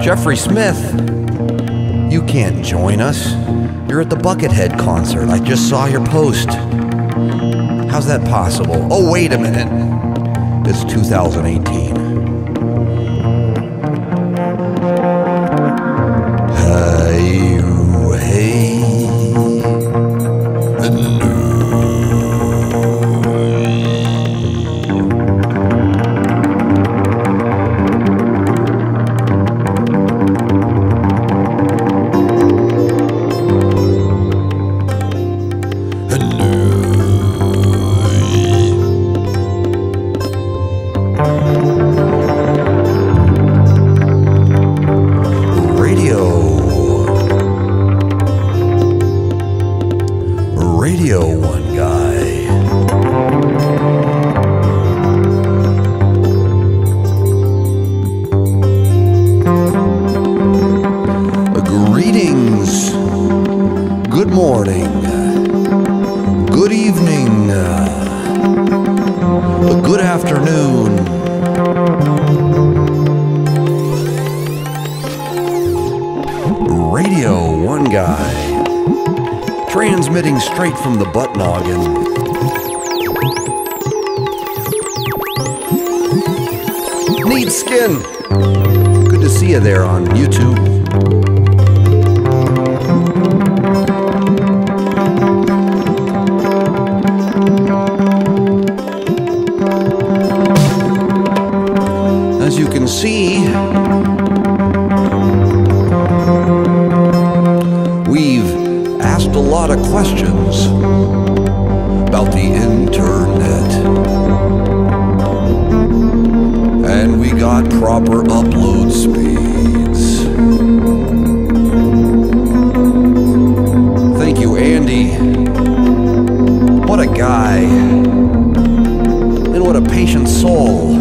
Jeffrey Smith, you can't join us. You're at the Buckethead concert. I just saw your post. How's that possible? Oh, wait a minute. It's 2018. Hey, hey. Radio1Guy. Greetings. Good morning. Good evening. Good afternoon. Radio1Guy. Transmitting straight from the butt noggin. Neat skin. Good to see you there on YouTube. As you can see, we've asked a lot of questions about the internet, and we got proper upload speeds. Thank you, Andy. What a guy, and what a patient soul,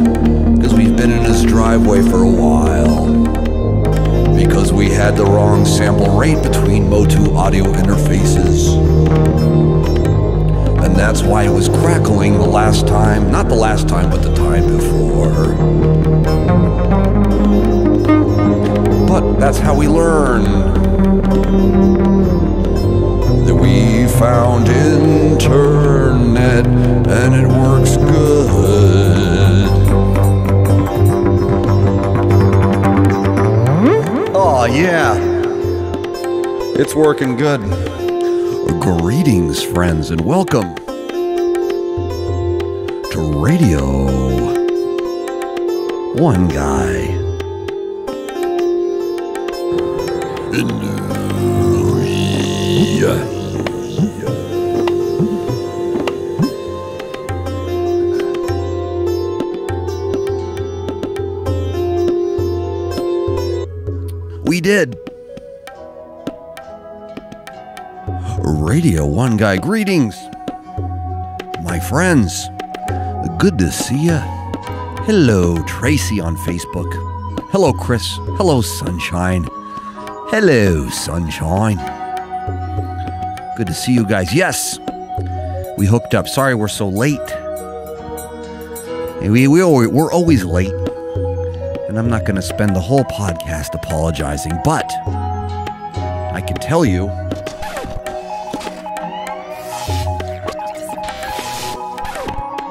because we've been in his driveway for a while. Because we had the wrong sample rate between Motu audio interfaces. And that's why it was crackling the last time. Not the last time, but the time before. But that's how we learn. That we found internet and it works good. Oh, yeah. It's working good. Greetings, friends, and welcome to Radio1Guy. We did. Radio1Guy, greetings, my friends. Good to see ya. Hello, Tracy on Facebook. Hello, Chris. Hello, Sunshine. Hello, Sunshine. Good to see you guys. Yes, we hooked up. Sorry we're so late. We're always late. And I'm not going to spend the whole podcast apologizing, but I can tell you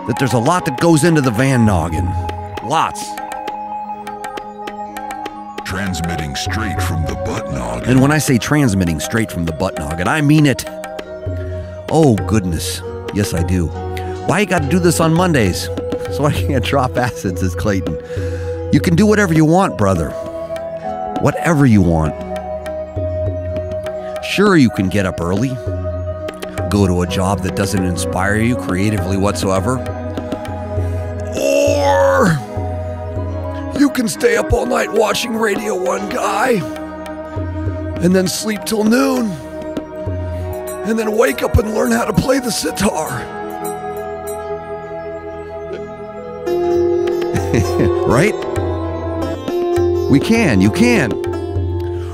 that there's a lot that goes into the Van Noggin. Lots. Transmitting straight from the butt noggin. And when I say transmitting straight from the butt noggin, I mean it. Oh, goodness. Yes, I do. Why you got to do this on Mondays? So I can't drop acid, says Clayton. You can do whatever you want, brother. Whatever you want. Sure, you can get up early. Go to a job that doesn't inspire you creatively whatsoever. Or you can stay up all night watching Radio1Guy and then sleep till noon and then wake up and learn how to play the sitar. Right? We can, you can.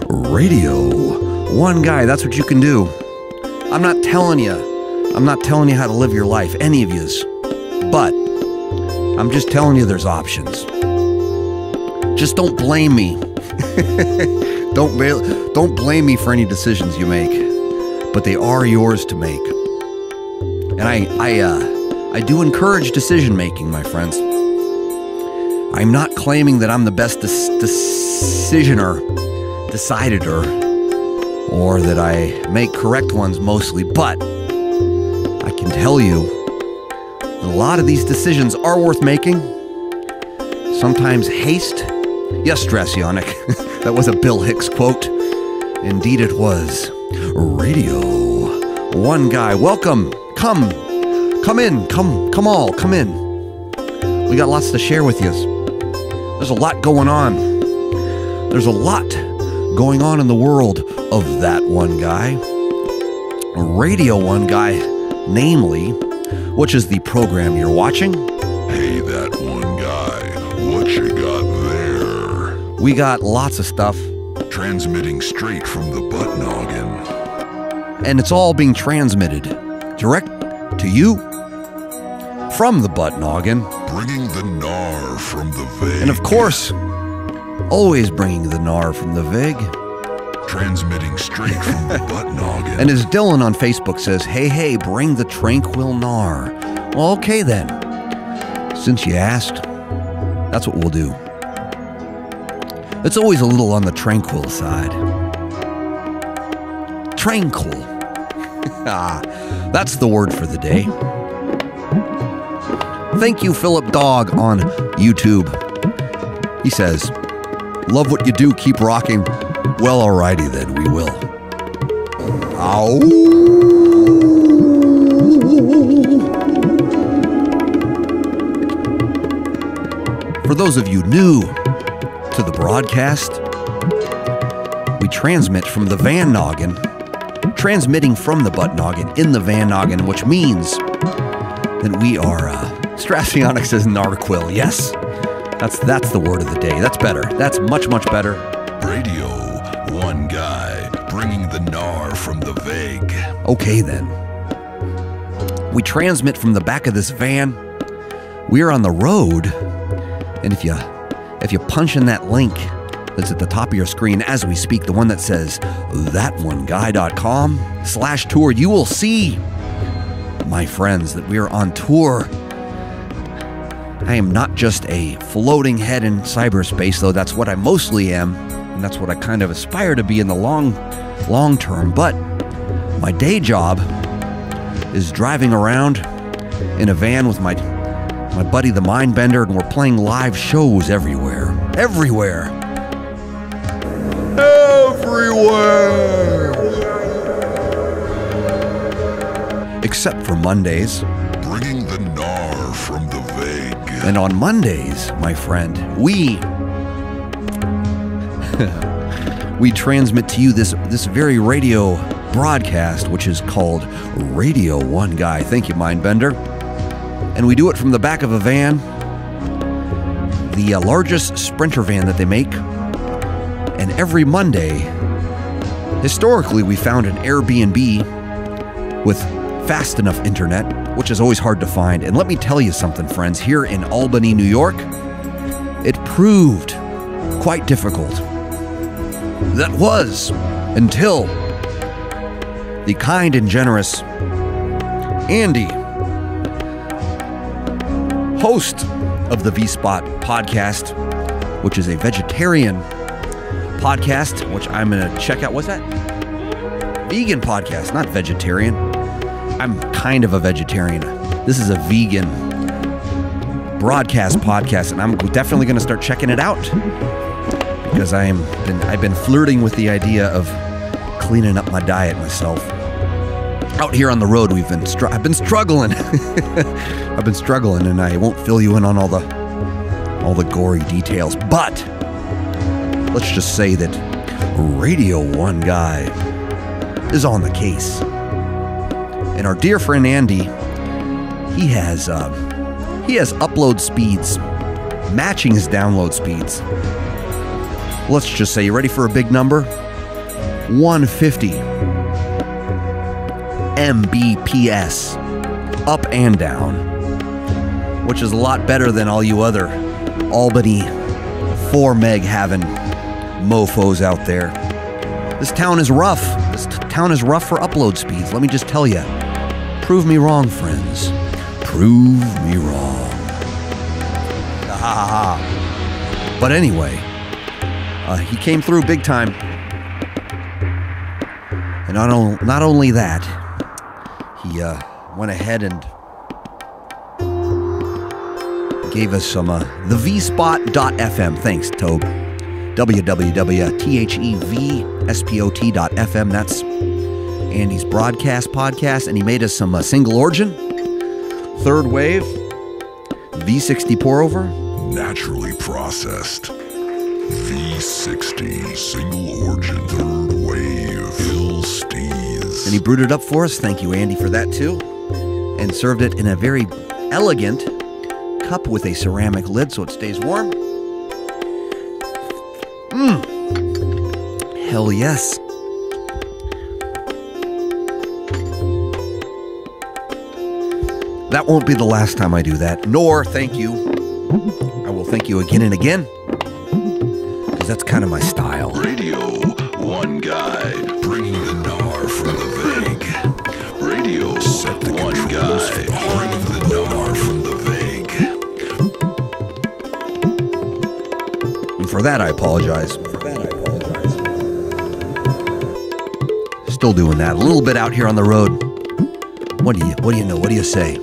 Radio1Guy, that's what you can do. I'm not telling you how to live your life, any of yous. But I'm just telling you there's options. Just don't blame me Don't blame me for any decisions you make, but they are yours to make. And I do encourage decision making, my friends. I'm not claiming that I'm the best decider, or that I make correct ones mostly, but I can tell you that a lot of these decisions are worth making. Sometimes haste. Yes, Strassionic. That was a Bill Hicks quote. Indeed it was. Radio1Guy. Welcome. Come in. Come in. We got lots to share with you. There's a lot going on. There's a lot going on in the world of that one guy. Radio1Guy, namely, which is the program you're watching. Hey, that one guy, what you got there? We got lots of stuff. Transmitting straight from the butt noggin. And it's all being transmitted direct to you from the butt noggin. Bringing the gnar from the vig. And of course, always bringing the gnar from the vig. Transmitting straight from the butt noggin. And as Dylan on Facebook says, hey, bring the tranquil gnar. Well, okay then. Since you asked, that's what we'll do. It's always a little on the tranquil side. Tranquil. That's the word for the day. Thank you, Philip Dog on YouTube. He says, love what you do, keep rocking. Well, alrighty then, we will. Ow. For those of you new to the broadcast, we transmit from the Van Noggin, transmitting from the butt noggin in the Van Noggin, which means that we are, Strassionic says Narquil. Yes, that's the word of the day. That's better. That's much better. Radio1Guy, bringing the gnar from the vig. Okay then. We transmit from the back of this van. We're on the road, and if you punch in that link that's at the top of your screen as we speak, the one that says thatoneguy.com/tour, you will see, my friends, that we are on tour. I am not just a floating head in cyberspace, though that's what I mostly am, and that's what I kind of aspire to be in the long term. But my day job is driving around in a van with my buddy the Mindbender, and we're playing live shows everywhere. Everywhere. Except for Mondays. Bringing the gnar from the vig. And on Mondays, my friend, we transmit to you this very radio broadcast, which is called Radio1Guy. Thank you, Mindbender. And we do it from the back of a van, the largest Sprinter van that they make. And every Monday, historically, we found an Airbnb with fast enough internet, which is always hard to find. And let me tell you something, friends, here in Albany, New York, it proved quite difficult. That was until the kind and generous Andy, host of the V-Spot podcast, which is a vegetarian podcast, which I'm going to check out. What's that? Vegan podcast, not vegetarian. I'm kind of a vegetarian. This is a vegan broadcast podcast, and I'm definitely going to start checking it out because I've been flirting with the idea of cleaning up my diet myself. Out here on the road, I've been struggling. I've been struggling, and I won't fill you in on all the gory details. But let's just say that Radio1Guy is on the case. And our dear friend Andy, he has upload speeds matching his download speeds. Let's just say, you ready for a big number? 150 Mbps up and down, which is a lot better than all you other Albany 4 meg having mofos out there. This town is rough. This town is rough for upload speeds. Let me just tell you. Prove me wrong, friends. Prove me wrong. But anyway, he came through big time. And not only that, he went ahead and gave us some the vspot.fm. Thanks, Tobe. www.thevspot.fm. That's Andy's broadcast podcast, and he made us some single origin, third wave, V60 pour over, naturally processed V60 single origin third wave Hill Steez. And he brewed it up for us. Thank you, Andy, for that too. And served it in a very elegant cup with a ceramic lid so it stays warm. Hell yes. That won't be the last time I do that. Nor, thank you, I will thank you again and again. Because that's kind of my style. Radio1Guy, bringing the gnar from the vague. Radio1Guy, bringing the gnar from the vague. And for that, I apologize. Still doing that. A little bit out here on the road. What do you know? What do you say?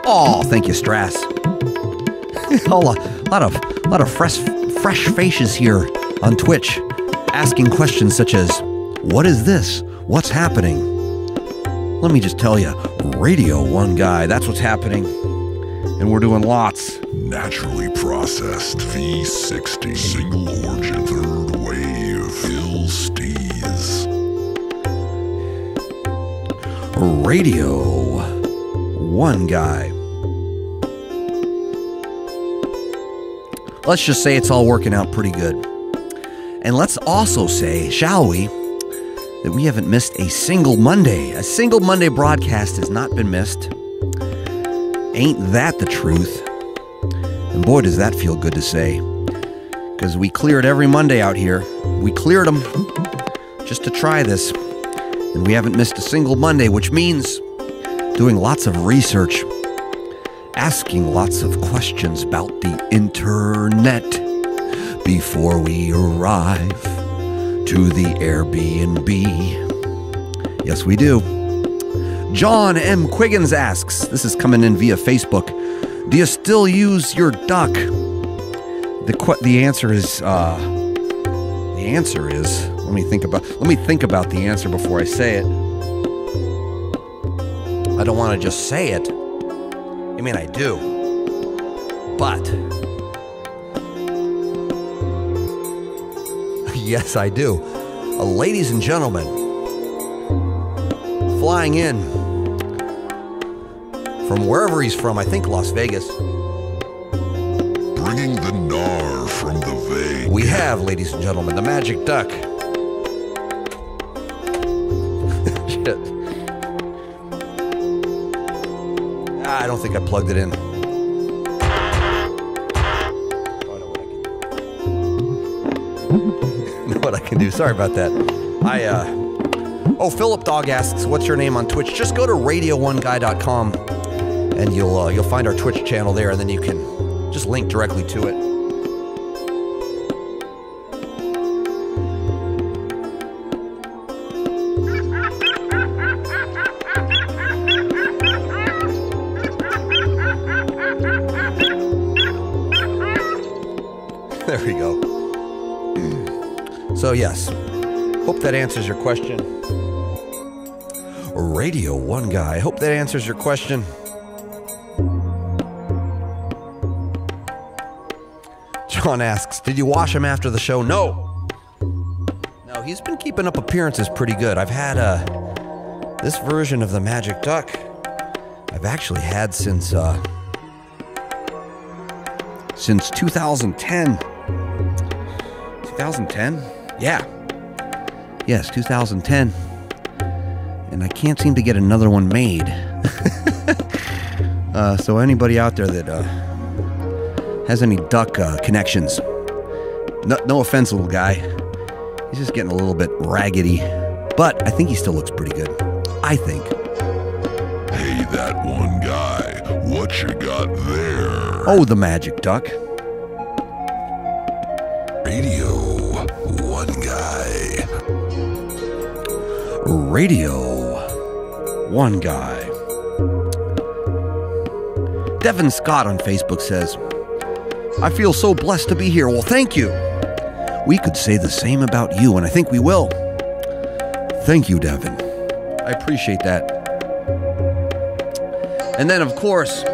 Oh, thank you, Strass. A lot of fresh faces here on Twitch, asking questions such as, "What is this? What's happening?" Let me just tell you, Radio1Guy. That's what's happening, and we're doing lots. Naturally processed V60 single origin third wave Hill Steez. Radio1Guy. Let's just say it's all working out pretty good. And let's also say, shall we, that we haven't missed a single Monday. A single Monday broadcast has not been missed. Ain't that the truth? And boy, does that feel good to say. Because we cleared every Monday out here. We cleared them just to try this. And we haven't missed a single Monday, which means doing lots of research, asking lots of questions about the internet before we arrive to the Airbnb. Yes, we do. John M. Quiggins asks, this is coming in via Facebook, do you still use your duck? The answer is, let me think about the answer before I say it. I don't want to just say it. I mean, I do. But yes, I do. Ladies and gentlemen, flying in from wherever he's from, I think Las Vegas. Bringing the gnar from the vague. We have, ladies and gentlemen, the magic duck. Shit. I don't think I plugged it in. Know what I can do. Sorry about that. Philip Dog asks, what's your name on Twitch? Just go to radio1guy.com and you'll find our Twitch channel there, and then you can just link directly to it. There we go. So yes, hope that answers your question. Radio1Guy, hope that answers your question. John asks, did you wash him after the show? No, he's been keeping up appearances pretty good. I've had this version of the Magic Duck I've actually had since 2010. 2010? Yeah. Yes, 2010. And I can't seem to get another one made. So anybody out there that has any duck connections, No offense, little guy. He's just getting a little bit raggedy. But I think he still looks pretty good. I think. Hey, that one guy. What you got there? Oh, the magic duck. Radio 1 Guy. Radio 1 Guy. Devin Scott on Facebook says, I feel so blessed to be here. Well, thank you. We could say the same about you, and I think we will. Thank you, Devin. I appreciate that. And then, of course,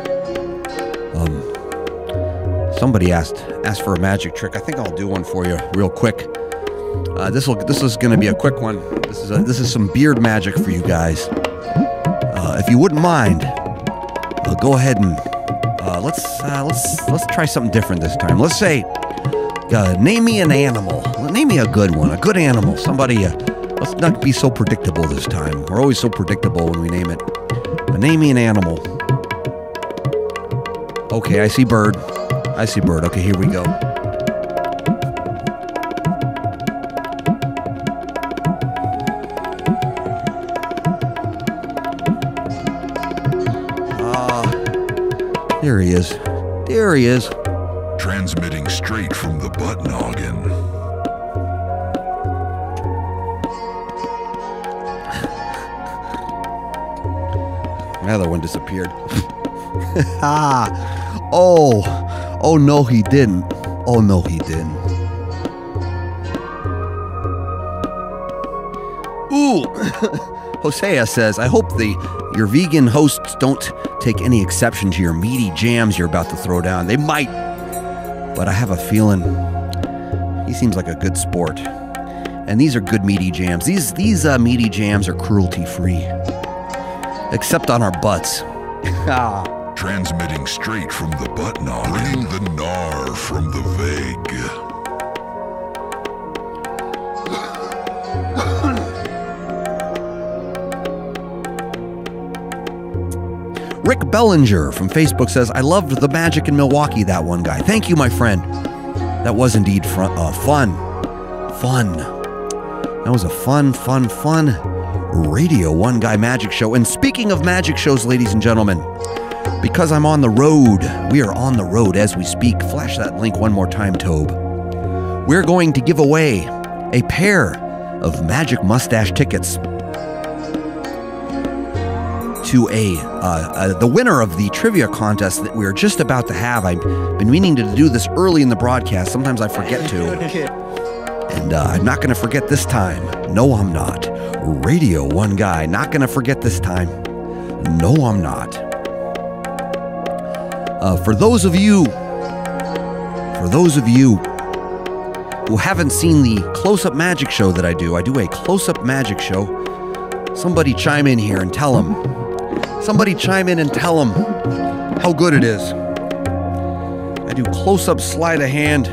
somebody asked for a magic trick. I think I'll do one for you real quick. This is going to be a quick one. This is some beard magic for you guys. If you wouldn't mind, go ahead and let's try something different this time. Let's say, name me an animal. Name me a good one, a good animal. Somebody. Let's not be so predictable this time. We're always so predictable when we name it. But name me an animal. Okay, I see bird. I see bird. Okay, here we go. There he is. There he is. Transmitting straight from the butt noggin. Another one disappeared. Oh no he didn't. Oh no he didn't. Ooh. Hosea says, I hope your vegan hosts don't take any exception to your meaty jams you're about to throw down. They might, but I have a feeling he seems like a good sport. And these are good meaty jams. These meaty jams are cruelty-free. Except on our butts. Transmitting straight from the butt noggin. Bringing the gnar from the vague. Rick Bellinger from Facebook says, I loved the magic in Milwaukee, that one guy. Thank you, my friend. That was indeed fun. That was a fun Radio 1 Guy magic show. And speaking of magic shows, ladies and gentlemen, because I'm on the road, we are on the road as we speak. Flash that link one more time, Tobe. We're going to give away a pair of Magic Mustache tickets to the winner of the trivia contest that we're just about to have. I've been meaning to do this early in the broadcast. Sometimes I forget to. And I'm not going to forget this time. No, I'm not. Radio 1 Guy, not going to forget this time. No, I'm not. For those of you who haven't seen the close-up magic show that I do a close-up magic show. Somebody chime in here and tell them. Somebody chime in and tell them how good it is. I do close-up sleight of hand.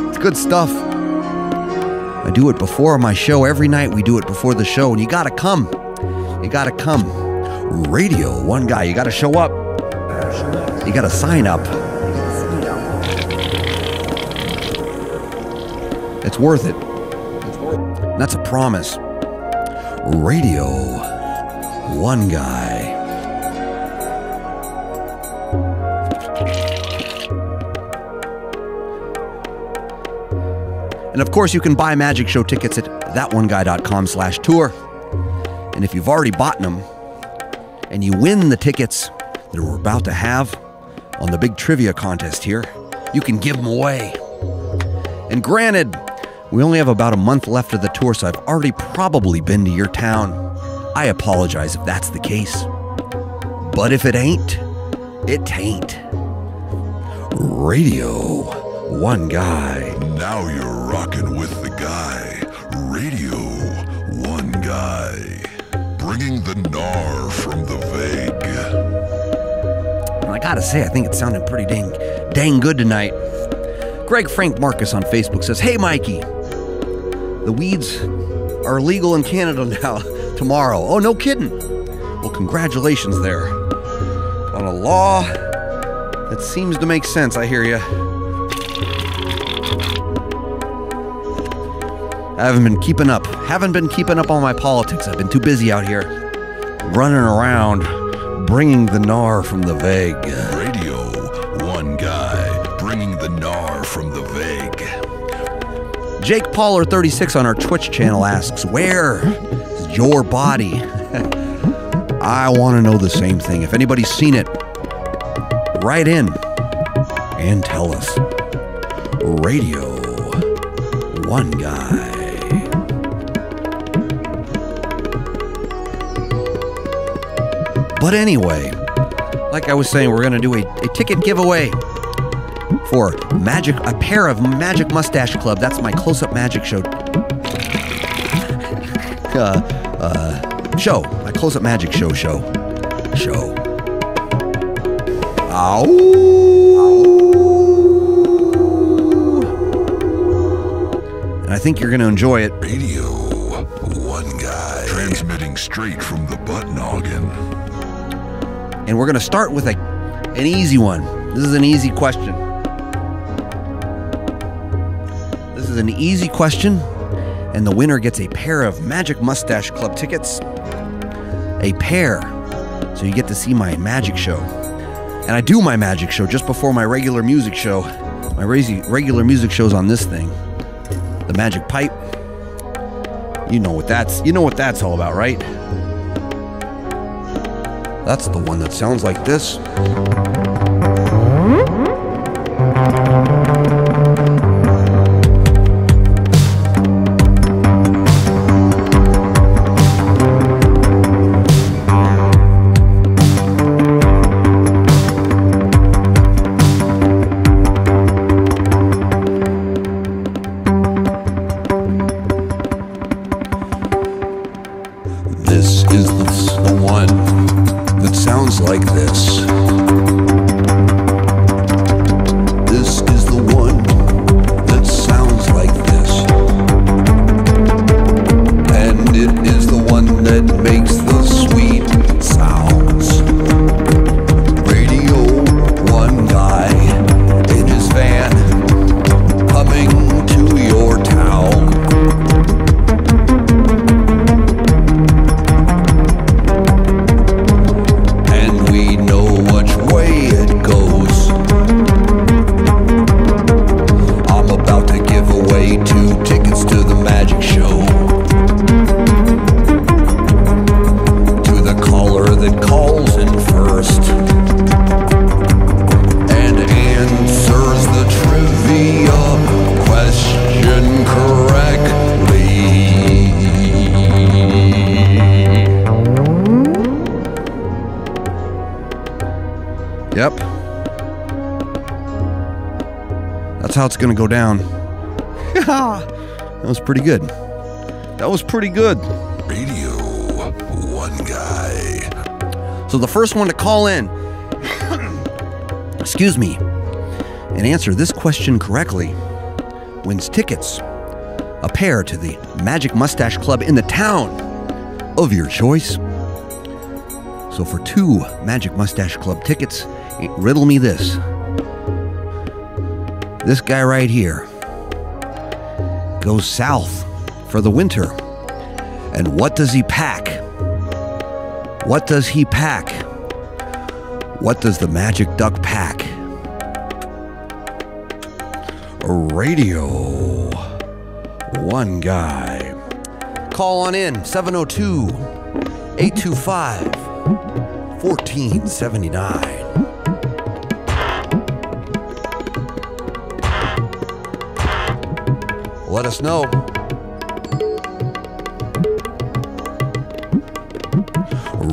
It's good stuff. I do it before my show. Every night we do it before the show. And you gotta come. You gotta come. Radio 1 Guy. You gotta show up. You gotta sign up. It's worth it. That's a promise. Radio 1 Guy. And of course, you can buy magic show tickets at thatoneguy.com/tour. And if you've already bought them and you win the tickets that we're about to have on the big trivia contest here, you can give them away. And granted, we only have about a month left of the tour, so I've already probably been to your town. I apologize if that's the case. But if it ain't, it tain't. Radio 1 Guy. Now you're rocking with the guy. Radio 1 Guy. Bringing the gnar from the vague. And I gotta say, I think it sounded pretty dang good tonight. Greg Frank Marcus on Facebook says, hey Mikey, the weeds are legal in Canada now, tomorrow. Oh, no kidding. Well, congratulations there on a law It seems to make sense, I hear you. I haven't been keeping up on my politics. I've been too busy out here running around bringing the gnar from the vague. Radio1Guy, bringing the gnar from the vague. Jake Pauler36 on our Twitch channel asks, where is your body? I want to know the same thing. If anybody's seen it, write in and tell us. Radio1Guy. But anyway, like I was saying, we're going to do a ticket giveaway for a pair of Magic Mustache Club. That's my close-up magic show. My close-up magic show. Ow. And I think you're going to enjoy it. Radio1Guy, transmitting straight from the butt noggin. And we're going to start with an easy one. This is an easy question. And the winner gets a pair of Magic Mustache Club tickets. A pair. So you get to see my magic show. And I do my magic show just before my regular music show. My regular music show's on this thing. The Magic Pipe. You know what that's all about, right? That's the one that sounds like this. This is the one that sounds like this. This is the one that sounds like this. And it is the one that makes the sweet sounds. Radio1Guy in his van, coming to your town. Yep. That's how it's going to go down. That was pretty good. Radio1Guy. So the first one to call in, excuse me, and answer this question correctly wins tickets. A pair to the Magic Mustache Club in the town of your choice. So for 2 Magic Mustache Club tickets, riddle me this. This guy right here goes south for the winter. And what does he pack? What does he pack? What does the Magic Duck pack? Radio1Guy. Call on in, 702-825-1479. Let us know.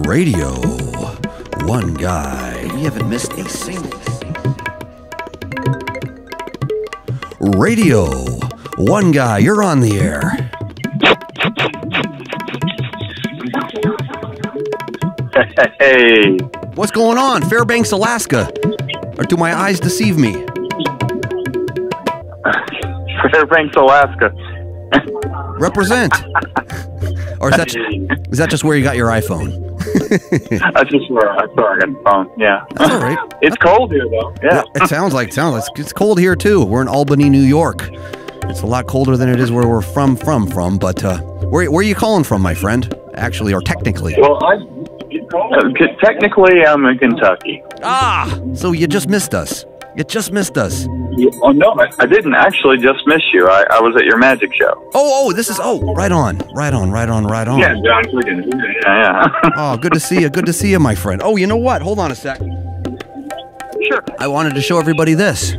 Radio1Guy. We haven't missed a single thing. Radio1Guy, you're on the air. Hey. What's going on? Fairbanks, Alaska. Or do my eyes deceive me? Fairbanks, Alaska. Represent. Or is that just where you got your iPhone? I just swear I got the phone. Yeah. That's all right. It's cold here, though. Yeah. It sounds like it's cold here too. We're in Albany, New York. It's a lot colder than it is where we're from. But where are you calling from, my friend? Actually, or technically? Well, technically, I'm in Kentucky. Ah, so you just missed us. Oh, no, I didn't actually just miss you. I was at your magic show. Right on. Yeah, John Quiggins. Yeah. Oh, good to see you, my friend. Oh, you know what? Hold on a sec. Sure. I wanted to show everybody this.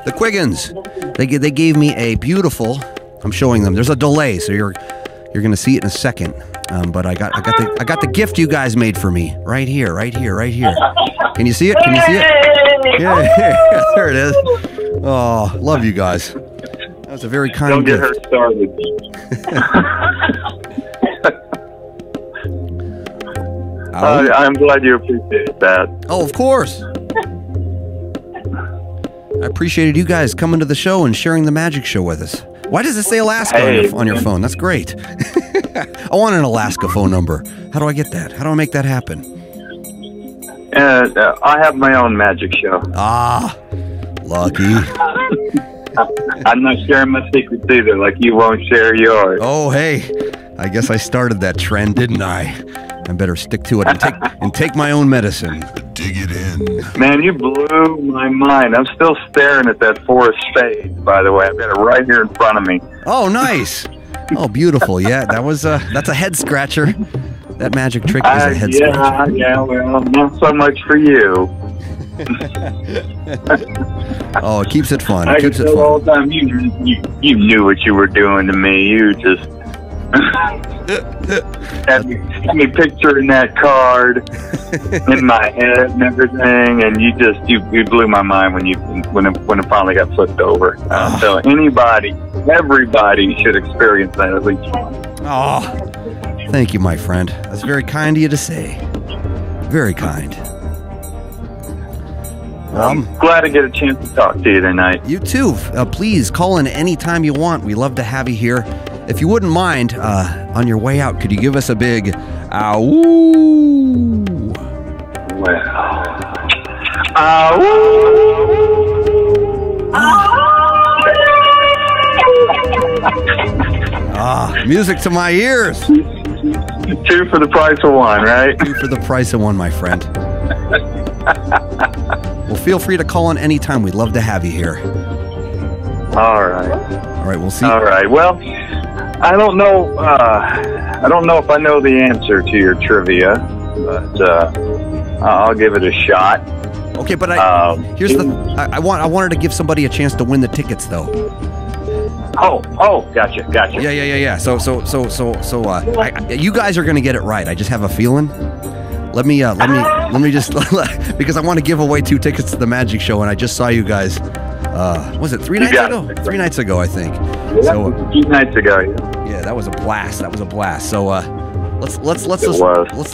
The Quiggins. They gave me a beautiful. I'm showing them. There's a delay, so you're going to see it in a second. But I got the gift you guys made for me right here. Can you see it? Yeah, there it is. Oh, love you guys. That was a very kind gift. Don't get her started. I'm glad you appreciate that. Oh, of course. I appreciated you guys coming to the show and sharing the magic show with us. Why does it say Alaska on your phone? That's great. I want an Alaska phone number. How do I get that? How do I make that happen? I have my own magic show. Ah, lucky. I'm not sharing my secrets either, like you won't share yours. Oh, hey. I guess I started that trend, didn't I? I better stick to it and take my own medicine. Dig it in. Man, you blew my mind. I'm still staring at that forest spade, by the way. I've got it right here in front of me. Oh, nice. Oh, beautiful. Yeah, that's a head scratcher. That magic trick is a head scratcher. Yeah, well, not so much for you. Oh, it keeps it fun. I can tell all the time you knew what you were doing to me. You just had me picturing that card in my head and everything, and you blew my mind when it finally got flipped over. So everybody should experience that at least once. Oh, thank you, my friend. That's very kind of you to say. Very kind. I'm glad to get a chance to talk to you tonight. You too. Please call in anytime you want. We love to have you here. If you wouldn't mind, on your way out, could you give us a big ow? Well, music to my ears. 2 for the price of 1, right? 2 for the price of 1, my friend. Well, feel free to call in anytime. We'd love to have you here. All right. All right, we'll see. All right. Well, I don't know if I know the answer to your trivia, but I'll give it a shot. Okay, but I wanted to give somebody a chance to win the tickets, though. Oh, gotcha. Yeah. So, you guys are gonna get it right. I just have a feeling. Let me just because I want to give away 2 tickets to the magic show, and I just saw you guys. Was it 3 nights ago? 3 nights ago, I think. So 2 nights ago. Yeah, that was a blast. So let's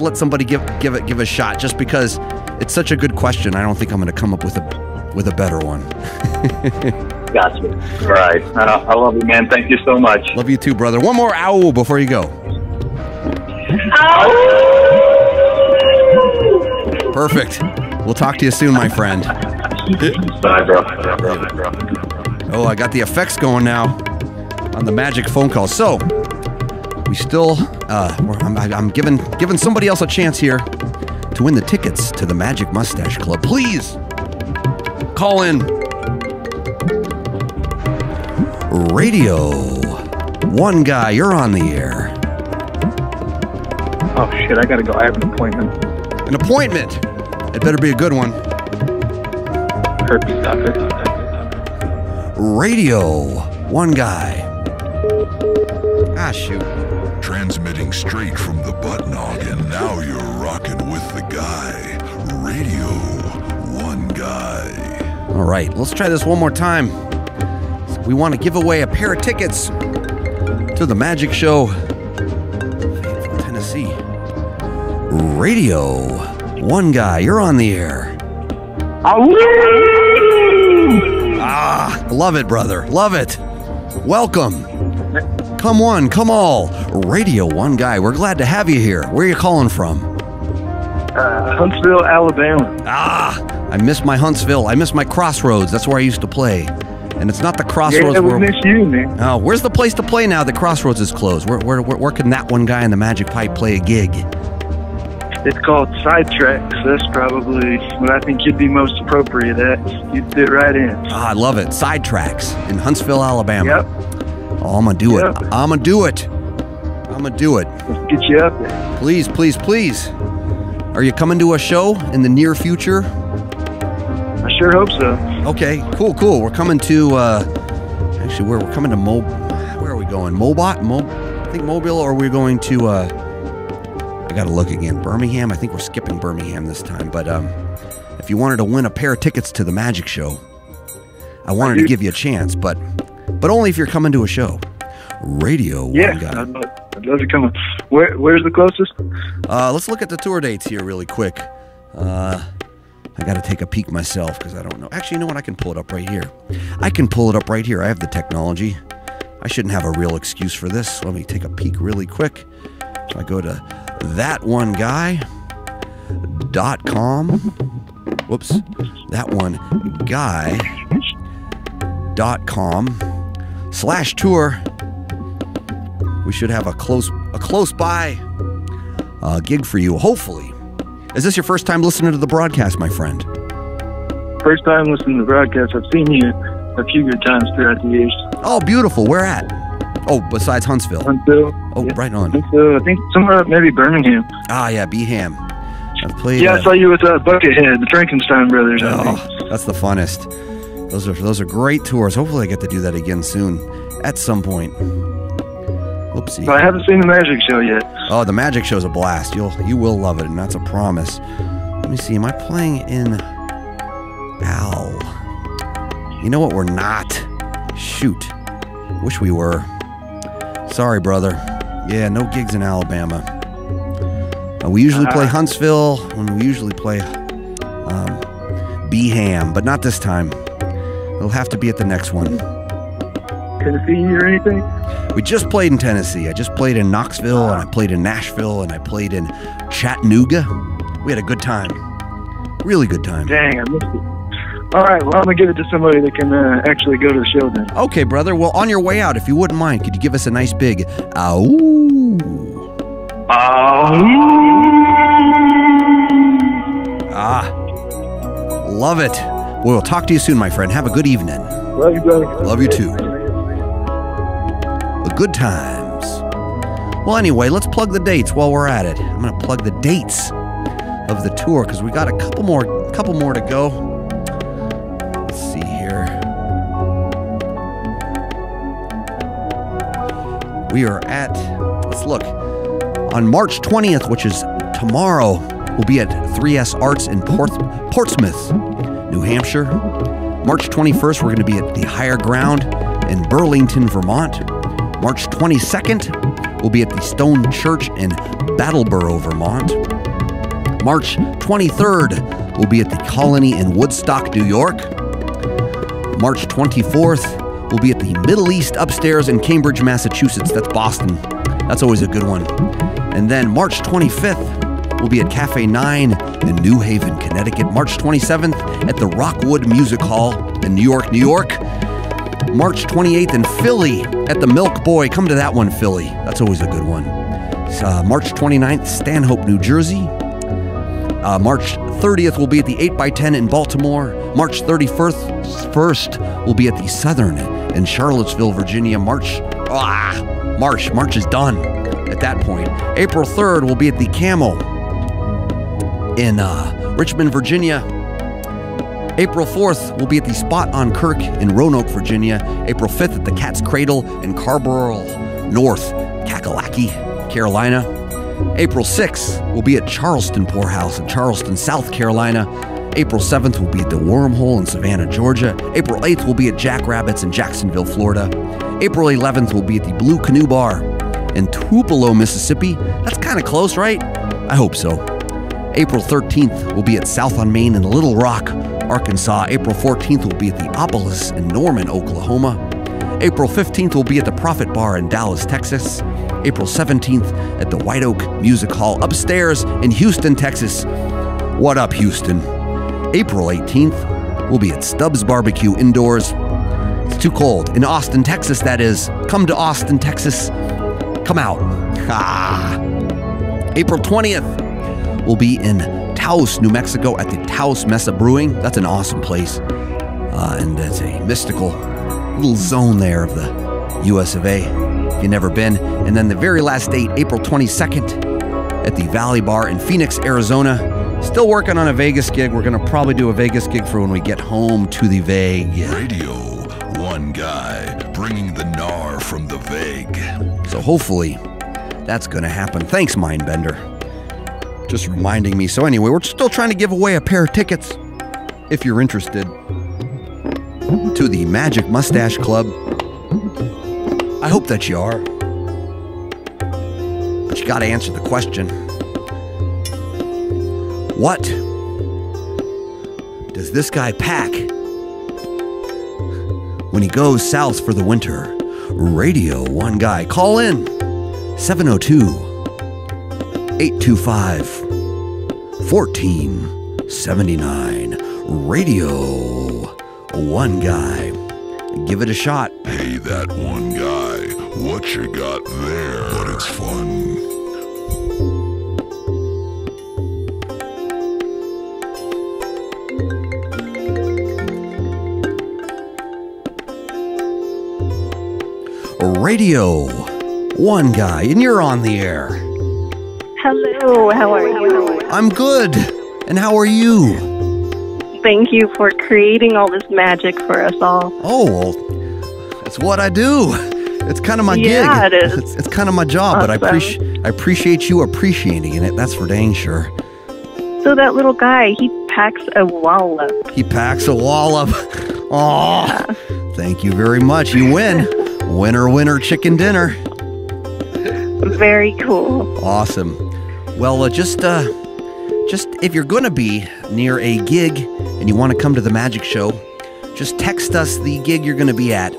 let somebody give it a shot, just because it's such a good question. I don't think I'm going to come up with a better one. Gotcha. All right. I love you, man. Thank you so much. Love you too, brother. One more ow before you go. Ow! Perfect. We'll talk to you soon, my friend. Bye, bro. Oh, I got the effects going now on the magic phone call. So we still, I'm giving somebody else a chance here to win the tickets to the Magic Mustache Club. Please call in. Radio1Guy, you're on the air. Oh shit! I gotta go. I have an appointment. An appointment? It better be a good one. Herpes doctor. Radio1Guy. Ah, shoot. Transmitting straight from the butt noggin. Now you're rocking with the guy. Radio1Guy. All right, let's try this one more time. We want to give away a pair of tickets to the Magic Show, Fayetteville, Tennessee. Radio1Guy, you're on the air. Ah, love it, brother. Love it. Welcome. Come one, come all. Radio 1 Guy. We're glad to have you here. Where are you calling from? Huntsville, Alabama. I miss my Huntsville. I miss my Crossroads. That's where I used to play. And it's not the Crossroads. Yeah, we miss you, man. Oh, where's the place to play now that Crossroads is closed? Where can that one guy in the Magic Pipe play a gig? It's called Sidetracks. That's probably what I think you'd be most appropriate at. You'd fit right in. I love it. Sidetracks in Huntsville, Alabama. Yep. Oh, I'm going to do it. I'm going to do it. I'm going to do it. Let's get you up there. Please, please, please. Are you coming to a show in the near future? I sure hope so. Okay, cool. We're coming to, actually, we're coming to where are we going? I think Mobile, or we're going to, I gotta look again. Birmingham? I think we're skipping Birmingham this time, but if you wanted to win a pair of tickets to the Magic Show, I wanted to give you a chance, but only if you're coming to a show. Radio 1 Guy. I'd love to come. Where's the closest? Let's look at the tour dates here really quick. I got to take a peek myself because I don't know. Actually, you know what? I can pull it up right here. I I have the technology. I shouldn't have a real excuse for this. Let me take a peek really quick. So I go to thatoneguy.com. Whoops. thatoneguy.com/tour. We should have a close by gig for you, hopefully. Is this your first time listening to the broadcast, my friend? First time listening to the broadcast. I've seen you a few good times throughout the years. Oh, beautiful. Where at? Oh, besides Huntsville. Huntsville. Oh, yeah. Right on. Huntsville. I think somewhere up maybe Birmingham. Ah, yeah, Beeham. I've played. Yeah, I saw you with Buckethead, the Frankenstein brothers. I think. That's the funnest. Those are great tours. Hopefully I get to do that again soon at some point. Oopsie. Well, I haven't seen the Magic Show yet. Oh, the Magic Show's a blast. You will love it, and that's a promise. Let me see. Am I playing in Al? You know what? We're not. Shoot. Wish we were. Sorry, brother. Yeah, no gigs in Alabama. We usually play Huntsville, and we usually play Beeham, but not this time. It'll have to be at the next one. Tennessee or anything? We just played in Tennessee. I just played in Knoxville, and I played in Nashville, and I played in Chattanooga. We had a good time. Really good time. Dang, I missed it. All right, well, I'm going to give it to somebody that can actually go to the show then. Okay, brother. Well, on your way out, if you wouldn't mind, could you give us a nice big ow? Love it. We'll talk to you soon, my friend. Have a good evening. Love you, brother. Love you too. The good times. Well, anyway, let's plug the dates while we're at it. I'm going to plug the dates of the tour because we got a couple more to go. Let's see here. We are at, let's look, on March 20th, which is tomorrow, we'll be at 3S Arts in Portsmouth, New Hampshire. March 21st, we're going to be at the Higher Ground in Burlington, Vermont. March 22nd, we'll be at the Stone Church in Battleboro, Vermont. March 23rd, we'll be at the Colony in Woodstock, New York. March 24th, we'll be at the Middle East Upstairs in Cambridge, Massachusetts. That's Boston. That's always a good one. And then March 25th, we'll be at Cafe 9 in New Haven, Connecticut. March 27th at the Rockwood Music Hall in New York, New York. March 28th in Philly at the Milk Boy. Come to that one, Philly. That's always a good one. March 29th, Stanhope, New Jersey. March 30th, we'll be at the 8x10 in Baltimore. March 31st, we'll be at the Southern in Charlottesville, Virginia. March is done at that point. April 3rd, we'll be at the Camel in Richmond, Virginia. April 4th, we'll be at the Spot on Kirk in Roanoke, Virginia. April 5th at the Cat's Cradle in Carrboro North, Kakalaki, Carolina. April 6th, we'll be at Charleston Poorhouse in Charleston, South Carolina. April 7th, we'll be at the Wormhole in Savannah, Georgia. April 8th, we'll be at Jackrabbits in Jacksonville, Florida. April 11th, we'll be at the Blue Canoe Bar in Tupelo, Mississippi. That's kind of close, right? I hope so. April 13th, we'll be at South on Main in Little Rock, Arkansas. April 14th, we'll be at the Opolis in Norman, Oklahoma. April 15th, we'll be at the Prophet Bar in Dallas, Texas. April 17th at the White Oak Music Hall upstairs in Houston, Texas. What up, Houston? April 18th, we'll be at Stubbs Barbecue indoors. It's too cold. In Austin, Texas, that is. Come to Austin, Texas. Come out. April 20th, we'll be in Taos, New Mexico at the Taos Mesa Brewing. That's an awesome place. And it's a mystical little zone there of the US of A, if you've never been. And then the very last date, April 22nd, at the Valley Bar in Phoenix, Arizona. Still working on a Vegas gig. We're going to probably do a Vegas gig for when we get home to the Veg. Radio 1 Guy, bringing the gnar from the Veg. So hopefully that's going to happen. Thanks, Mindbender. Just reminding me. So anyway, we're still trying to give away a pair of tickets, if you're interested, to the Magic Mustache Club. I hope that you are. But you got to answer the question. What does this guy pack when he goes south for the winter? Radio 1 Guy. Call in 702-825-1479. Radio 1 Guy. Give it a shot. Hey, that one guy, what you got there? But it's fun. Radio 1 Guy, and you're on the air. Hello, how are you? I'm good. And how are you? Thank you for creating all this magic for us all. Oh, well, it's what I do. It's kind of my gig. Yeah, it is. It's kind of my job, Awesome. but I appreciate you appreciating it. That's for dang sure. So that little guy, he packs a wallop. He packs a wallop. Oh, Yeah. Thank you very much. You win. Winner, winner, chicken dinner. Very cool. Awesome. Well, just if you're going to be near a gig and you want to come to the magic show, just text us the gig you're going to be at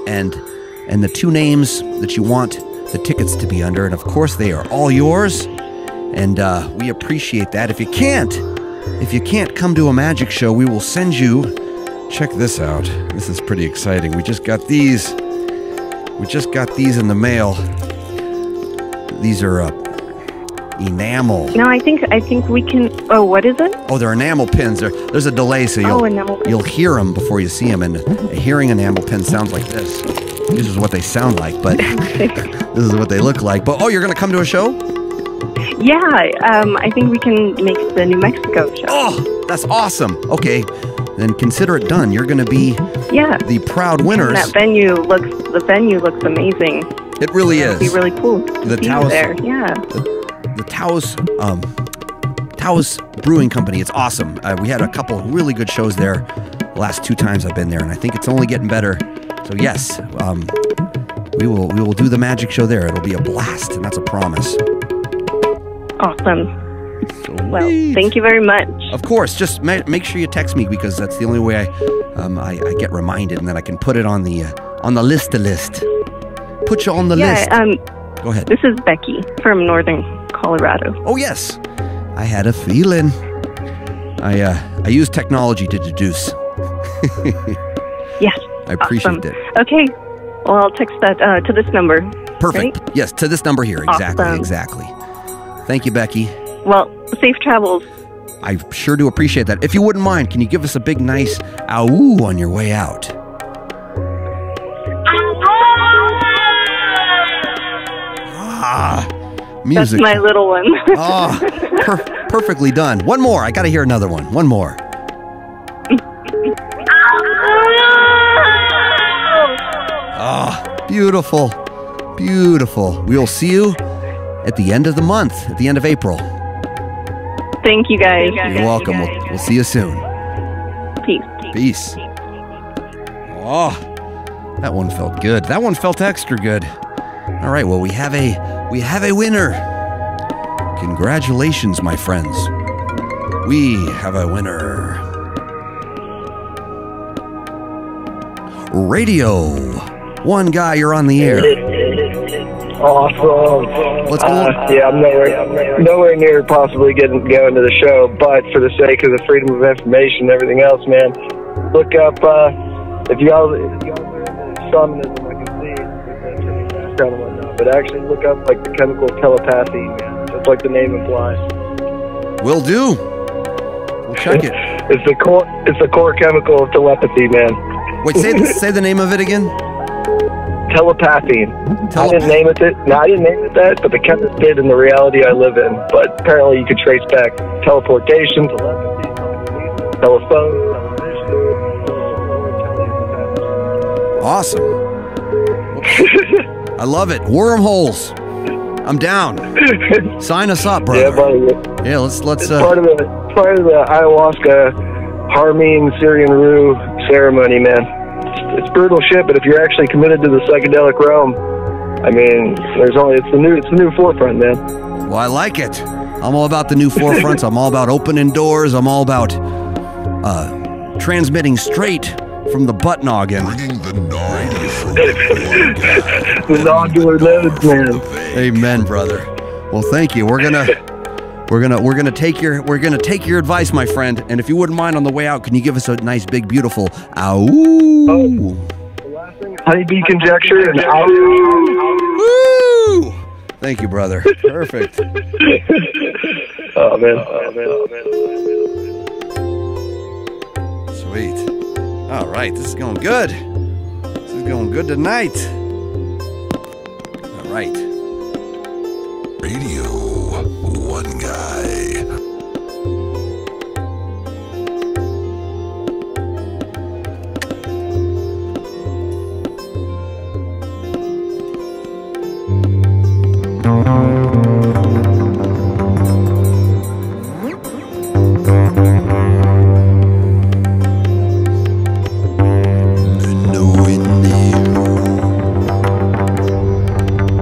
and the two names that you want the tickets to be under. And of course, they are all yours. And we appreciate that. If you can't come to a magic show, we will send you. Check this out. This is pretty exciting. We just got these. We just got these in the mail. These are enamel. No, I think we can. Oh, what is it? Oh, they're enamel pins. There's a delay, so enamel pins. you'll hear them before you see them. And a hearing enamel pin sounds like this. This is what they sound like, but this is what they look like. But you're gonna come to a show? Yeah, I think we can make the New Mexico show. Oh, that's awesome. Okay, then consider it done. You're gonna be the proud winners. And the venue looks amazing. It really is. It'd be really cool to The see you Taos- there. Yeah. The Taos Brewing Company. It's awesome. We had a couple really good shows there the last 2 times I've been there, and I think it's only getting better. So yes, we will do the magic show there. It'll be a blast, and that's a promise. Awesome. Well, Sweet. thank you very much. Of course, just make sure you text me because that's the only way I get reminded, and then I can put it on the list. Put you on the list. Go ahead. This is Becky from Northern Colorado. Oh yes, I had a feeling. I use technology to deduce. Yes. I appreciate awesome. it. Okay. Well, I'll text that to this number. Perfect. Right? Yes, to this number here. Exactly. Awesome. Exactly. Thank you, Becky. Well, safe travels. I sure do appreciate that. If you wouldn't mind, can you give us a big, nice ow on your way out? Music. That's my little one. Perfectly done. One more. I got to hear another one. One more. Beautiful. Beautiful. We'll see you at the end of the month, at the end of April. Thank you, guys. You're welcome. We'll see you soon. Peace. Peace. Oh, that one felt good. That one felt extra good. All right, well, we have a winner. Congratulations, my friends. We have a winner. Radio One Guy, you're on the air. Awesome. What's going on? Yeah, I'm nowhere near possibly going to the show, but for the sake of the freedom of information and everything else, man, look up, if y'all are into shamanism, I can see the background and whatnot, but actually look up, like, the chemical telepathy, man, just like the name implies. Will do. We'll check it. It's the core chemical of telepathy, man. Wait, say the name of it again? Telepathy. I didn't name it that, but the chemist did in the reality I live in. But apparently you could trace back teleportation, telepathy, telephone, television. Awesome. I love it. Wormholes. I'm down. Sign us up, brother. Yeah, buddy. Yeah, let's. It's part of the ayahuasca Harmine Syrian Rue ceremony, man. It's brutal shit, but if you're actually committed to the psychedelic realm, I mean, it's the new forefront, man. Well, I like it. I'm all about the new forefronts. I'm all about opening doors. I'm all about transmitting straight from the butt noggin. Bringing the Nog from the One Guy. The nodular loads, man. Amen, brother. Well, thank you. We're gonna take your advice, my friend. And if you wouldn't mind, on the way out, can you give us a nice, big, beautiful ow? Honeybee conjecture and ow. Woo! Thank you, brother. Perfect. Oh man. Sweet. All right, this is going good. This is going good tonight. All right. Radio One Guy.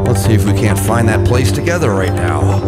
Let's see if we can't find that place together right now.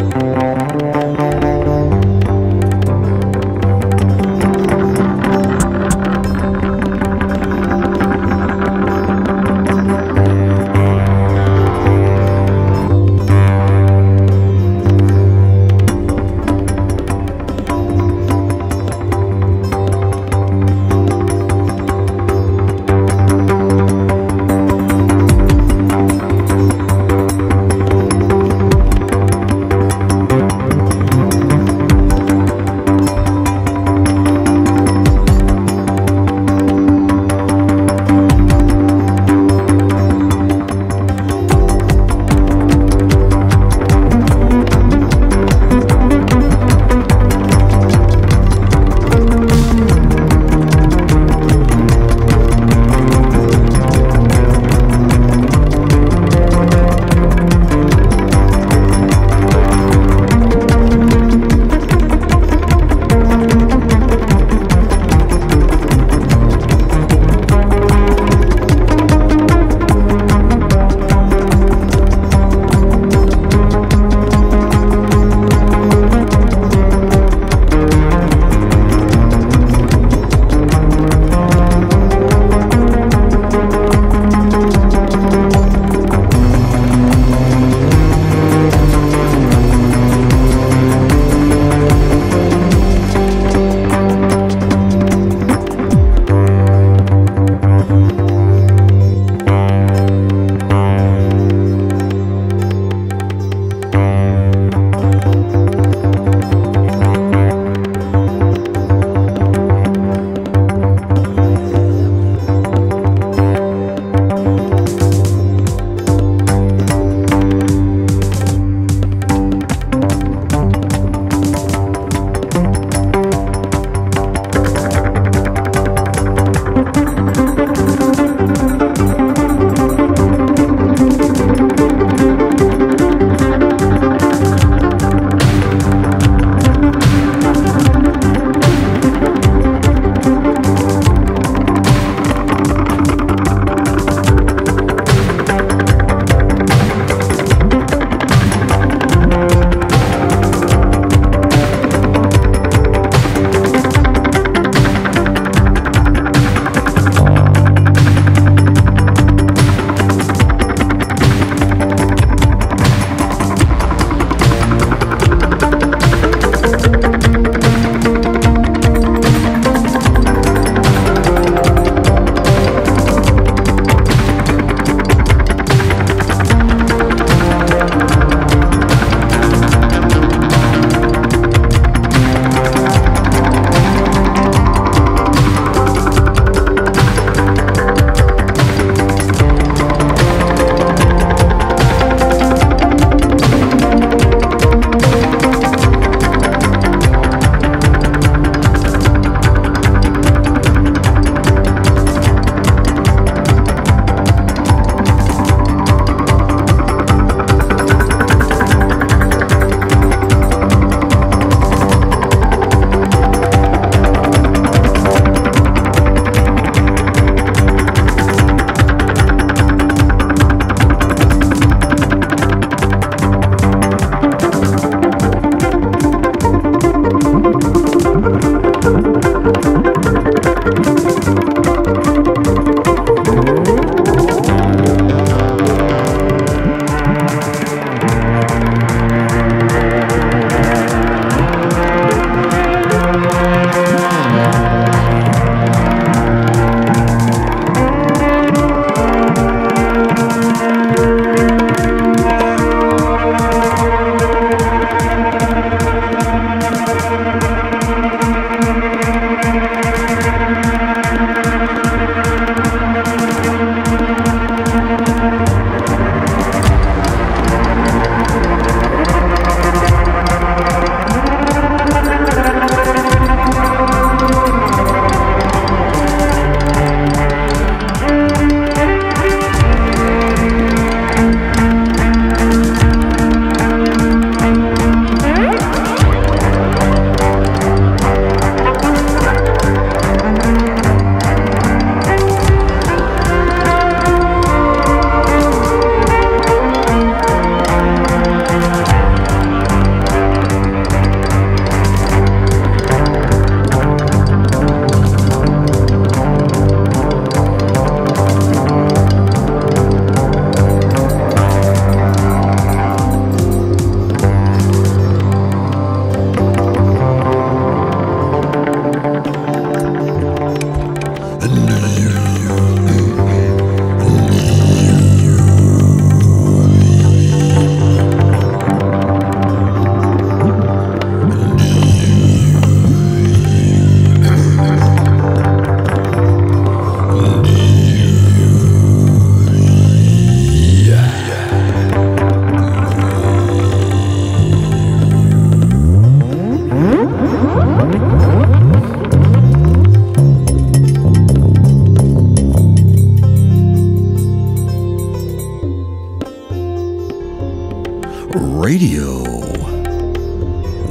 Radio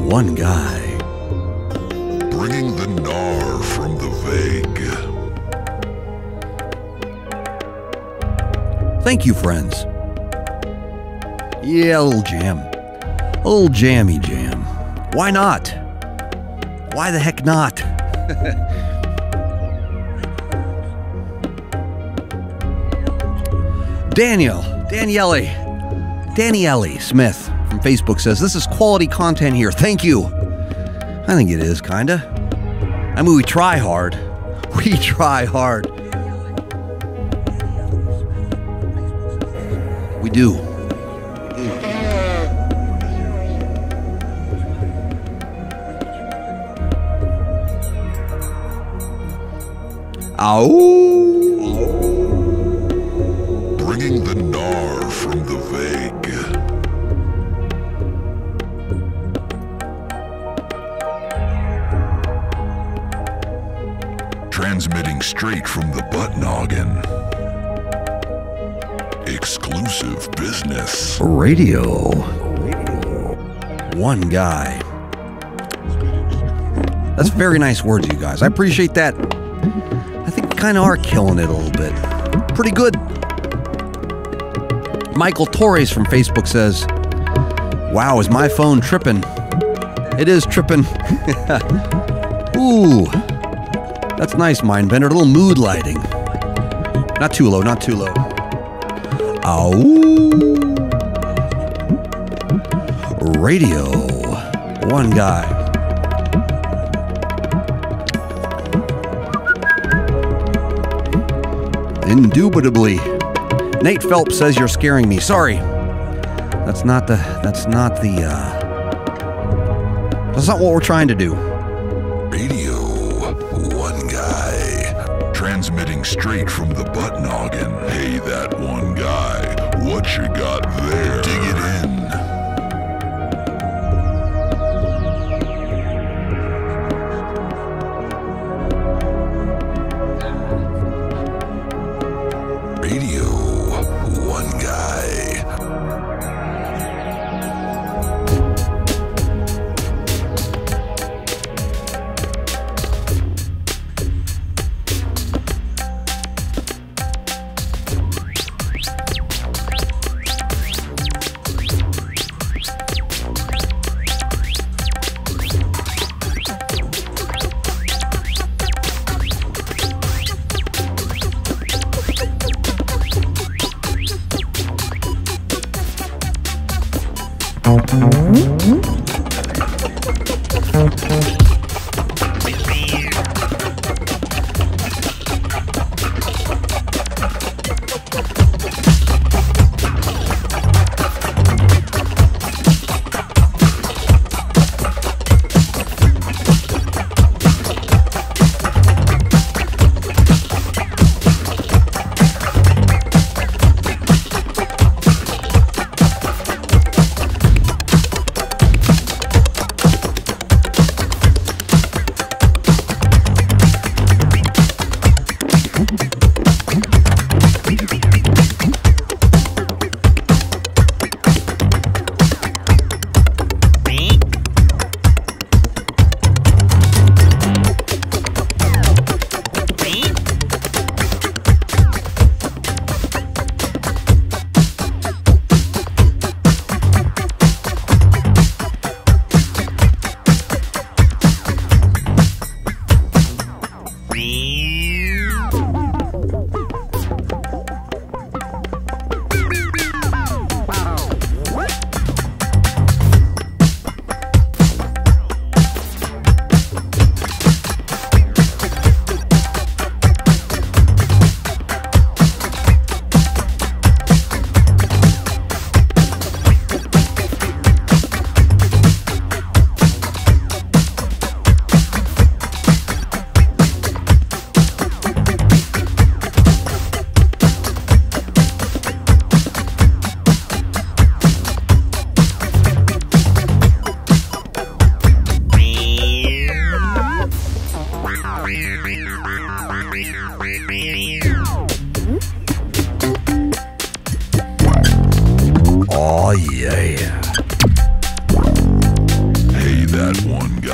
1 Guy. Bringing the gnar from the vague. Thank you, friends. Yeah, a little jam. A little jammy jam. Why not? Why the heck not? Danielle Smith from Facebook says, this is quality content here. Thank you. I think it is, kinda. I mean, we try hard. We try hard. We do. Bringing the gnar from the vague. Transmitting straight from the butt noggin. Exclusive business. Radio 1 Guy. That's very nice words, you guys. I appreciate that. I think we kind of are killing it a little bit. Pretty good. Michael Torres from Facebook says, wow, is my phone tripping? It is tripping. Ooh. That's nice, Mindbender. A little mood lighting. Not too low, not too low. Ow. Radio 1 Guy. Indubitably. Nate Phelps says you're scaring me. Sorry. That's not what we're trying to do. Radio 1 Guy. Transmitting straight from the butt noggin. Hey, that one guy. What you got there? Dig it in. Radio 1 Guy.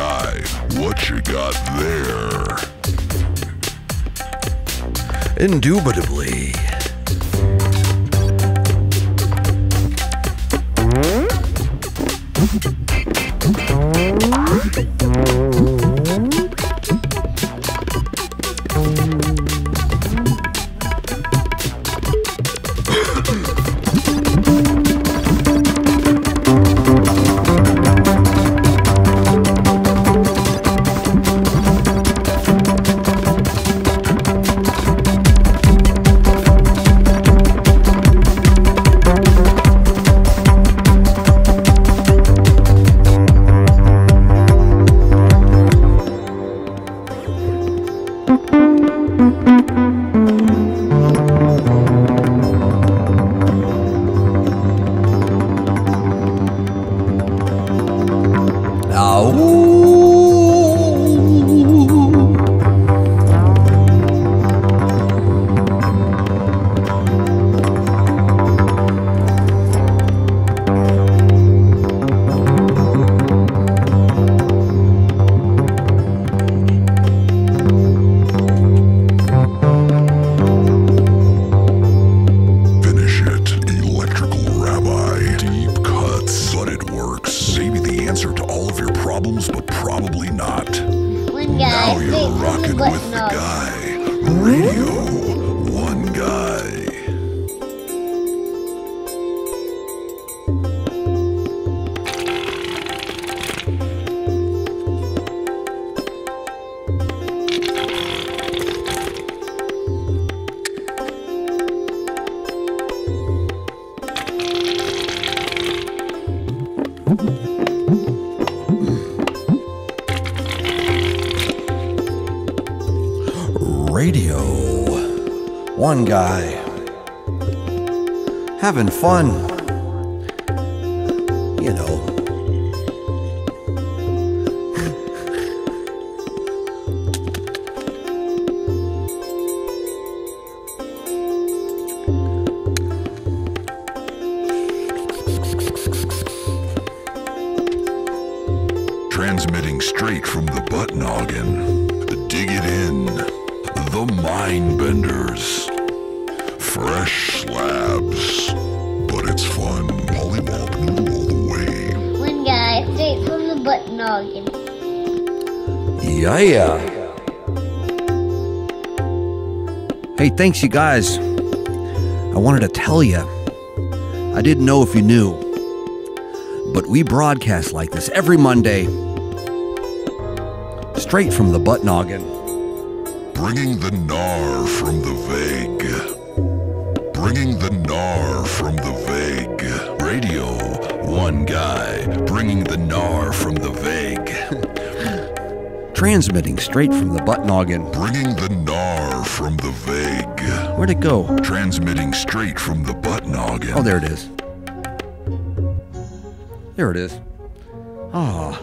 Guy. What you got there? Indubitably. Radio1Guy. Having fun. You know. Transmitting straight from the butt noggin. Dig it in. The Mind Benders. Fresh slabs. But it's fun. Polybop noodle all the way. One guy straight from the butt noggin. Yeah. Hey, thanks you guys. I wanted to tell you. I didn't know if you knew. But we broadcast like this every Monday. Straight from the butt noggin. Bringing the gnar from the vague. Bringing the gnar from the vague. Radio1Guy. Bringing the gnar from the vague. Transmitting straight from the butt noggin. Bringing the gnar from the vague. Where'd it go? Transmitting straight from the butt noggin. Oh, there it is. There it is. Ah.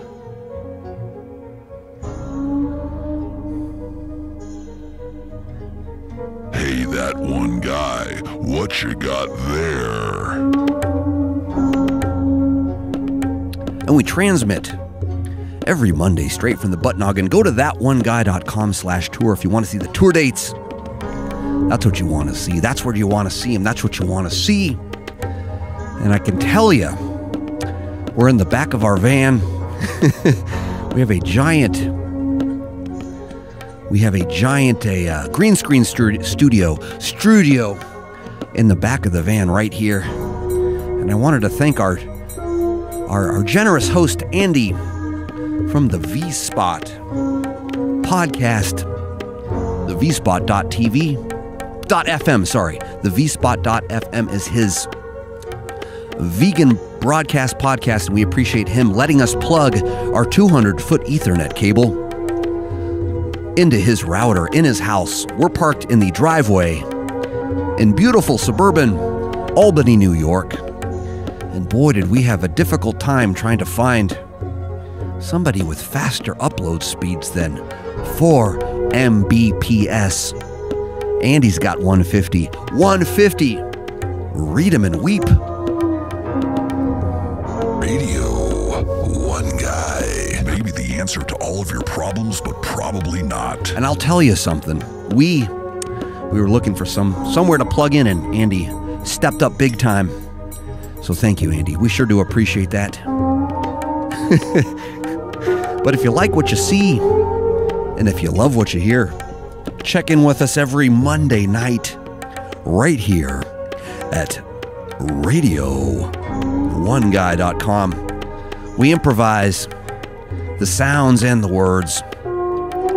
Hey, that one guy, what you got there? And we transmit every Monday straight from the butt noggin. Go to thatoneguy.com/tour if you want to see the tour dates. That's what you want to see. That's where you want to see him. That's what you want to see. And I can tell you, we're in the back of our van. We have a giant green screen studio in the back of the van right here. And I wanted to thank our generous host, Andy, from the V-Spot podcast, the vspot.fm, sorry. The vspot.fm is his vegan broadcast podcast, and we appreciate him letting us plug our 200-foot Ethernet cable into his router in his house. We're parked in the driveway in beautiful suburban Albany, New York. And boy, did we have a difficult time trying to find somebody with faster upload speeds than 4 Mbps. Andy's got 150. 150! Read him and weep. Radio1Guy. Maybe the answer answer to all of your problems, but probably not. And I'll tell you something. We were looking for somewhere to plug in, and Andy stepped up big time. So thank you, Andy. We sure do appreciate that. But if you like what you see, and if you love what you hear, check in with us every Monday night right here at Radio1Guy.com. We improvise the sounds and the words.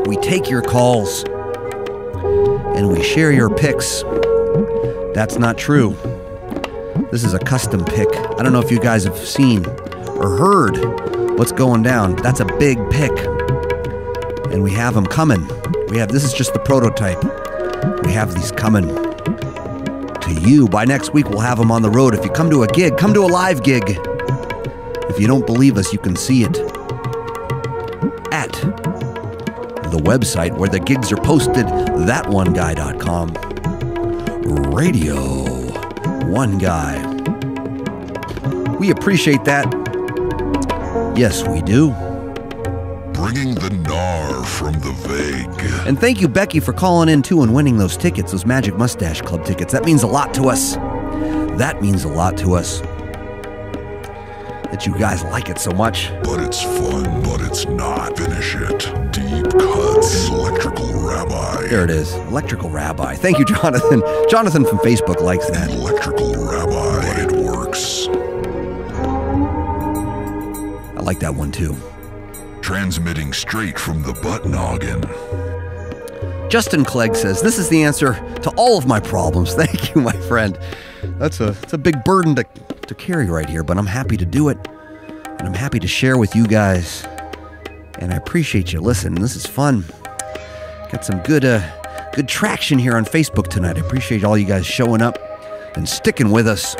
We take your calls and we share your picks. That's not true. This is a custom pick. I don't know if you guys have seen or heard what's going down. That's a big pick. And we have them coming. This is just the prototype. We have these coming to you. By next week, we'll have them on the road. If you come to a gig, come to a live gig. If you don't believe us, you can see it at the website where the gigs are posted, that1guy.com. Radio1Guy. We appreciate that. Yes, we do. Bringing the gnar from the vague. And thank you, Becky, for calling in, too, and winning those tickets, those Magic Mustache Club tickets. That means a lot to us. That means a lot to us. That you guys like it so much. But it's fun, but it's not. Finish it. Deep cuts. Electrical Rabbi. There it is. Electrical Rabbi. Thank you, Jonathan. Jonathan from Facebook likes that. Electrical Rabbi. But it works. I like that one, too. Transmitting straight from the butt noggin. Justin Clegg says, this is the answer to all of my problems. Thank you, my friend. It's a big burden to carry right here, but I'm happy to do it. And I'm happy to share with you guys. And I appreciate you listening. This is fun. Got some good traction here on Facebook tonight. I appreciate all you guys showing up and sticking with us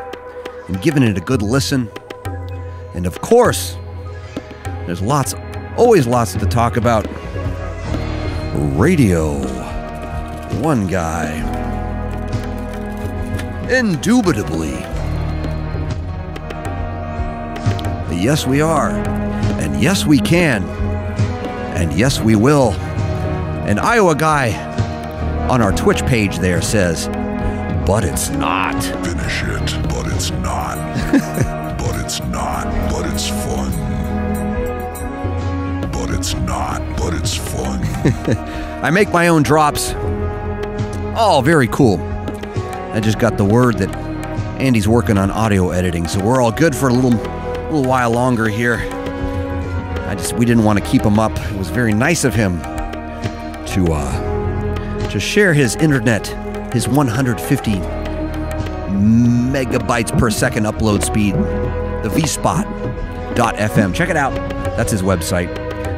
and giving it a good listen. And of course, there's always lots to talk about. Radio1Guy. Indubitably. Yes, we are. And yes, we can. And yes, we will. And Iowa Guy on our Twitch page there says, but it's not. Finish it, but it's not. But it's not, but it's fun. But it's not, but it's fun. I make my own drops. Oh, very cool. I just got the word that Andy's working on audio editing, so we're all good for a little while longer here. We didn't want to keep him up. It was very nice of him to share his internet, his 150 megabytes per second upload speed, the vspot.fm. Check it out. That's his website.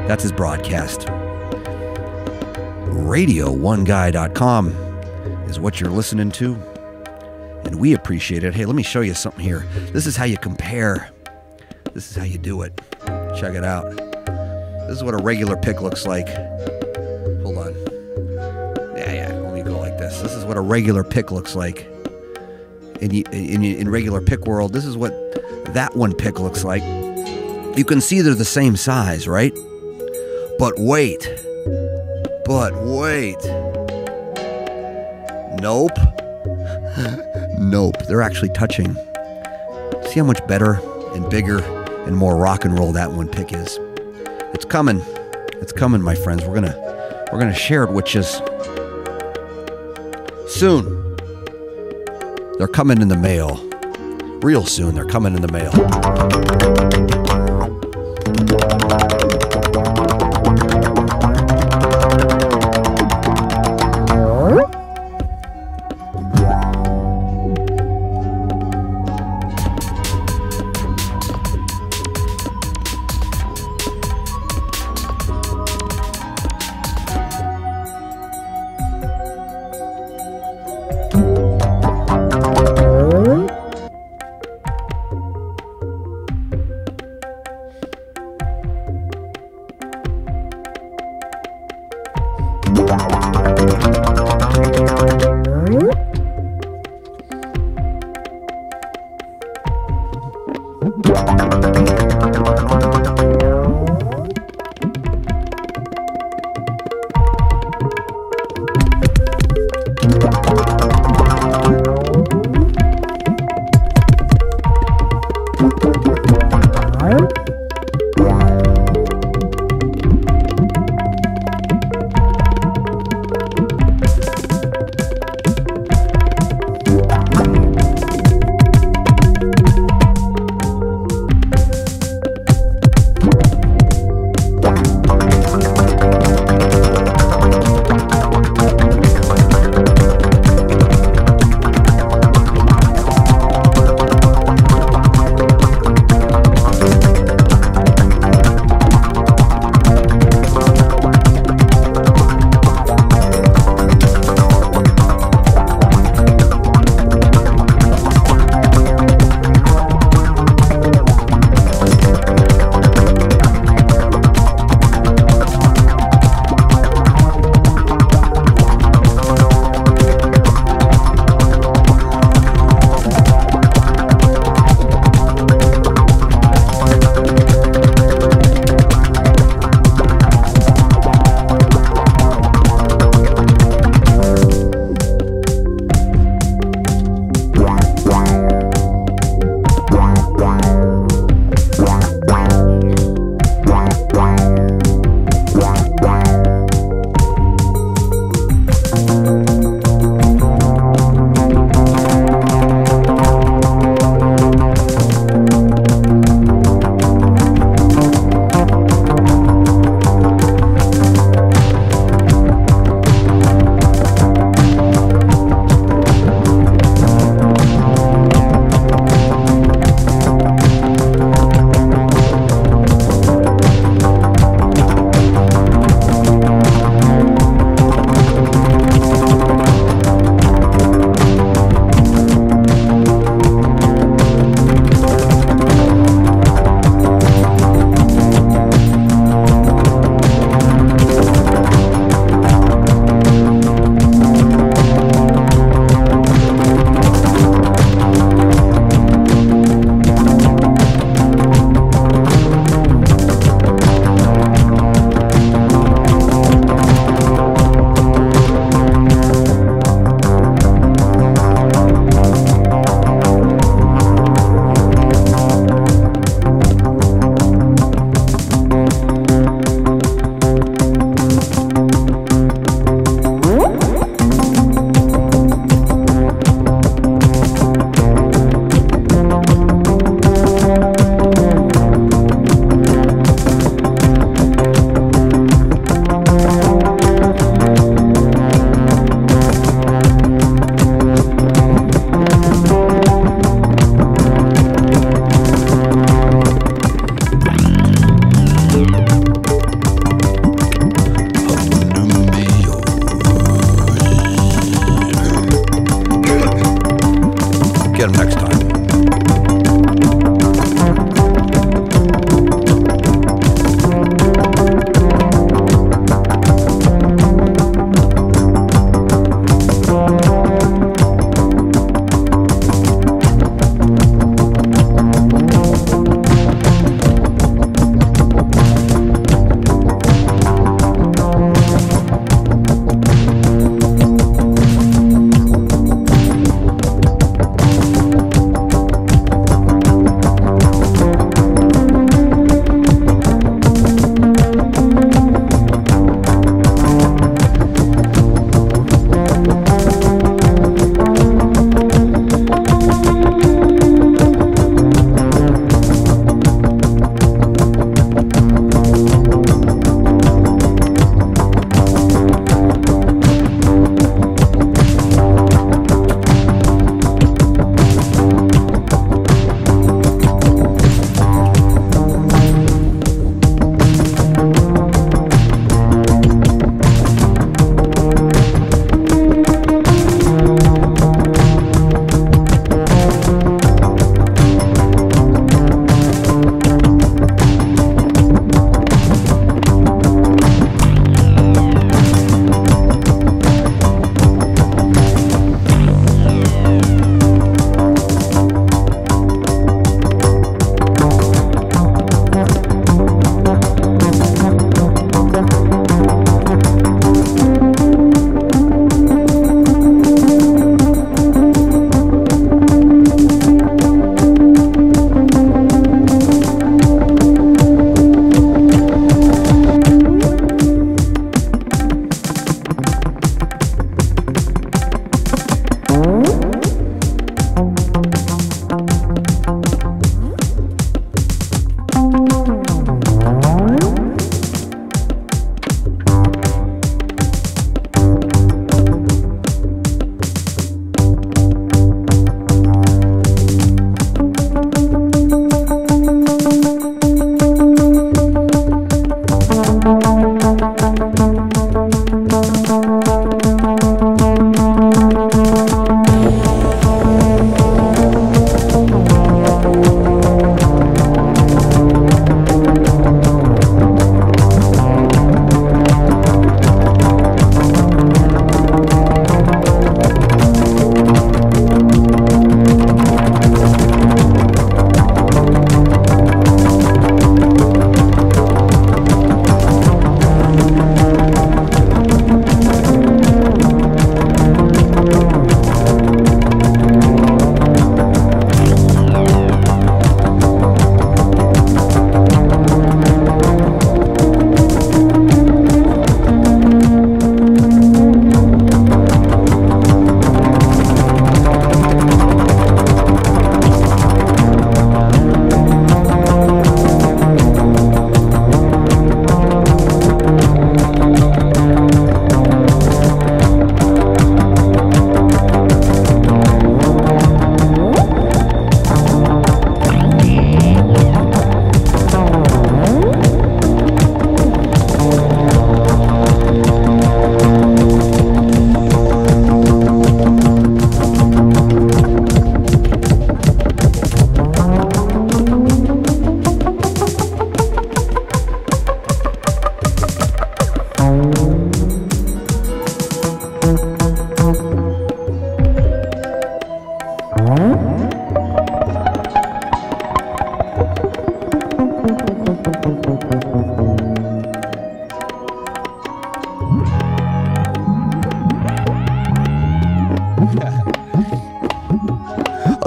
That's his broadcast. Radio1Guy.com is what you're listening to, and we appreciate it. Hey, let me show you something here. This is how you compare. This is how you do it. Check it out. This is what a regular pick looks like. Hold on. Yeah. Let me go like this. This is what a regular pick looks like. In regular pick world, this is what that one pick looks like. You can see they're the same size, right? But wait. Nope. Nope. They're actually touching. See how much better and bigger and more rock and roll that one pick is. It's coming. It's coming, my friends. We're gonna share it with you soon. They're coming in the mail. Real soon, they're coming in the mail.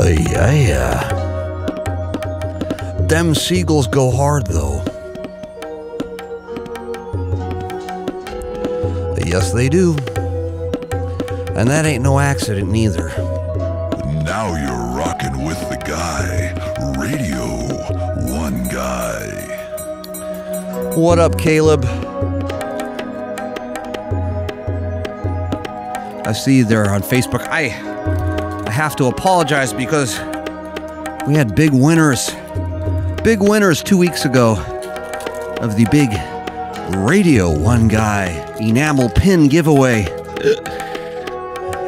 Yeah. Them seagulls go hard, though. Yes, they do. And that ain't no accident, neither. Now you're rocking with the guy, Radio1Guy. What up, Caleb? I see you there on Facebook. I have to apologize because we had big winners 2 weeks ago of the big Radio1Guy enamel pin giveaway.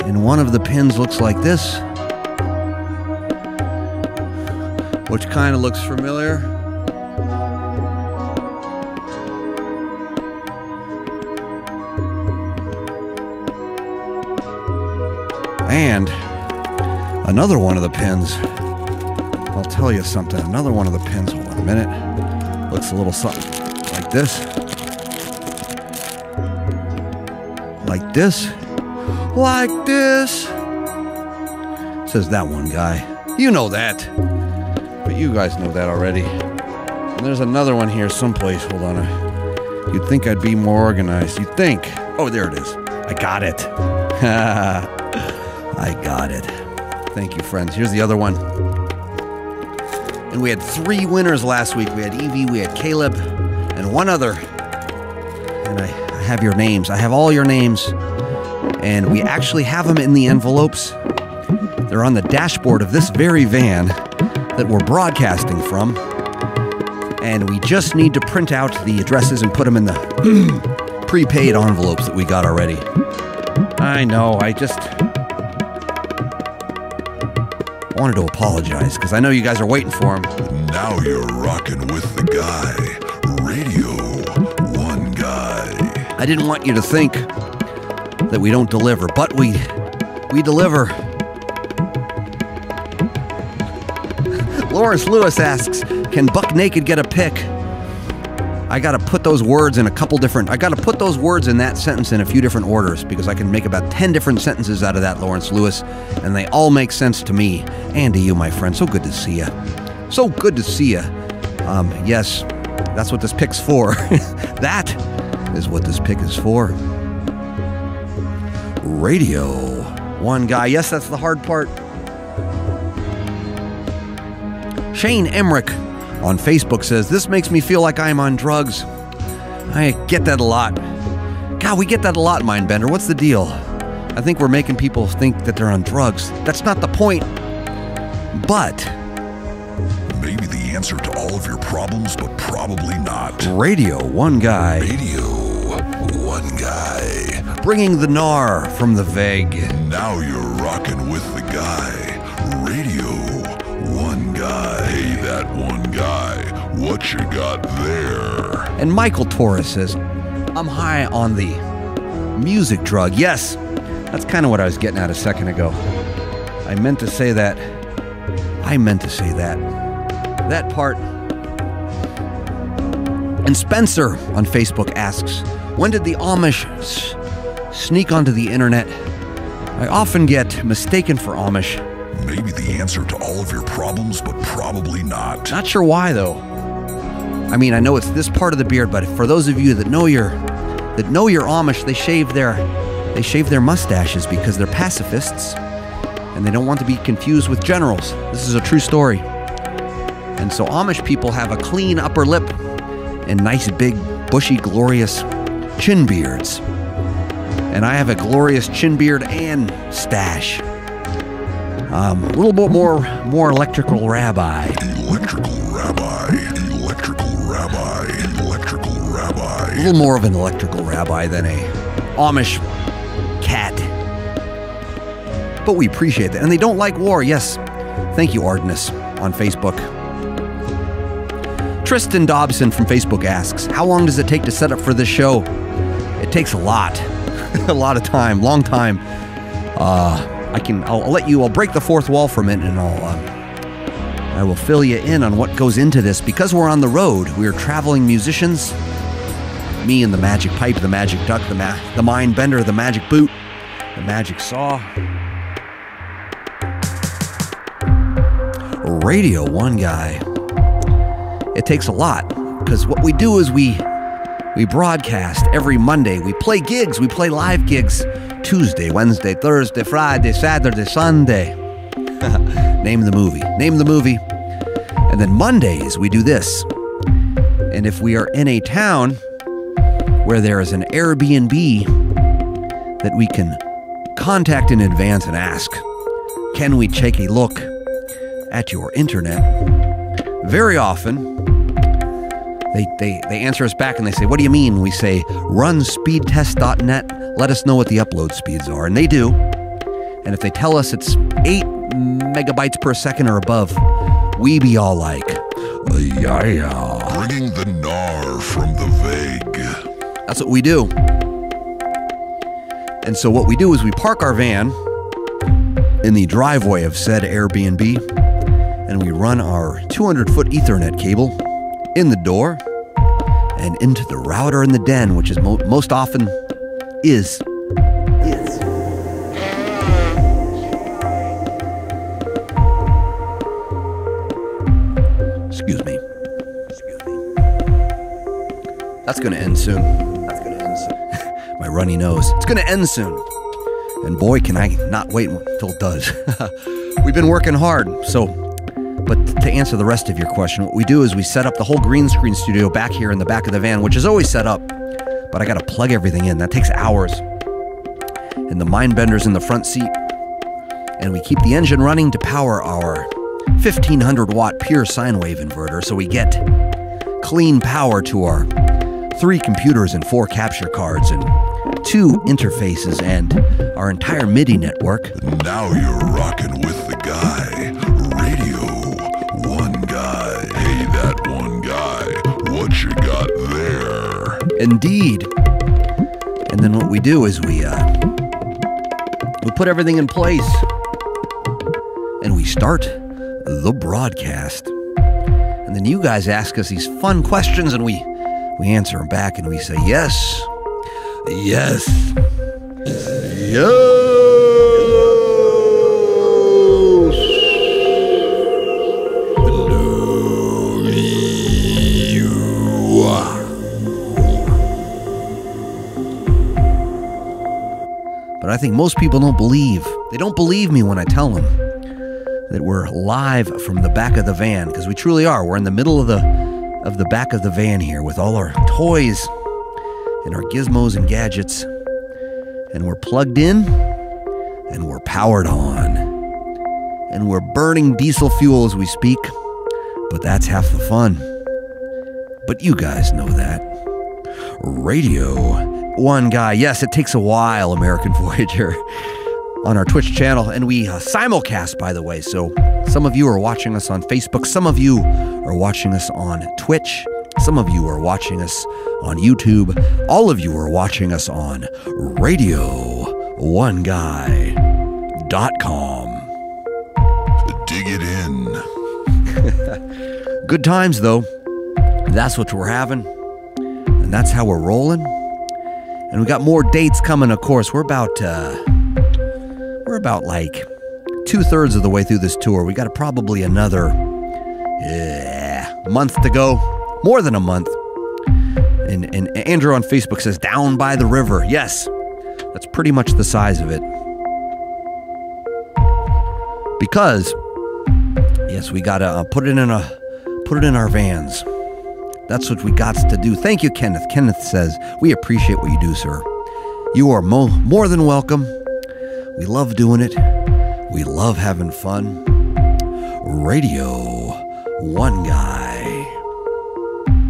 And one of the pins looks like this, which kind of looks familiar. And another one of the pins, I'll tell you something, another one of the pins, hold on a minute, looks a little something like this. Like this. Like this. Says that one guy. You know that. But you guys know that already. And there's another one here someplace. Hold on. You'd think I'd be more organized. You'd think. Oh, there it is. I got it. I got it. Thank you, friends. Here's the other one. And we had 3 winners last week. We had Evie, we had Caleb, and one other. And I have your names. I have all your names. And we actually have them in the envelopes. They're on the dashboard of this very van that we're broadcasting from. And we just need to print out the addresses and put them in the prepaid envelopes that we got already. I know, I just wanted to apologize because I know you guys are waiting for them. Now you're rocking with the guy, Radio1Guy. I didn't want you to think that we don't deliver, but we deliver. Lawrence Lewis asks, can Buck Naked get a pick? I gotta put those words in I gotta put those words in that sentence in a few different orders because I can make about 10 different sentences out of that, Lawrence Lewis, and they all make sense to me and to you, my friend. So good to see you. So good to see you. Yes, that's what this pick's for. That is what this pick is for. Radio1Guy. Yes, that's the hard part. Shane Emmerich on Facebook says, this makes me feel like I'm on drugs. I get that a lot. God, we get that a lot, Mindbender. What's the deal? I think we're making people think that they're on drugs. That's not the point. But maybe the answer to all of your problems, but probably not. Radio1Guy. Radio1Guy. Bringing the gnar from the vague. Now you're rocking with the guy, Radio1Guy. Hey, that one guy, what you got there? And Michael Torres says, I'm high on the music drug. Yes, that's kind of what I was getting at a second ago. I meant to say that. That part. And Spencer on Facebook asks, when did the Amish sneak onto the internet? I often get mistaken for Amish. Maybe the answer to all of your problems, but probably not. Not sure why, though. I mean, I know it's this part of the beard, but for those of you that know you're Amish, they shave their mustaches because they're pacifists, and they don't want to be confused with generals. This is a true story. And so Amish people have a clean upper lip and nice, big, bushy, glorious chin beards. And I have a glorious chin beard and stash. A little bit more electrical rabbi. Electrical rabbi. A little more of an electrical rabbi than a Amish cat. But we appreciate that. And they don't like war. Yes. Thank you, Ardenus, on Facebook. Tristan Dobson from Facebook asks, how long does it take to set up for this show? It takes a lot. A lot of time. Long time. I'll break the fourth wall for a minute and I will fill you in on what goes into this. Because we're on the road, we're traveling musicians. Me and the magic pipe, the magic duck, the mind bender, the magic boot, the magic saw. Radio 1 Guy. It takes a lot, because what we do is we broadcast every Monday. We play gigs. We play live gigs Tuesday, Wednesday, Thursday, Friday, Saturday, Sunday. Name the movie. Name the movie. And then Mondays, we do this. And if we are in a town where there is an Airbnb that we can contact in advance and ask, can we take a look at your internet? Very often, they answer us back and they say, what do you mean? We say, run speedtest.net, let us know what the upload speeds are. And they do. And if they tell us it's 8 megabytes per second or above, we be all like, yeah. Bringing the gnar from the vague. That's what we do. And so what we do is we park our van in the driveway of said Airbnb, and we run our 200-foot Ethernet cable in the door and into the router in the den, which is most often is. Excuse me. That's going to end soon. My runny nose. It's going to end soon. And boy, can I not wait until it does. We've been working hard, but to answer the rest of your question, what we do is we set up the whole green screen studio back here in the back of the van, which is always set up, but I got to plug everything in. That takes hours. And the Mindbender's in the front seat. And we keep the engine running to power our 1500 watt pure sine wave inverter, so we get clean power to our 3 computers and 4 capture cards and 2 interfaces and our entire MIDI network. Now you're rocking with the guy. Radio 1 Guy. Hey, that one guy. What you got there? Indeed. And then what we do is we put everything in place and we start the broadcast. And then you guys ask us these fun questions and we answer them back and we say, yes, yes, yes. But I think most people don't believe. They don't believe me when I tell them that we're live from the back of the van, because we truly are. We're in the middle of the back of the van here with all our toys and our gizmos and gadgets, and we're plugged in and we're powered on and we're burning diesel fuel as we speak, but that's half the fun. But you guys know that. Radio 1 Guy. Yes, it takes a while, American Voyager, on our Twitch channel, and we simulcast, by the way, so some of you are watching us on Facebook, some of you are watching us on Twitch, some of you are watching us on YouTube, all of you are watching us on Radio1Guy.com. Dig it in. Good times, though. That's what we're having, and that's how we're rolling. And we got more dates coming, of course. We're about like 2/3 of the way through this tour. We got probably another month to go. More than a month. And Andrew on Facebook says, down by the river. Yes, that's pretty much the size of it. Because, yes, we got to put it in our vans. That's what we got to do. Thank you, Kenneth. Kenneth says, we appreciate what you do, sir. You are more than welcome. We love doing it. We love having fun. Radio 1 Guy.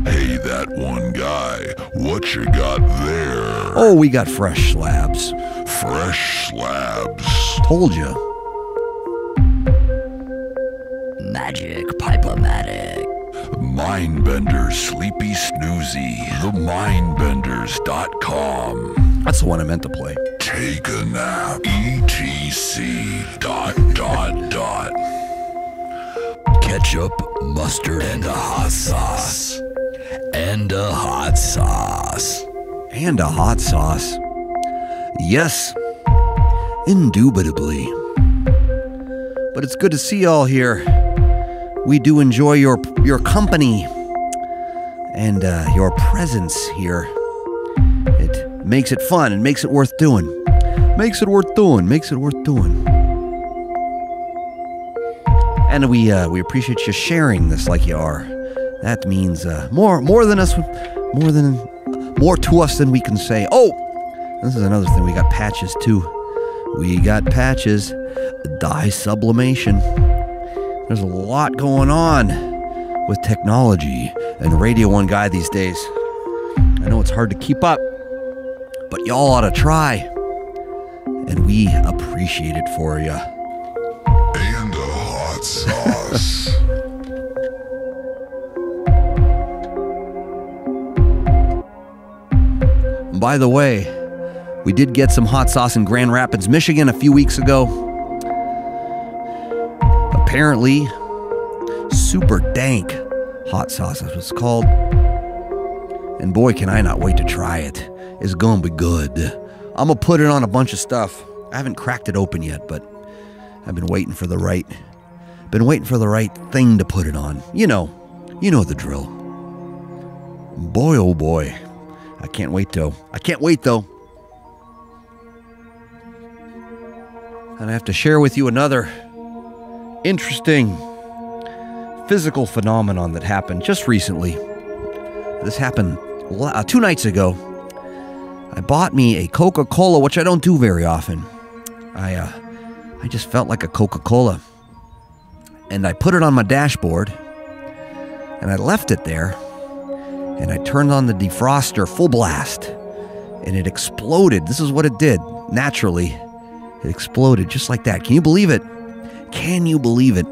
Hey, that one guy. What you got there? Oh, we got fresh slabs. Fresh slabs. Told you. Magic Pipe-O-Matic. Mindbenders, Sleepy Snoozy. TheMindbenders.com. That's the one I meant to play. Take a nap. ETC. ... Ketchup, mustard, and a hot sauce. And a hot sauce. And a hot sauce. Yes, indubitably. But it's good to see y'all here We do enjoy your company and your presence here. It makes it fun and makes it worth doing. Makes it worth doing. And we appreciate you sharing this like you are. That means more to us than we can say. Oh, this is another thing. We got patches too. We got patches. Dye sublimation. There's a lot going on with technology and Radio 1 Guy these days. I know it's hard to keep up, but y'all ought to try. And we appreciate it for you. And a hot sauce. By the way, we did get some hot sauce in Grand Rapids, Michigan a few weeks ago. Apparently, super dank hot sauce is what it's called. And boy, can I not wait to try it. It's gonna be good. I'm gonna put it on a bunch of stuff. I haven't cracked it open yet, but I've been waiting for the right thing to put it on. You know the drill. Boy, oh boy. I can't wait though. And I have to share with you another interesting physical phenomenon that happened just recently. This happened 2 nights ago. I bought me a Coca-Cola, which I don't do very often. I just felt like a Coca-Cola. And I put it on my dashboard, and I left it there, and I turned on the defroster full blast, and it exploded. This is what it did. Naturally, it exploded just like that. Can you believe it? Can you believe it?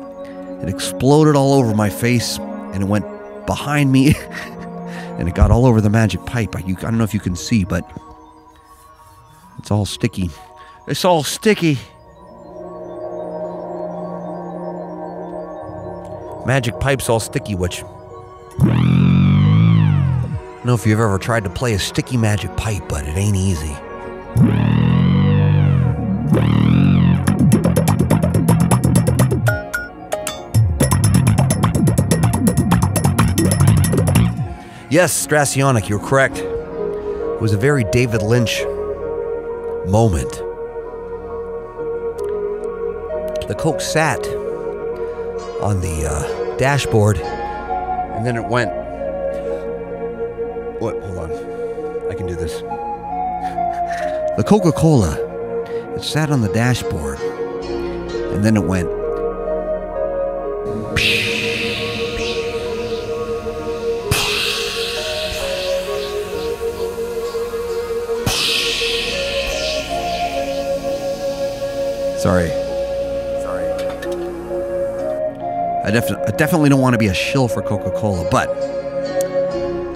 It exploded all over my face, and it went behind me, and it got all over the magic pipe. I don't know if you can see, but it's all sticky. It's all sticky. Magic pipe's all sticky, which I don't know if you've ever tried to play a sticky magic pipe, but it ain't easy. Yes, Strasionic, you're correct. It was a very David Lynch moment. The Coke sat on the dashboard, and then it went... What? Hold on. I can do this. The Coca-Cola, it sat on the dashboard, and then it went... Sorry. I definitely don't want to be a shill for Coca-Cola, but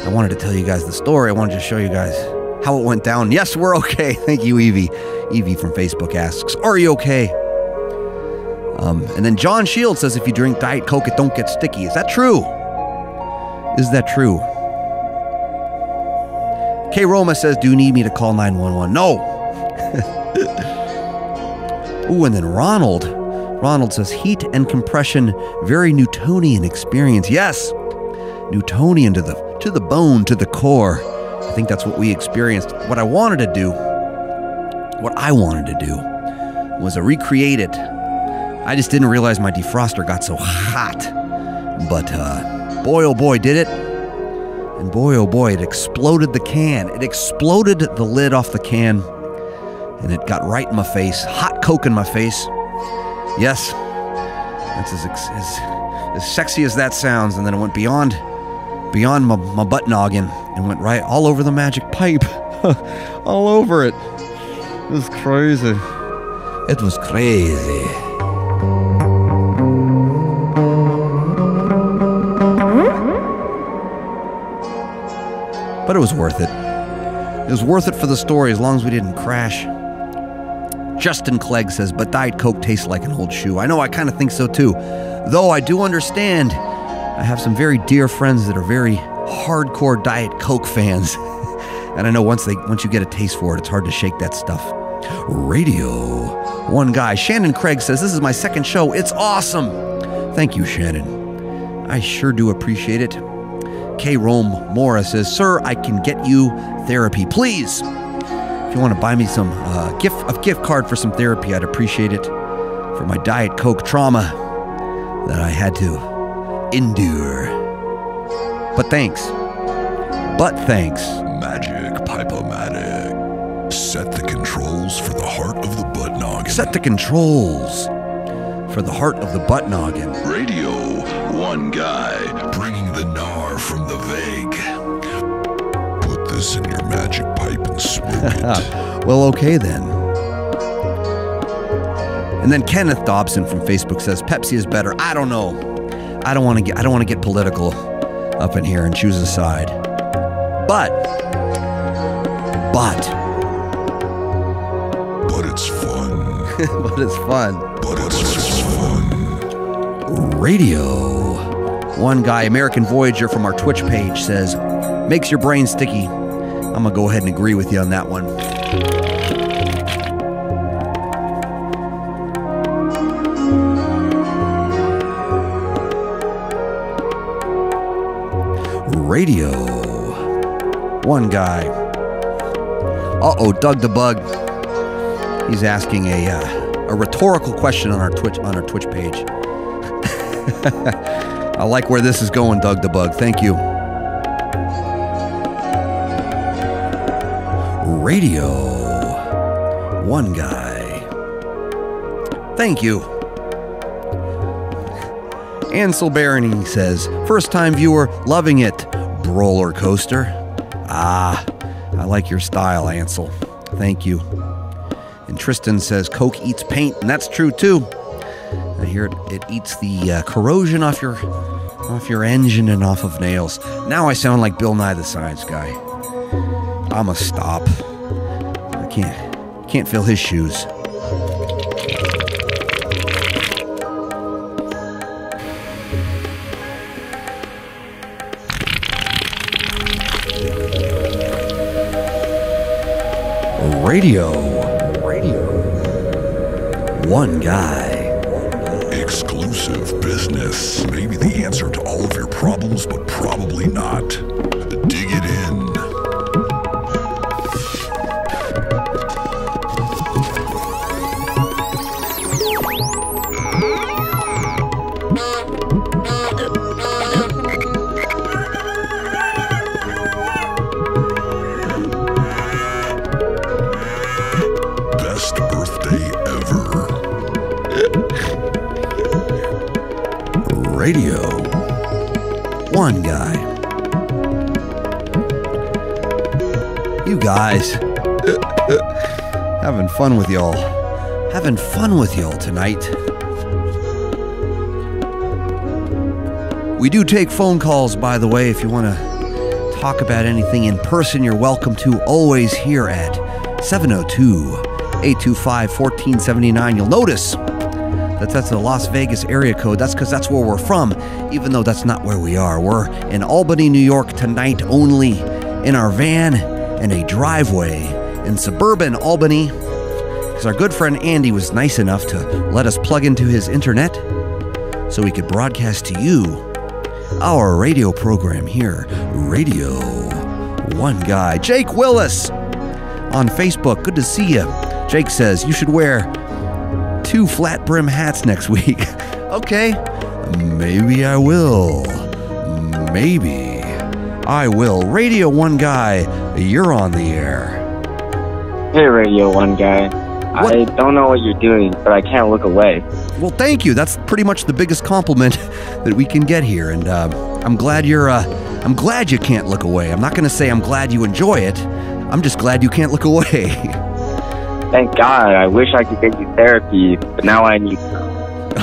I wanted to tell you guys the story. I wanted to show you guys how it went down. Yes, we're okay. Thank you, Evie. Evie from Facebook asks, are you okay? And then John Shields says, if you drink Diet Coke, it don't get sticky. Is that true? Is that true? K. Roma says, do you need me to call 911? No. Ooh, and then Ronald says, heat and compression, very Newtonian experience. Yes, Newtonian to the bone, to the core. I think that's what we experienced. What I wanted to do was recreate it. I just didn't realize my defroster got so hot. But boy, oh boy, did it. And boy, oh boy, it exploded the can. It exploded the lid off the can. And it got right in my face. Hot Coke in my face. Yes. That's as sexy as that sounds. And then it went beyond my butt noggin and went right all over the magic pipe. All over it. It was crazy. It was crazy. But it was worth it. It was worth it for the story as long as we didn't crash. Justin Clegg says, but Diet Coke tastes like an old shoe. I know, I kind of think so too. Though I do understand, I have some very dear friends that are very hardcore Diet Coke fans. And I know once you get a taste for it, it's hard to shake that stuff. Radio 1 Guy. Shannon Craig says, this is my second show. It's awesome. Thank you, Shannon. I sure do appreciate it. K. Rome Mora says, "Sir, I can get you therapy, please. If you want to buy me some gift card for some therapy, I'd appreciate it for my Diet Coke trauma that I had to endure. But thanks. Magic Pipe-O-Matic. Set the controls for the heart of the butt noggin. Set the controls for the heart of the butt noggin. Radio 1 Guy, bringing the gnar from the vague. Put this in your magic pipe and smoke it. Well, okay then." And then Kenneth Dobson from Facebook says, "Pepsi is better." I don't know. I don't want to get political up in here and choose a side. But it's fun. But it's fun. But it's fun. Radio 1 Guy, American Voyager from our Twitch page says, "Makes your brain sticky." I'm going to go ahead and agree with you on that one. Radio 1 Guy. Uh-oh, Doug the Bug. He's asking a rhetorical question on our Twitch page. I like where this is going, Doug the Bug. Thank you. Radio 1 Guy. Thank you. Ansel Barony says, "First time viewer, loving it. Roller coaster." I like your style, Ansel. Thank you. And Tristan says, "Coke eats paint," and that's true too. I hear it eats the corrosion off your engine and off of nails. Now I sound like Bill Nye the Science Guy. I'ma stop. I can't fill his shoes. Radio 1 Guy. Exclusive business. Maybe the answer to all of your problems, but probably not. Dig it in. Best birthday ever. Radio 1 Guy. You guys. Having fun with y'all. Having fun with y'all tonight. We do take phone calls, by the way. If you want to talk about anything in person, you're welcome to. Always here at 702-825-1479. You'll notice that's the Las Vegas area code. That's because that's where we're from, even though that's not where we are. We're in Albany, New York tonight, only in our van in a driveway in suburban Albany, because our good friend Andy was nice enough to let us plug into his internet so we could broadcast to you our radio program here, Radio 1 Guy. Jake Willis on Facebook, good to see you. Jake says you should wear 2 flat brim hats next week. Okay, maybe I will. Maybe I will. Radio 1 Guy, you're on the air. Hey, Radio 1 Guy. What? I don't know what you're doing, but I can't look away. Well, thank you. That's pretty much the biggest compliment that we can get here, and I'm glad you're. I'm glad you can't look away. I'm not going to say I'm glad you enjoy it. I'm just glad you can't look away. Thank God. I wish I could get you therapy, but now I need some.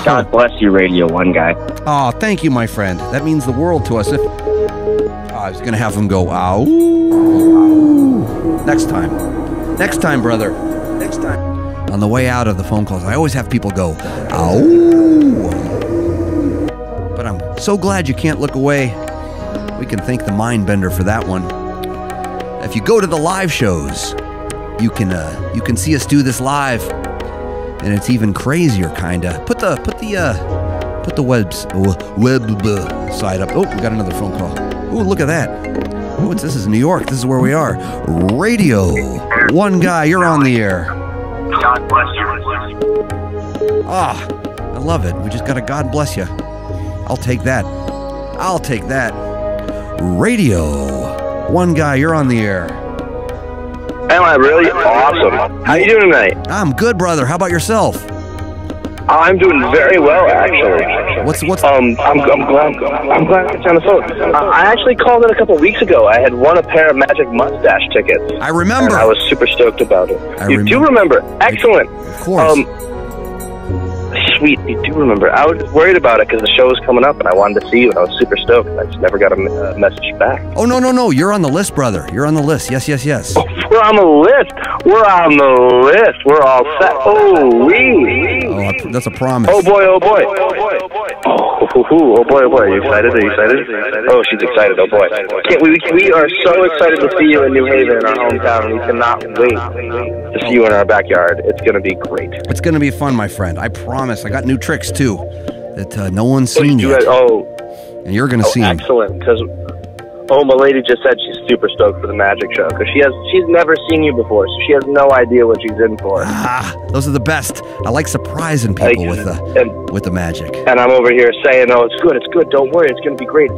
God bless you, Radio 1 Guy. Oh, thank you, my friend. That means the world to us. If I was going to have them go, ow. Next time, brother. Next time. On the way out of the phone calls, I always have people go, ow. But I'm so glad you can't look away. We can thank the mind bender for that one. If you go to the live shows, you can see us do this live, and it's even crazier, kinda. Put the Put the web side up. Oh, we got another phone call. Oh, look at that. Oh, this is New York. This is where we are. Radio 1 Guy, you're on the air. God bless you. Ah, I love it. We just got a God bless you. I'll take that. I'll take that. Radio 1 Guy, you're on the air. Am I really? Awesome. How you doing tonight? I'm good, brother. How about yourself? I'm doing very well, actually. What's I'm glad it's on the phone. I actually called in a couple weeks ago. I had won a pair of Magic Mustache tickets. I remember. And I was super stoked about it. You do remember? Excellent. Of course. Sweet, you do remember. I was just worried about it because the show was coming up and I wanted to see you and I was super stoked. I just never got a message back. Oh, no. You're on the list, brother. You're on the list. Yes. Oh, we're on the list. We're on the list. We're all set. Oh, wee. Oh, that's a promise. Oh, boy. Oh, boy. Are you excited? Oh, she's excited. Oh, boy. We are so excited to see you in New Haven, in our hometown. We cannot wait to see you in our backyard. It's going to be great. It's going to be fun, my friend. I promise. I got new tricks, too, that no one's seen yet. And you're going to see them. Excellent. Because, my lady just said she's super stoked for the magic show because she's never seen you before, so she has no idea what she's in for. Those are the best. I like surprising people with the magic. And I'm over here saying, "Oh, it's good. Don't worry, it's going to be great.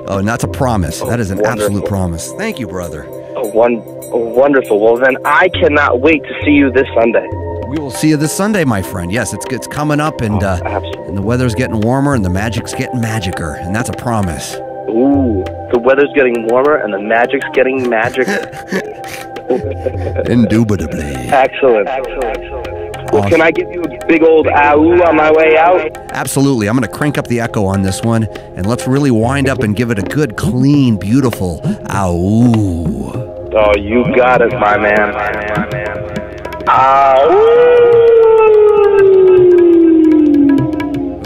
Oh, and that's a promise. That is an absolute promise. Thank you, brother. Wonderful. Well, then I cannot wait to see you this Sunday. We will see you this Sunday, my friend. Yes, it's coming up, and the weather's getting warmer, and the magic's getting magicer, and that's a promise. Ooh, the weather's getting warmer, and the magic's getting magicer. Indubitably. Excellent. Well, can I give you a big old ah-ooh on my way out? Absolutely. I'm going to crank up the echo on this one, and let's really wind up and give it a good, clean, beautiful ah-ooh. Oh, you got it, my man.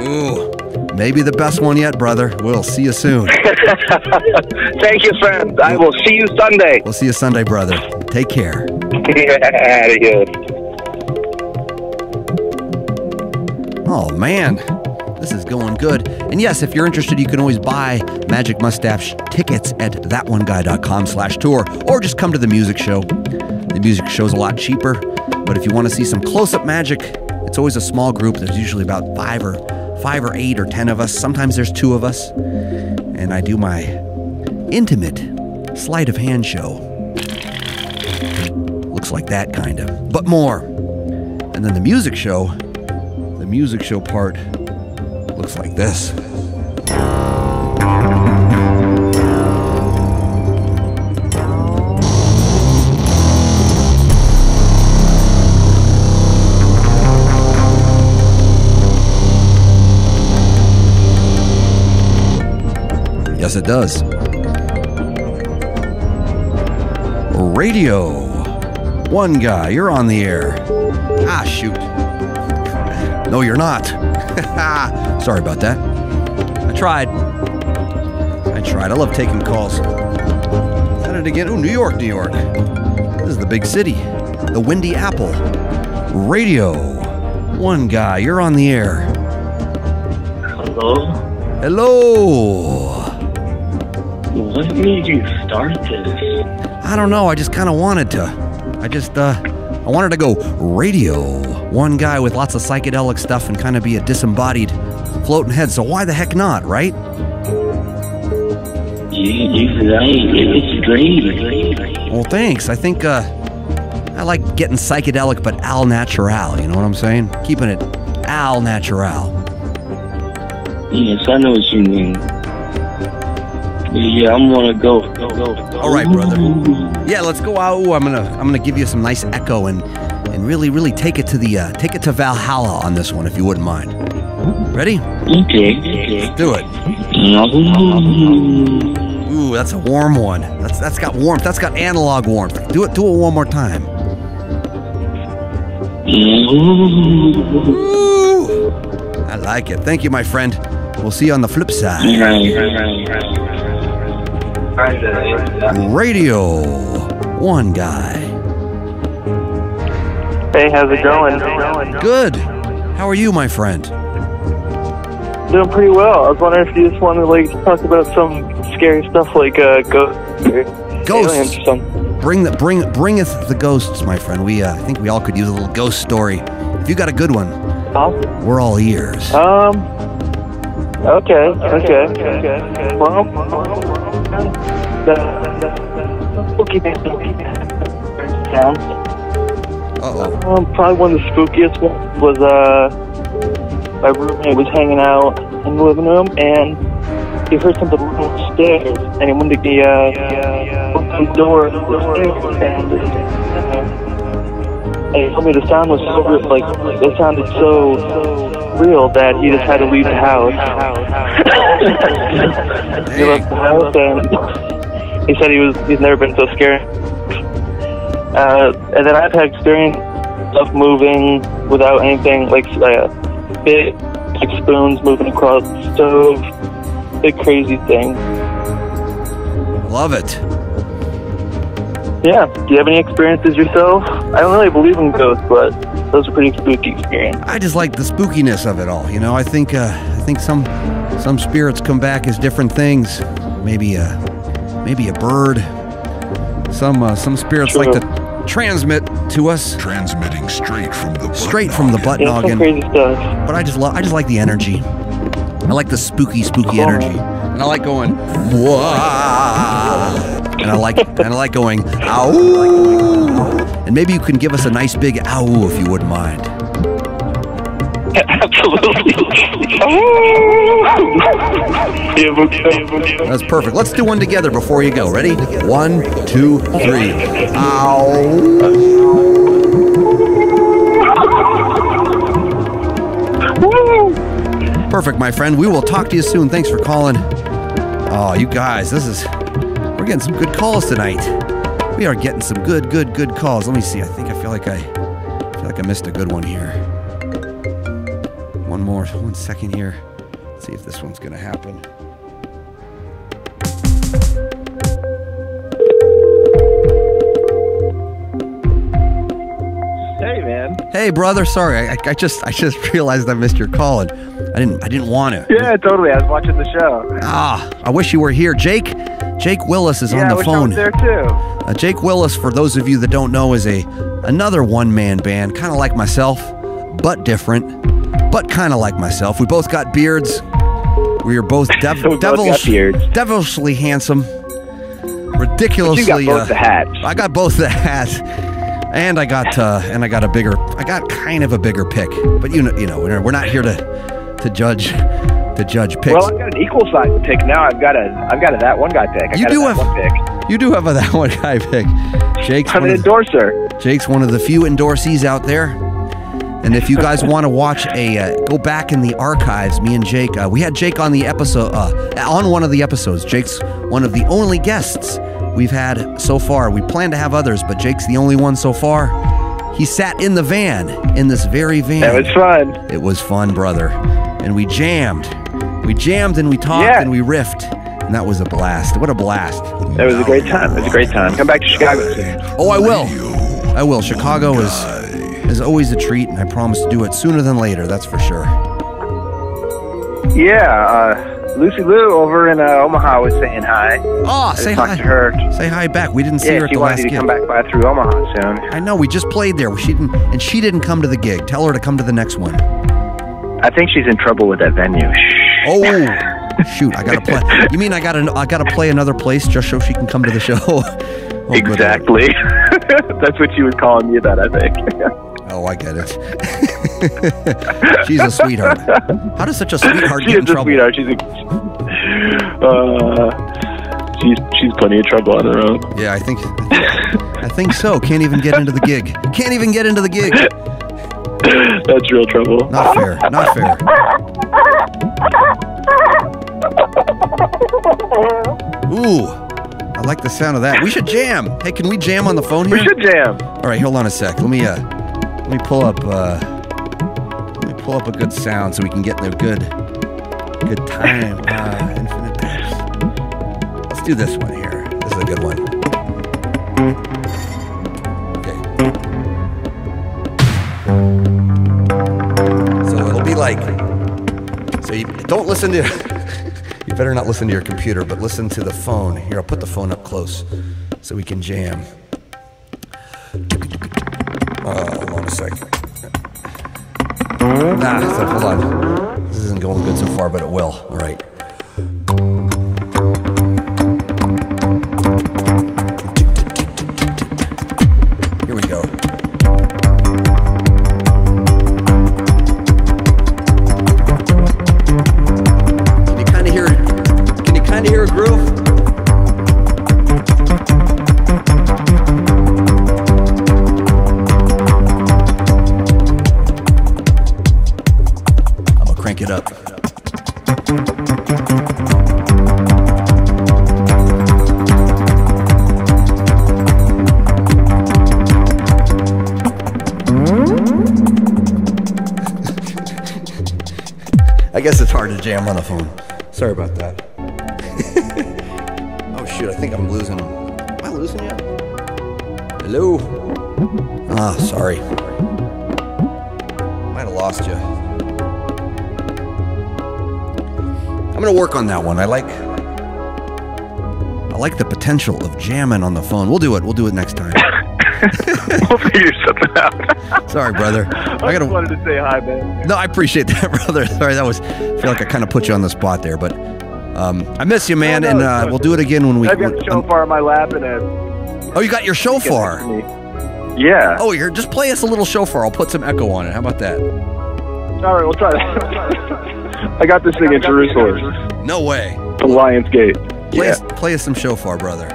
Ooh, maybe the best one yet, brother. We'll see you soon. Thank you, friends. I will see you Sunday. We'll see you Sunday, brother. Take care. Adios. Oh, man. This is going good. And yes, if you're interested, you can always buy Magic Mustache tickets at thatoneguy.com/tour, or just come to the music show. The music show's a lot cheaper, but if you want to see some close-up magic, it's always a small group. There's usually about 5 or 8 or 10 of us. Sometimes there's 2 of us. And I do my intimate sleight of hand show. Looks like that, kind of, but more. And then the music show part looks like this. Yes, it does. Radio 1 Guy, you're on the air. Ah, shoot. No, you're not. Sorry about that. I tried. I love taking calls. Said it again. Oh, New York. This is the big city. The Windy Apple. Radio 1 Guy, you're on the air. Hello. What made you start this? I don't know. I just kind of wanted to. I wanted to go Radio 1 Guy with lots of psychedelic stuff and kind of be a disembodied floating head. So why the heck not, right? You're right. It's great. Well, thanks. I think I like getting psychedelic, but al natural. You know what I'm saying? Keeping it al natural. Yes, I know what you mean. Yeah, I'm gonna go. All right, brother. Yeah, let's go out. I'm gonna give you some nice echo and really take it to Valhalla on this one, if you wouldn't mind. Ready? Okay. Let's do it. Ooh, that's a warm one. That's got warmth. That's got analog warmth. Do it one more time. Ooh, I like it. Thank you, my friend. We'll see you on the flip side. Radio 1 Guy. Hey, how's it going? Good. How are you, my friend? Doing pretty well. I was wondering if you just wanted to like talk about some scary stuff like ghosts or aliens or something. Bringeth the ghosts, my friend. I think we all could use a little ghost story. If you got a good one, awesome. We're all ears. Okay. Well, the spooky thing. Probably one of the spookiest ones was my roommate was hanging out in the living room and he heard something upstairs and he went to the door and he told me the sound was so real, like it sounded so real that he just had to leave the house. He left the house and he said he's never been so scared. And then I've had experience of moving without anything, like big spoons moving across the stove, big crazy thing. Love it. Yeah. Do you have any experiences yourself? I don't really believe in ghosts, but those are pretty spooky experiences. I just like the spookiness of it all. You know, I think some spirits come back as different things. Maybe a bird. Some spirits like to transmit to us. Transmitting straight from the butt noggin. Some crazy stuff. But I just like the energy. I like the spooky energy. And I like going wah. And I like going ow. And maybe you can give us a nice big ow if you wouldn't mind. Absolutely. That's perfect. Let's do one together before you go. Ready? 1, 2, 3. Ow. Perfect, my friend. We will talk to you soon. Thanks for calling. Oh, you guys, we're getting some good calls tonight. We are getting some good calls. Let me see. I feel like I missed a good one here. One second here. Let's see if this one's gonna happen. Hey, man. Hey, brother. Sorry, I just realized I missed your call, and I didn't want to. Yeah, totally. I was watching the show. I wish you were here, Jake. Jake Willis is on the phone. Yeah, I wish I was there too. Jake Willis, for those of you that don't know, is another one-man band, kind of like myself, but different. But kind of like myself. We both got beards. We are both devilishly handsome. Ridiculously. You got both the hats. I got both the hats. And I got kind of a bigger pick. But you know, we're not here to judge picks. Well, I've got an equal size pick now. I've got a that one guy pick. You do have a that one guy pick. I'm an endorser. Jake's one of the few endorsees out there. And if you guys want to watch go back in the archives, me and Jake, we had Jake on the episode, on one of the episodes. Jake's one of the only guests we've had so far. We plan to have others, but Jake's the only one so far. He sat in the van, in this very van. That was fun. It was fun, brother. And we jammed. We jammed and we talked and we riffed. And that was a blast. What a blast. That was a great time. It was a great time. Come back to Chicago soon. Oh, I will. I will. Chicago is always a treat, and I promise to do it sooner than later, that's for sure. Yeah, Lucy Lou over in Omaha was saying hi. Oh, say hi. To her. Say hi back. We didn't see her at the last gig. Yeah, she wanted to come back by through Omaha soon. I know, we just played there. She didn't come to the gig. Tell her to come to the next one. I think she's in trouble with that venue. Oh, shoot, I gotta play. You mean I gotta play another place just so she can come to the show? Oh, exactly. That's what she was calling me about, I think. Oh, I get it. She's a sweetheart. How does such a sweetheart get in trouble? Sweetheart. She's plenty of trouble on her own. Yeah, I think so. Can't even get into the gig. That's real trouble. Not fair. Ooh, I like the sound of that. We should jam. Hey, can we jam on the phone here? We should jam. All right, hold on a sec. Let me pull up a good sound so we can get in a good time. Infinite taps. Let's do this one here. This is a good one. Okay. So like. So you don't listen to, you better not listen to your computer, but listen to the phone. Here, I'll put the phone up close so we can jam. Hold on a second. Hold on. This isn't going good so far, but it will. All right. Here we go. Can you kind of hear a groove? Crank it up. I guess it's hard to jam on the phone. Sorry about that. Oh shoot, I think I'm losing. Am I losing yet? Hello? Ah, sorry. Might have lost you. I'm gonna work on that one. I like the potential of jamming on the phone. We'll do it next time. We'll figure something out. Sorry, brother. I just wanted to say hi, man. No, I appreciate that, brother. Sorry, I feel like I kind of put you on the spot there, but I miss you, man, and we'll do it again when we. I've got the shofar in my lap and oh, you got your shofar? Yeah. Oh, here, just play us a little shofar. I'll put some echo on it. How about that? All right, we'll try that. I got this thing in Jerusalem. No way. The Lion's Gate. Play us some shofar, brother.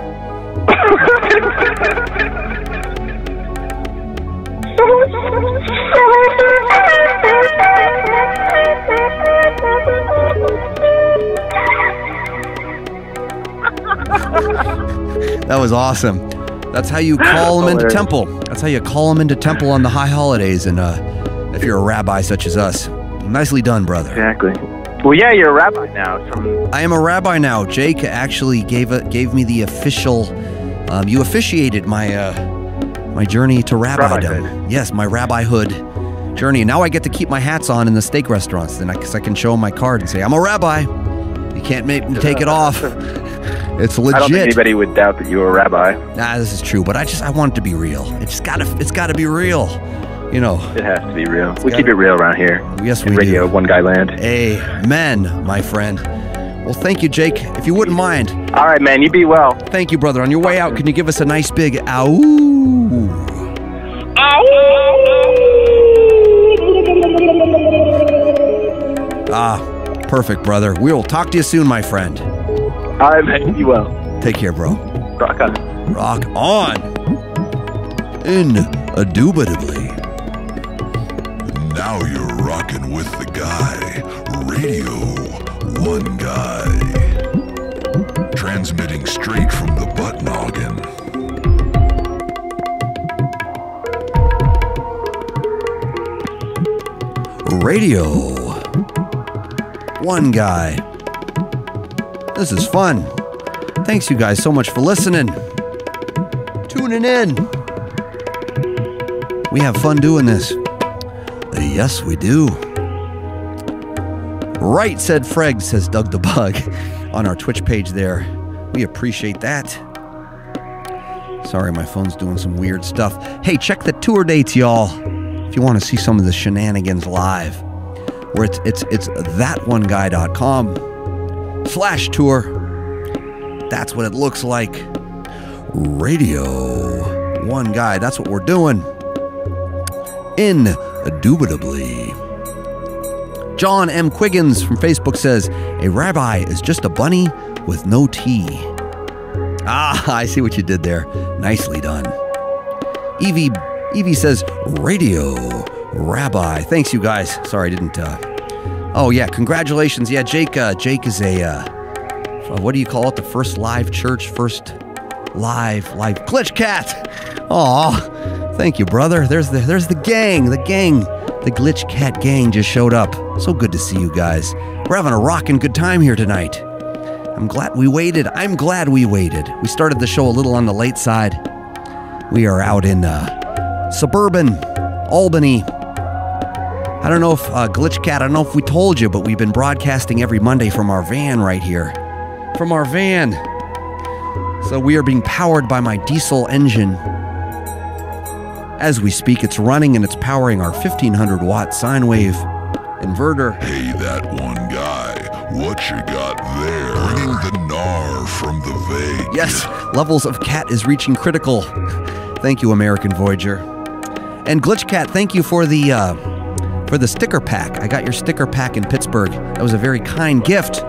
That was awesome. That's how you call them into temple. That's how you call them into temple on the high holidays, and if you're a rabbi such as us. Nicely done, brother. Exactly. Well, yeah, you're a rabbi now. I am a rabbi now. Jake actually gave me the official. You officiated my journey to rabbidom. Yes, my rabbihood journey. And now I get to keep my hats on in the steak restaurants. Then I can show them my card and say I'm a rabbi. You can't make me take it off. It's legit. I don't think anybody would doubt that you were a rabbi. Nah, this is true. But I want it to be real. It's gotta be real. You know, it has to be real. We keep it real around here. Yes, we Radio do. One Guy Land. Amen, my friend. Well, thank you, Jake. If you wouldn't mind. All right, man. You be well. Thank you, brother. On your way out, can you give us a nice big ow? Ah, perfect, brother. We'll talk to you soon, my friend. All right, man. You be well. Take care, bro. Rock on. Rock on. Indubitably. Now you're rocking with the guy, Radio 1 Guy. Transmitting straight from the butt noggin. Radio 1 Guy. This is fun. Thanks you guys so much for listening. Tuning in. We have fun doing this. Yes, we do. Right, said Freg, says Doug the Bug on our Twitch page there. We appreciate that. Sorry, my phone's doing some weird stuff. Hey, check the tour dates, y'all. If you want to see some of the shenanigans live. Where it's thatoneguy.com/tour. That's what it looks like. Radio 1 Guy. That's what we're doing. Indubitably. John M. Quiggins from Facebook says, a rabbi is just a bunny with no tea. Ah, I see what you did there. Nicely done. Evie says, radio rabbi. Thanks, you guys. Sorry, I didn't. Oh, yeah, congratulations. Yeah, Jake is a, what do you call it? The first live church, first live Glitch Cat. Aw. Thank you, brother. There's the gang. The Glitch Cat gang just showed up. So good to see you guys. We're having a rockin' good time here tonight. I'm glad we waited. We started the show a little on the late side. We are out in suburban Albany. I don't know if, Glitch Cat, I don't know if we told you, but we've been broadcasting every Monday from our van right here. From our van. So we are being powered by my diesel engine. As we speak, it's running and it's powering our 1500 watt sine wave inverter. Hey, that one guy, what you got there? Bringing the gnar from the Vegas. Yes, levels of cat is reaching critical. Thank you, American Voyager. And Glitch Cat, thank you for the sticker pack. I got your sticker pack in Pittsburgh. That was a very kind gift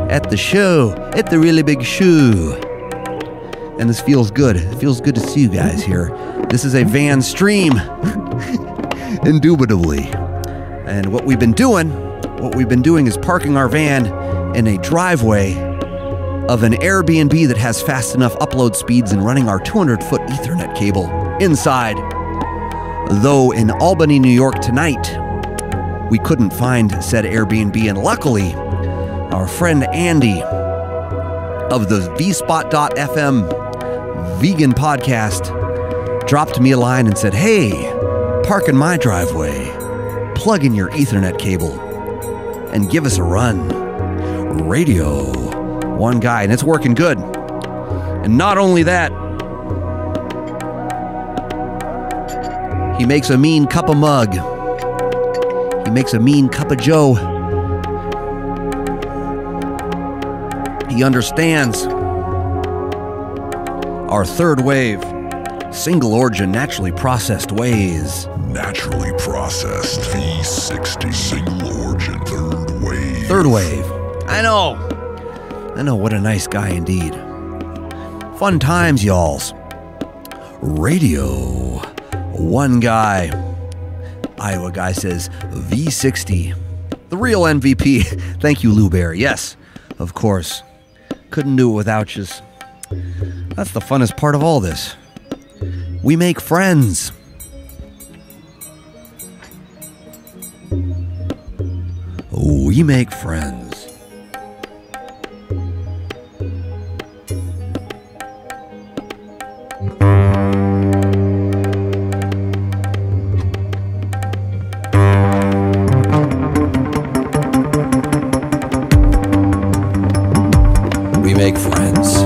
at the show, at the really big show. And this feels good. It feels good to see you guys here. This is a van stream, indubitably. And what we've been doing is parking our van in a driveway of an Airbnb that has fast enough upload speeds and running our 200-foot Ethernet cable inside. Though in Albany, New York tonight, we couldn't find said Airbnb, and luckily, our friend Andy of the vspot.fm vegan podcast dropped me a line and said, hey, park in my driveway, plug in your Ethernet cable, and give us a run. Radio1Guy, and it's working good. And not only that, he makes a mean cup of mug. He makes a mean cup of joe. He understands our third wave, single origin, naturally processed ways. Naturally processed V60, single origin, third wave. Third wave. I know, what a nice guy indeed. Fun times, y'alls. Radio1Guy. Iowa Guy says V60. The real MVP. Thank you, Lou Bear. Yes, of course. Couldn't do it without you. That's the funnest part of all this. We make friends. We make friends. We make friends.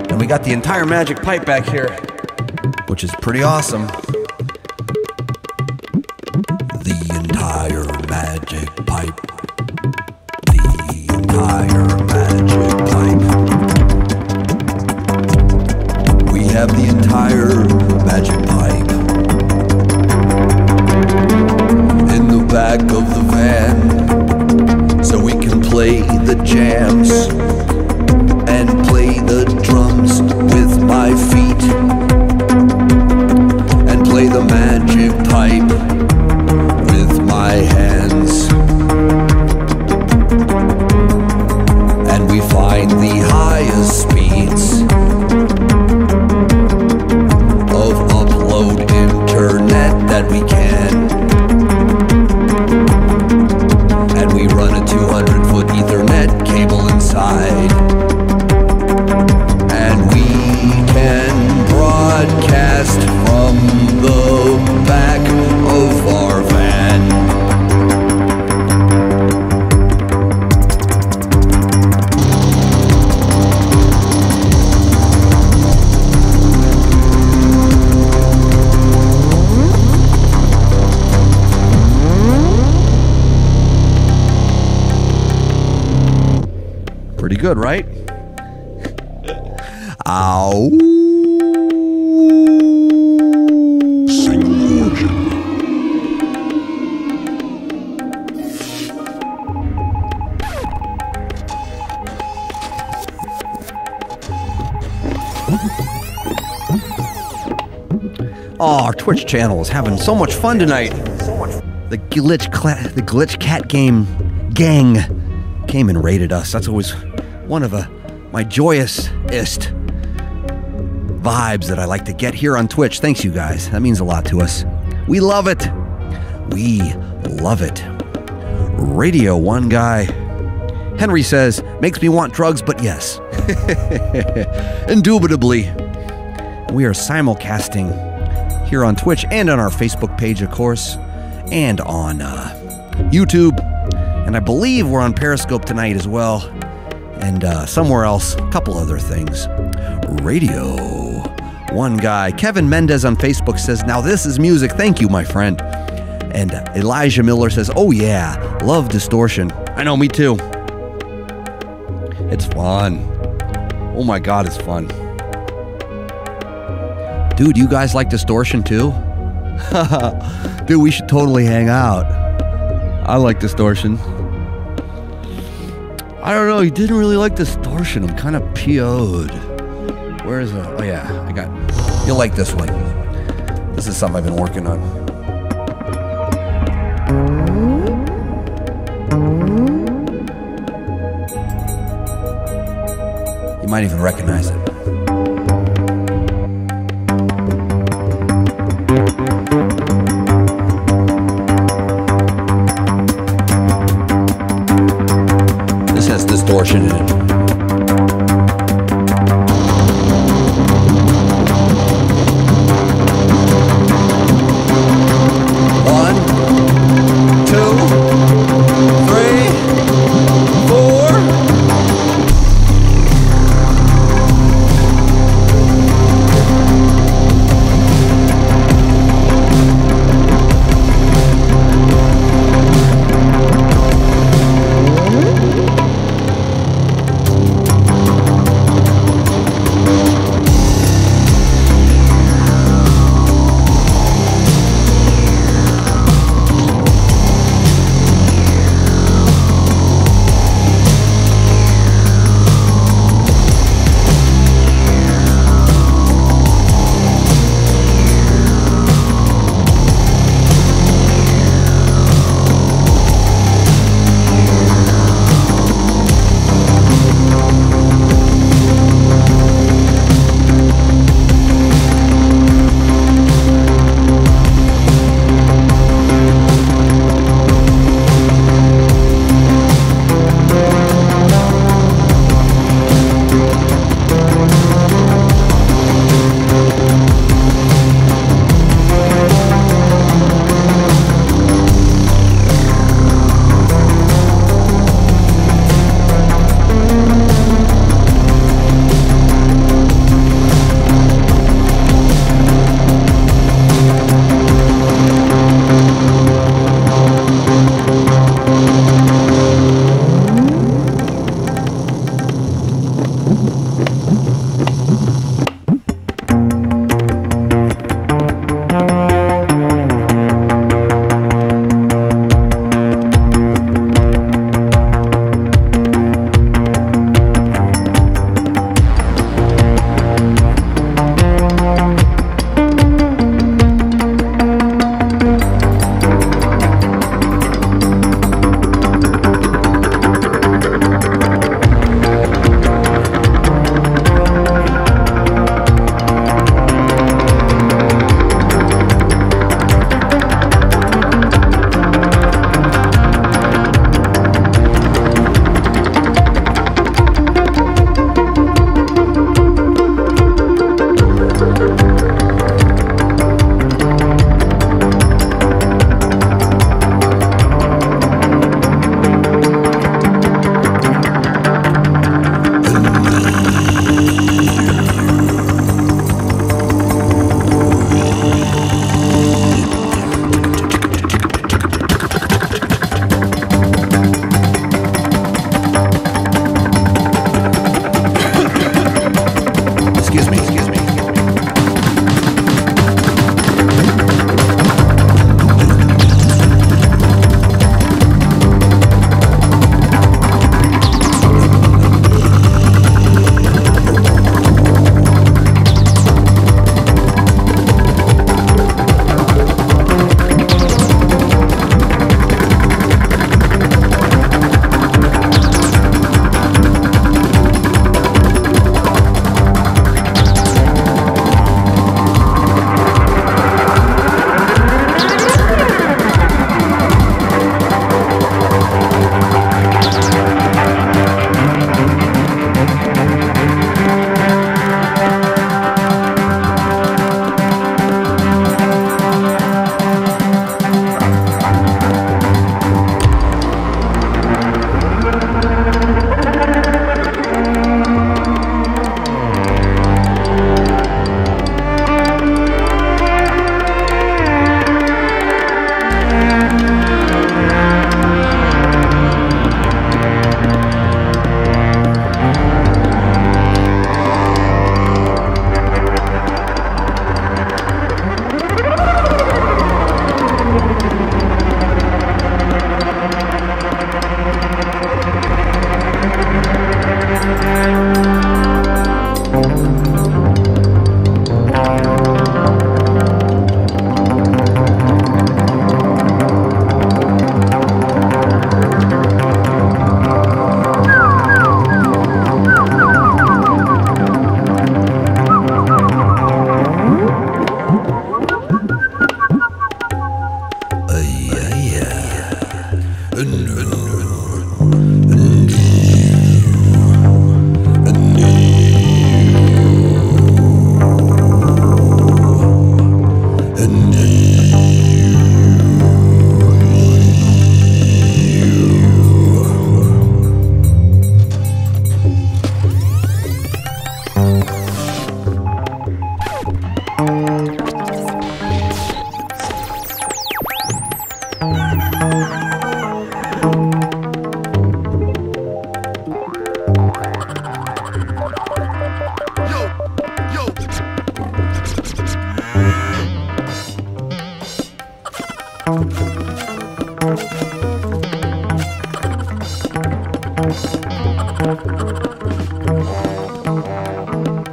And we got the entire magic pipe back here, which is pretty awesome. The entire magic pipe. The entire magic pipe. We have the entire magic pipe in the back of the van, so we can play the jams and play the drums with my feet and play the magic pipe with my hands. And we find the highest speeds of upload internet that we can. And we run a 200-foot Ethernet cable inside. And we can broadcast from the back of our van. Pretty good, right? Ow. Single origin. Oh, our Twitch channel is having so much fun tonight. The Glitch Cat gang came and raided us. That's always one of my joyousest vibes that I like to get here on Twitch. Thanks, you guys. That means a lot to us. We love it. We love it. Radio1Guy. Henry says, makes me want drugs, but yes. Indubitably. We are simulcasting here on Twitch and on our Facebook page, of course. and on YouTube. And I believe we're on Periscope tonight as well. And somewhere else, a couple other things. Radio1Guy. Kevin Mendez on Facebook says, now this is music. Thank you, my friend. And Elijah Miller says, oh yeah, love distortion. I know, me too. It's fun. Oh my God, it's fun. Dude, you guys like distortion too? Dude, we should totally hang out. I like distortion. I don't know, you didn't really like distortion. I'm kind of PO'd. Where is it? Oh yeah, I got, you'll like this one. This is something I've been working on. You might even recognize it. This has distortion in it.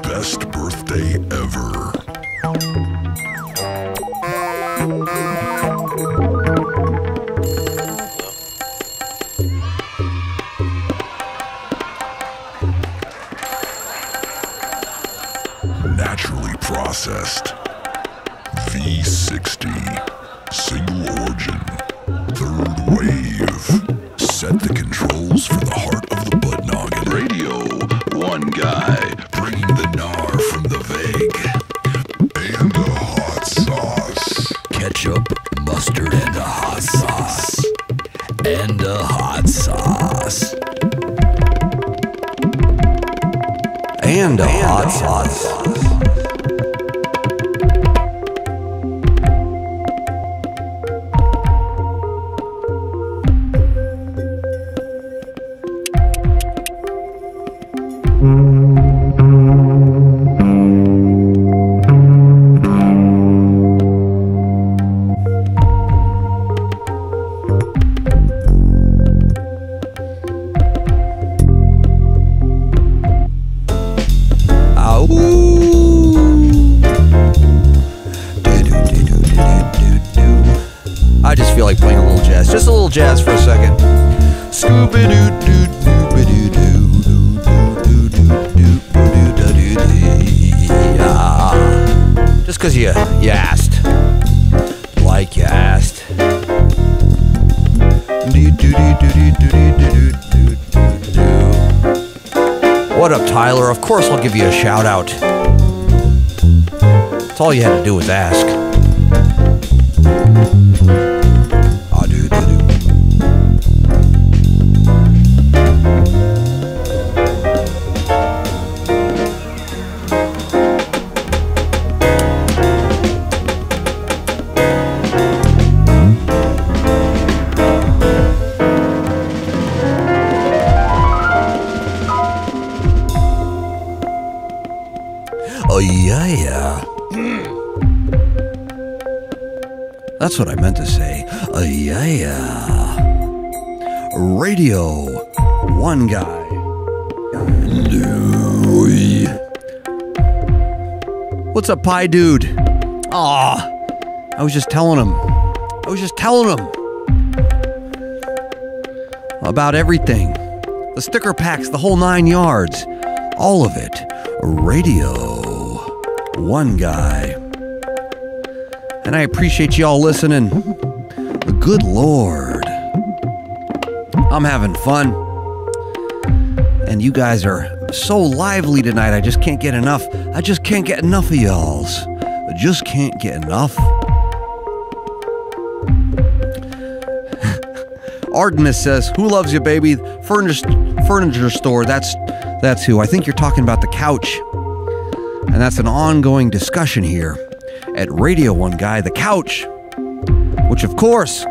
Best birthday ever. Naturally processed. V60. Single origin. Third wave. Set the controls for the heart of the butt noggin. Radio1Guy. Bringing the gnar from the veg. And a hot sauce. Ketchup, mustard, and a hot sauce. And a hot sauce. And a hot sauce. I just feel like playing a little jazz. Just a little jazz for a second. Just because you asked. Like you asked. What up, Tyler? Of course I'll give you a shout out. That's all you had to do was ask. Oh, yeah. That's what I meant to say. Yeah. Radio1Guy. What's up, Pie Dude? Aw, I was just telling him about everything. The sticker packs, the whole 9 yards. All of it. Radio1Guy. And I appreciate y'all listening. Good Lord. I'm having fun. And you guys are so lively tonight. I just can't get enough. I just can't get enough of y'alls. I just can't get enough. Artemis says, "Who loves you, baby? Furniture store. That's who. I think you're talking about the couch." And that's an ongoing discussion here at Radio1Guy, the couch, which of course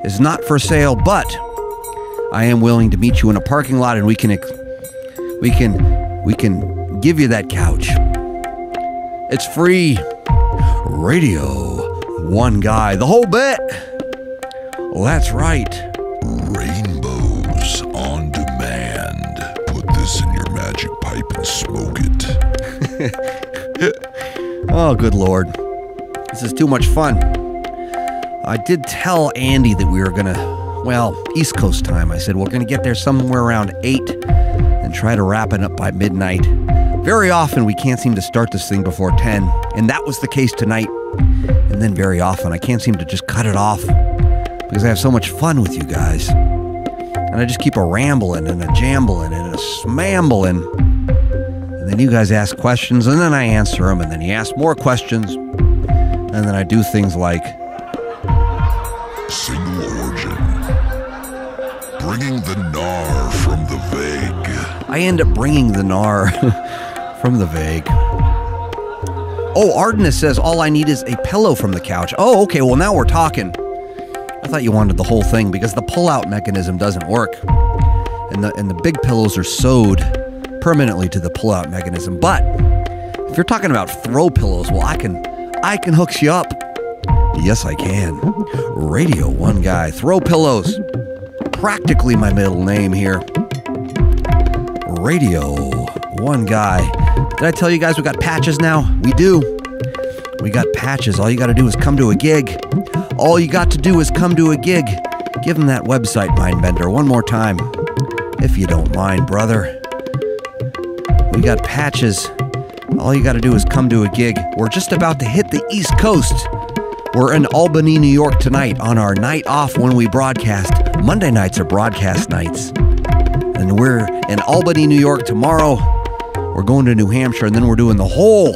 is not for sale, but I am willing to meet you in a parking lot and we can give you that couch. It's free. Radio1Guy, the whole bit. Well, that's right. Rainbows on demand. Put this in your magic pipe and smoke it. Oh, good Lord. This is too much fun. I did tell Andy that we were East Coast time. I said we're going to get there somewhere around 8 and try to wrap it up by midnight. Very often we can't seem to start this thing before 10, and that was the case tonight. And then very often I can't seem to just cut it off because I have so much fun with you guys. And I just keep a rambling and a jambling and a smambling. And then you guys ask questions, and then I answer them, and then you ask more questions. And And then I do things like Single origin. Bringing the gnar from the vague. I end up bringing the gnar from the vague. Oh, Artemis says all I need is a pillow from the couch. Oh, okay, well now we're talking. I thought you wanted the whole thing because the pull-out mechanism doesn't work. And the big pillows are sewed permanently to the pull-out mechanism. But if you're talking about throw pillows, well, I can hook you up. Yes, I can. Radio 1 Guy. Throw pillows. Practically my middle name here. Radio 1 Guy. Did I tell you guys we got patches now? We do. We got patches. All you got to do is come to a gig. All you got to do is come to a gig. Give them that website, Mindbender, one more time. If you don't mind, brother. We got patches. All you got to do is come to a gig. We're just about to hit the East Coast. We're in Albany, New York tonight on our night off when we broadcast. Monday nights are broadcast nights. And we're in Albany, New York tomorrow. We're going to New Hampshire, and then we're doing the whole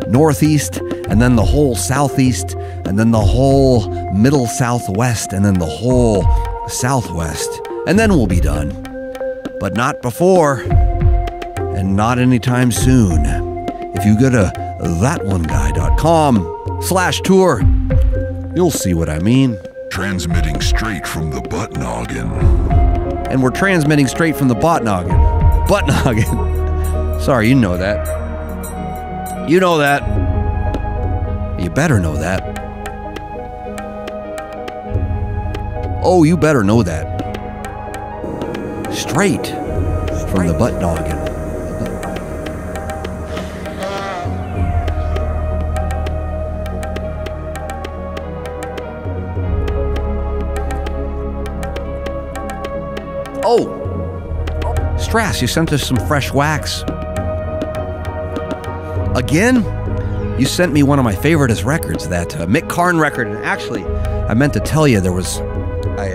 Northeast, and then the whole Southeast, and then the whole Middle Southwest, and then the whole Southwest. And then we'll be done. But not before, and not anytime soon. If you go to thatoneguy.com/tour, you'll see what I mean. Transmitting straight from the butt noggin. And we're transmitting straight from the butt noggin. Butt noggin. Sorry, you know that. You know that. You better know that. Oh, you better know that. Straight from the butt noggin. Oh, Strass, you sent us some fresh wax. Again? You sent me one of my favoriteest records, that Mick Karn record. And actually, I meant to tell you, I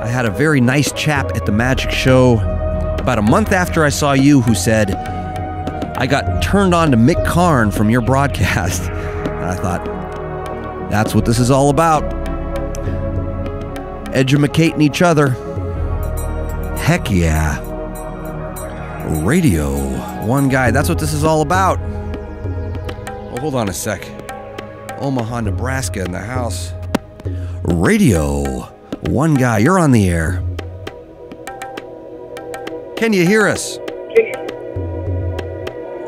had a very nice chap at the Magic Show about a month after I saw you who said, I got turned on to Mick Karn from your broadcast. And I thought, that's what this is all about. Edumacating each other. Heck yeah. Radio 1 Guy. That's what this is all about. Oh, hold on a sec. Omaha, Nebraska in the house. Radio 1 Guy. You're on the air. Can you hear us?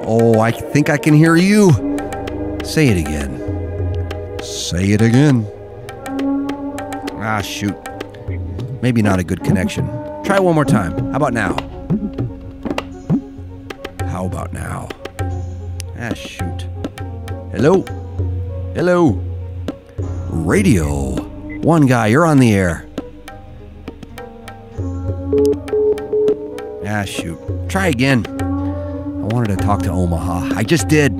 Oh, I think I can hear you. Say it again. Say it again. Ah, shoot. Maybe not a good connection. Try one more time. How about now? How about now? Ah, shoot. Hello? Hello? Radio 1 Guy, you're on the air. Ah, shoot. Try again. I wanted to talk to Omaha. I just did.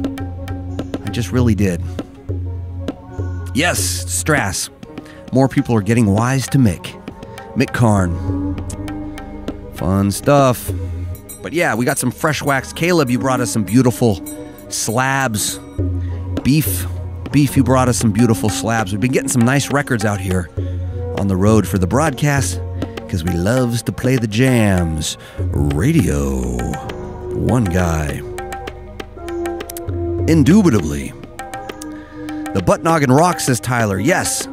I just really did. Yes, Strass. More people are getting wise to Mick. Mick Karn. Fun stuff. But yeah, we got some fresh wax. Caleb, you brought us some beautiful slabs. Beef, you brought us some beautiful slabs. We've been getting some nice records out here on the road for the broadcast because we loves to play the jams. Radio 1 Guy. Indubitably. The butt noggin rocks, says Tyler. Yes,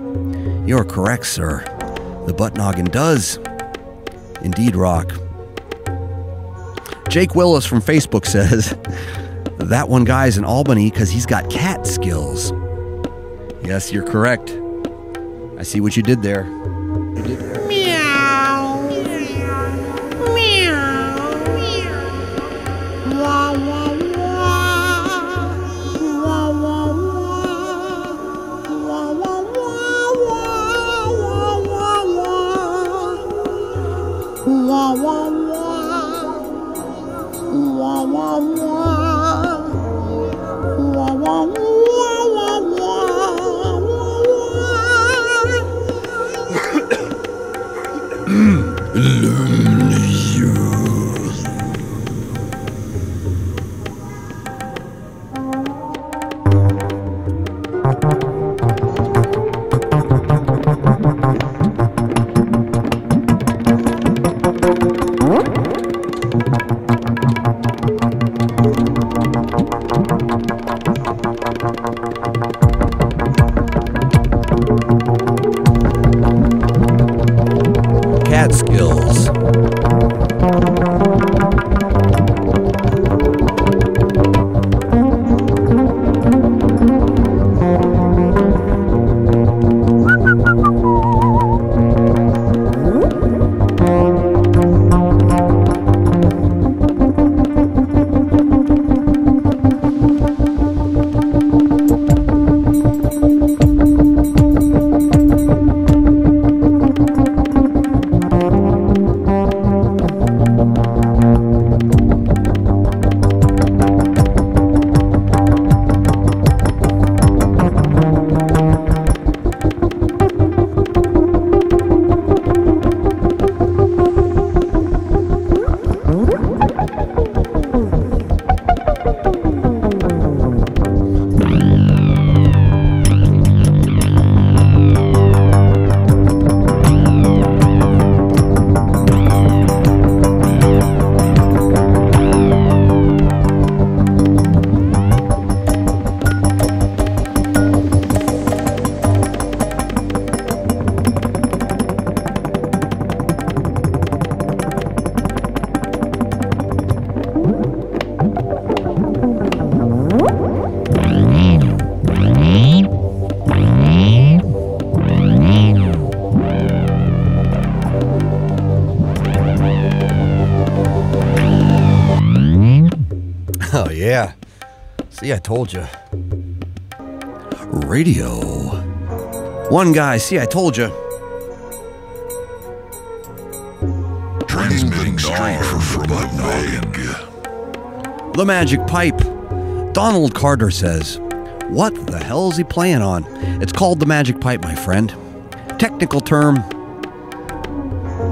you're correct, sir. The butt noggin does indeed rock. Jake Willis from Facebook says, that 1 Guy's in Albany because he's got cat skills. Yes, you're correct. I see what you did there. Meow. Meow. Wah, wah, wah. Wah, wah, wah. Wah, wah, wah. Wah, wah, wah. Wah, wah, wah. Wah, wah, wah. skills. Oh, yeah. See, I told you. Radio. One guy. See, I told you. Transmitting straight from the button. The Magic Pipe. Donald Carter says, what the hell is he playing on? It's called the Magic Pipe, my friend. Technical term.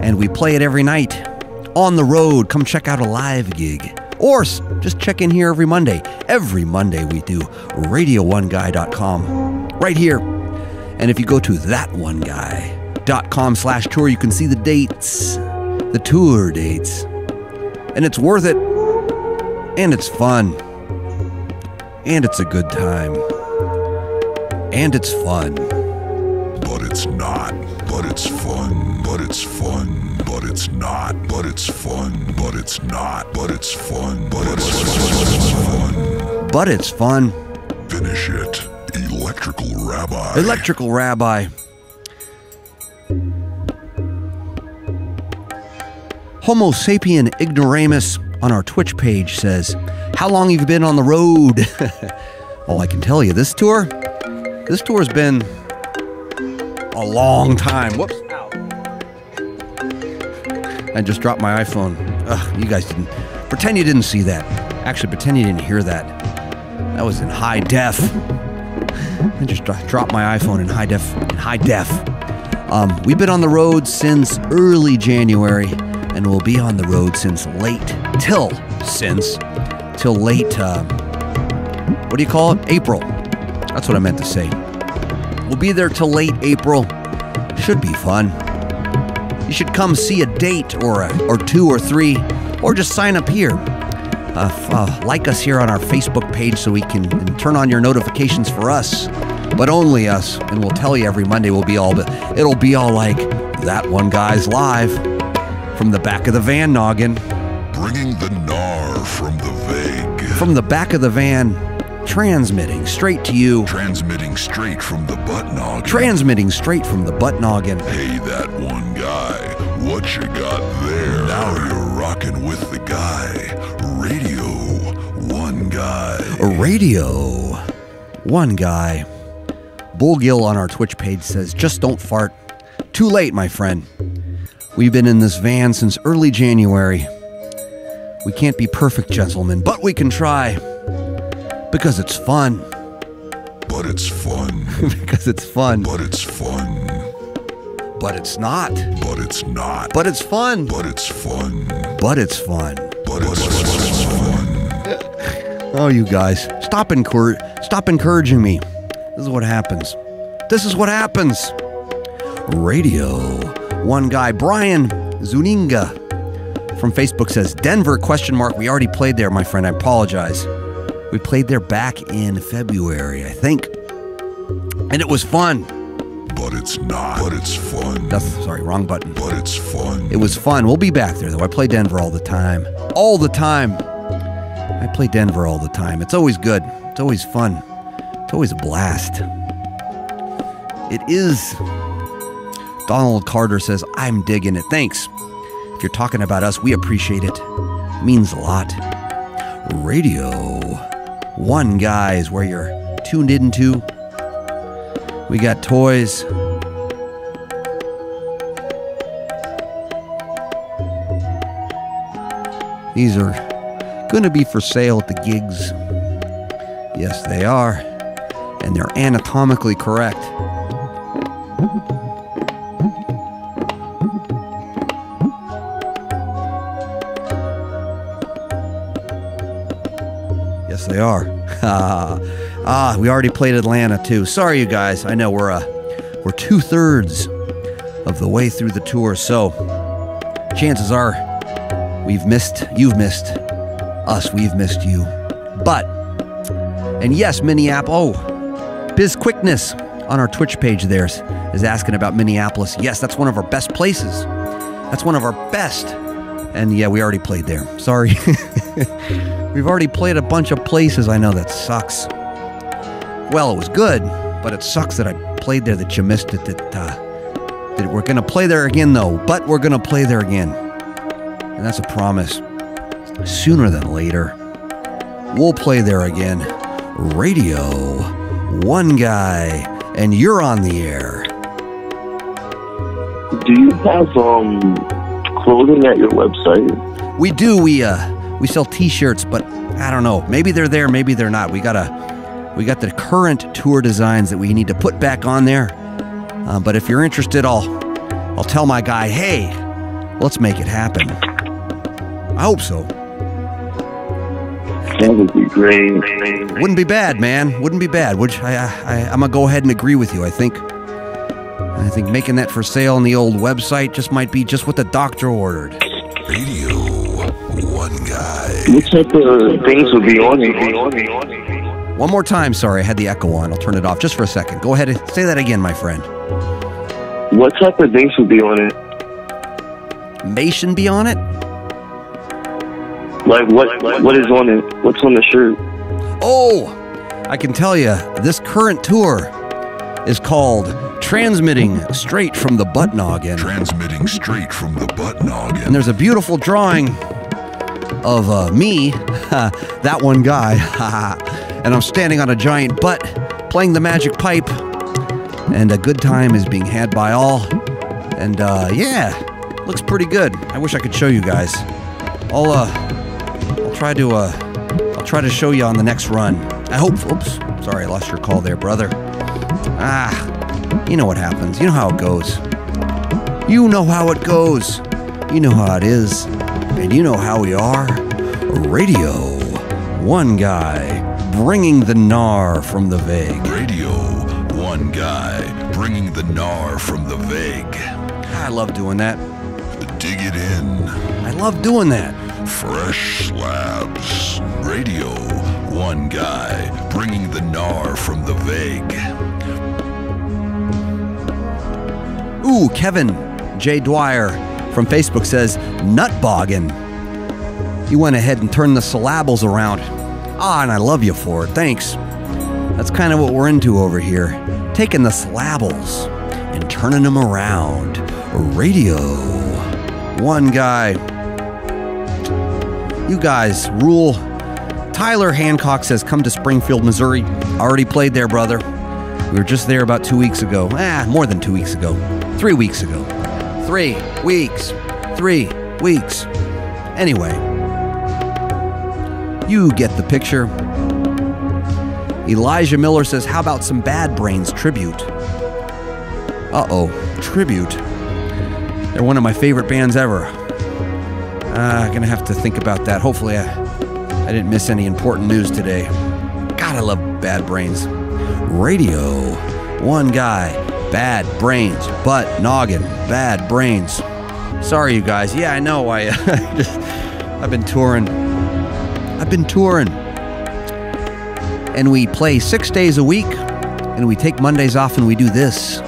And we play it every night. On the road. Come check out a live gig. Or just check in here every Monday. Every Monday we do Radio1Guy.com. Right here. And if you go to thatoneguy.com/tour, you can see the dates. The tour dates. And it's worth it. And it's fun. And it's a good time. And it's fun. But it's not. But it's fun. But it's fun. But it's not. But it's fun. But it's not. But it's fun. But it's fun. But it's fun. Finish it. Electrical Rabbi. Electrical Rabbi. Homo sapien ignoramus on our Twitch page says, how long have you been on the road? Well, I can tell you, this tour's been a long time. Whoops. Ow. I just dropped my iPhone. Ugh, you guys didn't. Pretend you didn't see that. Actually, pretend you didn't hear that. That was in high def. I just dropped my iPhone in high def. We've been on the road since early January, and we'll be on the road till late, what do you call it? April. That's what I meant to say. We'll be there till late April. Should be fun. You should come see a date or two or three, or just sign up here. Like us here on our Facebook page so we can turn on your notifications for us, but only us. And we'll tell you every Monday. It'll be all like That One Guy's live from the back of the van noggin. Bringing the gnar from the vague. From the back of the van, transmitting straight to you. Transmitting straight from the butt noggin. Transmitting straight from the butt noggin. Hey, That One Guy, what you got there? Now you're rocking with the guy. Radio One Guy. Radio One Guy. Bullgill on our Twitch page says, just don't fart. Too late, my friend. We've been in this van since early January. We can't be perfect, gentlemen, but we can try. Because it's fun. But it's fun. Because it's fun. But it's fun. But it's not. But it's not. But it's fun. But it's fun. But it's fun. But it's fun. Oh, you guys, stop encouraging me. This is what happens. This is what happens. Radio One Guy. Brian Zuninga from Facebook says, Denver, ? We already played there, my friend. I apologize. We played there back in February, I think. And it was fun. But it's not. But it's fun. Sorry, wrong button. But it's fun. It was fun. We'll be back there, though. I play Denver all the time. All the time. I play Denver all the time. It's always good. It's always fun. It's always a blast. It is. Donald Carter says, I'm digging it. Thanks. If you're talking about us, we appreciate it. It means a lot. Radio1Guy is where you're tuned into. We got toys. These are going to be for sale at the gigs. Yes, they are. And they're anatomically correct. Yes, they are. We already played Atlanta too. Sorry, you guys. I know we're 2/3 of the way through the tour, so chances are you've missed us. We've missed you. But, and yes, Minneapolis. Oh, Biz Quickness on our Twitch page there is asking about Minneapolis. Yes, that's one of our best places. That's one of our best. And yeah, we already played there. Sorry. We've already played a bunch of places. I know that sucks. Well, it was good, but it sucks that I played there, that you missed it, that we're going to play there again, though. But we're going to play there again. And that's a promise. Sooner than later, we'll play there again. Radio1Guy, and you're on the air. Do you have clothing at your website? We do. We sell T-shirts, but I don't know. Maybe they're there, maybe they're not. We got the current tour designs that we need to put back on there. But if you're interested, I'll tell my guy, hey, let's make it happen. I hope so. That would be great. Wouldn't be bad, man. Wouldn't be bad. I'm gonna go ahead and agree with you. I think making that for sale on the old website just might be just what the doctor ordered. Radio1Guy. What type of things would be on it? One more time, sorry, I had the echo on. I'll turn it off just for a second. Go ahead and say that again, my friend. What type of things would be on it? Mation be on it? Like what is on it? What's on the shirt? Oh, I can tell you, this current tour is called Transmitting Straight from the Butt Noggin. Transmitting straight from the butt noggin. And there's a beautiful drawing of me, that one guy, and I'm standing on a giant butt, playing the magic pipe, and a good time is being had by all. And yeah, looks pretty good. I wish I could show you guys. I'll try to show you on the next run. I hope. Oops, sorry, I lost your call there, brother. You know what happens. You know how it goes. You know how it goes. You know how it is. And you know how we are. Radio1Guy, bringing the gnar from the vague. Radio1Guy, bringing the gnar from the vague. I love doing that. Dig it in. I love doing that. Fresh slabs. Radio1Guy, bringing the gnar from the vague. Ooh, Kevin J. Dwyer from Facebook says, nutboggin'. You went ahead and turned the syllables around. And I love you for it. Thanks. That's kind of what we're into over here. Taking the syllables and turning them around. Radio1Guy. You guys rule. Tyler Hancock says, come to Springfield, Missouri. Already played there, brother. We were just there about 2 weeks ago. More than 2 weeks ago. 3 weeks ago. 3 weeks. 3 weeks. Anyway, you get the picture. Elijah Miller says, how about some Bad Brains tribute? Uh-oh, tribute. They're one of my favorite bands ever. I'm gonna have to think about that. Hopefully I didn't miss any important news today. God, I love Bad Brains. Radio1Guy, Bad Brains, butt noggin, Bad Brains. Sorry, you guys. Yeah, I know. I've been touring. And we play 6 days a week, and we take Mondays off and we do this.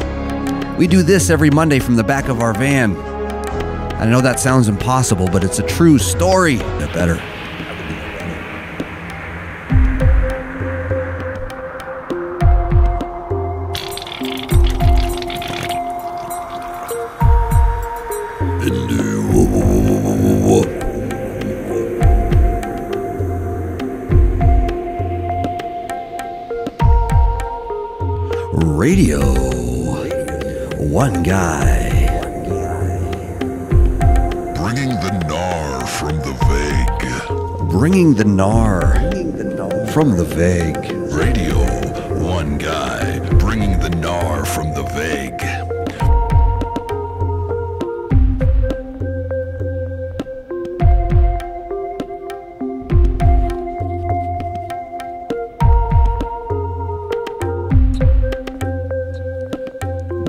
We do this every Monday from the back of our van. I know that sounds impossible, but it's a true story. Get better. Radio 1 Guy. Bringing the gnar from the vague. Bringing the gnar from the vague. Radio 1 Guy. Bringing the gnar from the vague.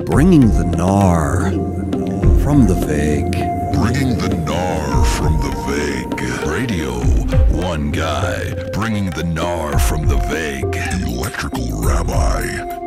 Bringing the gnar from the vague. Bringing the gnar from the vague. Radio 1 Guy. Bringing the gnar from the vague. Electrical Rabbi.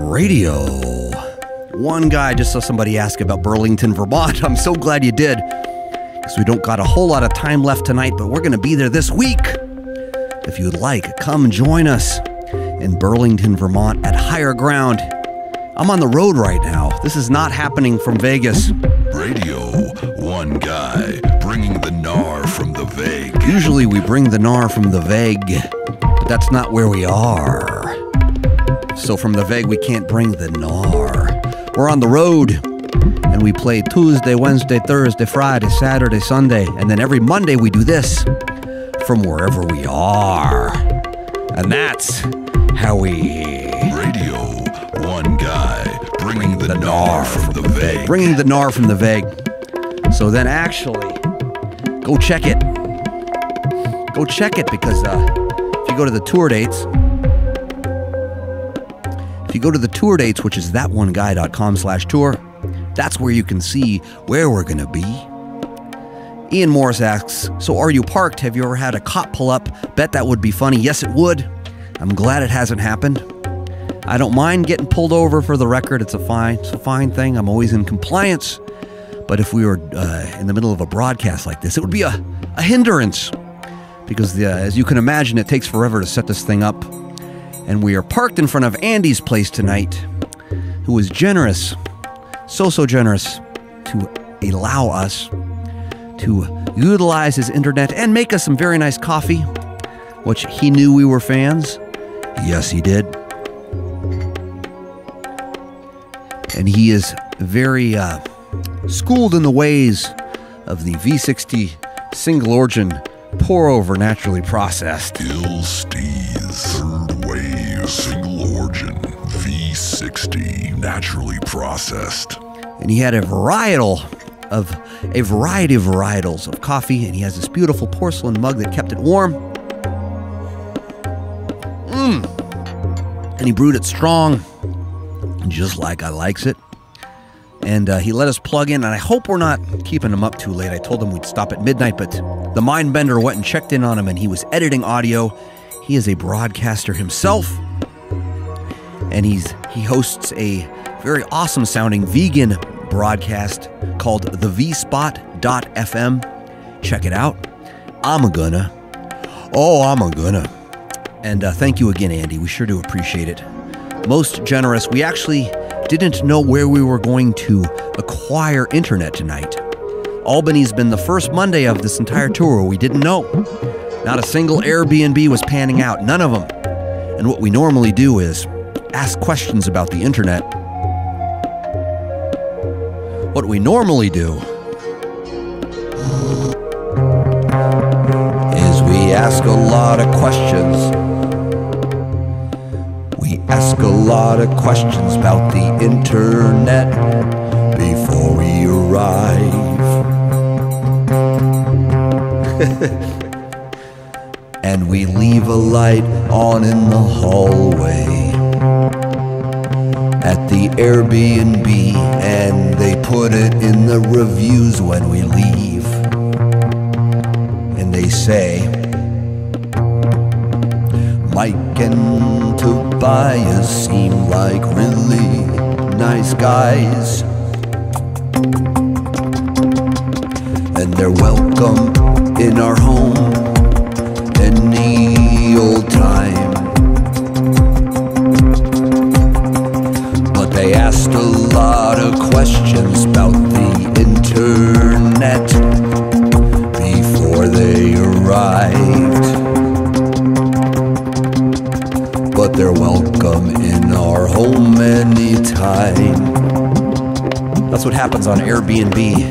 Radio1Guy. Just saw somebody ask about Burlington, Vermont. I'm so glad you did, because we don't got a whole lot of time left tonight, but we're going to be there this week. If you'd like, come join us in Burlington, Vermont at Higher Ground. I'm on the road right now. This is not happening from Vegas. Radio1Guy, bringing the gnar from the vague. Usually we bring the gnar from the vague, but that's not where we are. So from the vague, we can't bring the gnar. We're on the road, and we play Tuesday, Wednesday, Thursday, Friday, Saturday, Sunday, and then every Monday we do this from wherever we are. And that's how we... Radio1Guy, bringing the gnar from the vague. Bringing the gnar from the vague. So then actually, go check it. Go check it, because if you go to the tour dates, which is thatoneguy.com/tour, that's where you can see where we're going to be. Ian Morris asks, so are you parked? Have you ever had a cop pull up? Bet that would be funny. Yes, it would. I'm glad it hasn't happened. I don't mind getting pulled over, for the record. It's a fine thing. I'm always in compliance. But if we were in the middle of a broadcast like this, it would be a hindrance. Because as you can imagine, it takes forever to set this thing up. And we are parked in front of Andy's place tonight, who was generous, so generous, to allow us to utilize his internet and make us some very nice coffee, which he knew we were fans. Yes, he did. And he is very schooled in the ways of the V60 single origin pour over naturally processed. Ilsteez third wave single origin V60 naturally processed. And he had a variety of varietals of coffee, and he has this beautiful porcelain mug that kept it warm. And he brewed it strong, just like I likes it. And he let us plug in, and I hope we're not keeping him up too late. I told him we'd stop at midnight, but the Mindbender went and checked in on him, and he was editing audio. He is a broadcaster himself, and he hosts a very awesome sounding vegan broadcast called thevspot.fm. Check it out. I'm a gonna. And thank you again, Andy. We sure do appreciate it. Most generous. We actually didn't know where we were going to acquire internet tonight. Albany's been the first Monday of this entire tour where we didn't know. Not a single Airbnb was panning out. None of them. And what we normally do is ask questions about the internet. What we normally do is we ask a lot of questions. We ask a lot of questions about the internet before we arrive. And we leave a light on in the hallway at the Airbnb, and they put it in the reviews when we leave. And they say, Mike and Tobias seem like really nice guys, and they're welcome in our home any old time. But they asked a lot of questions about the internet before they arrived. But they're welcome in our home anytime. That's what happens on Airbnb.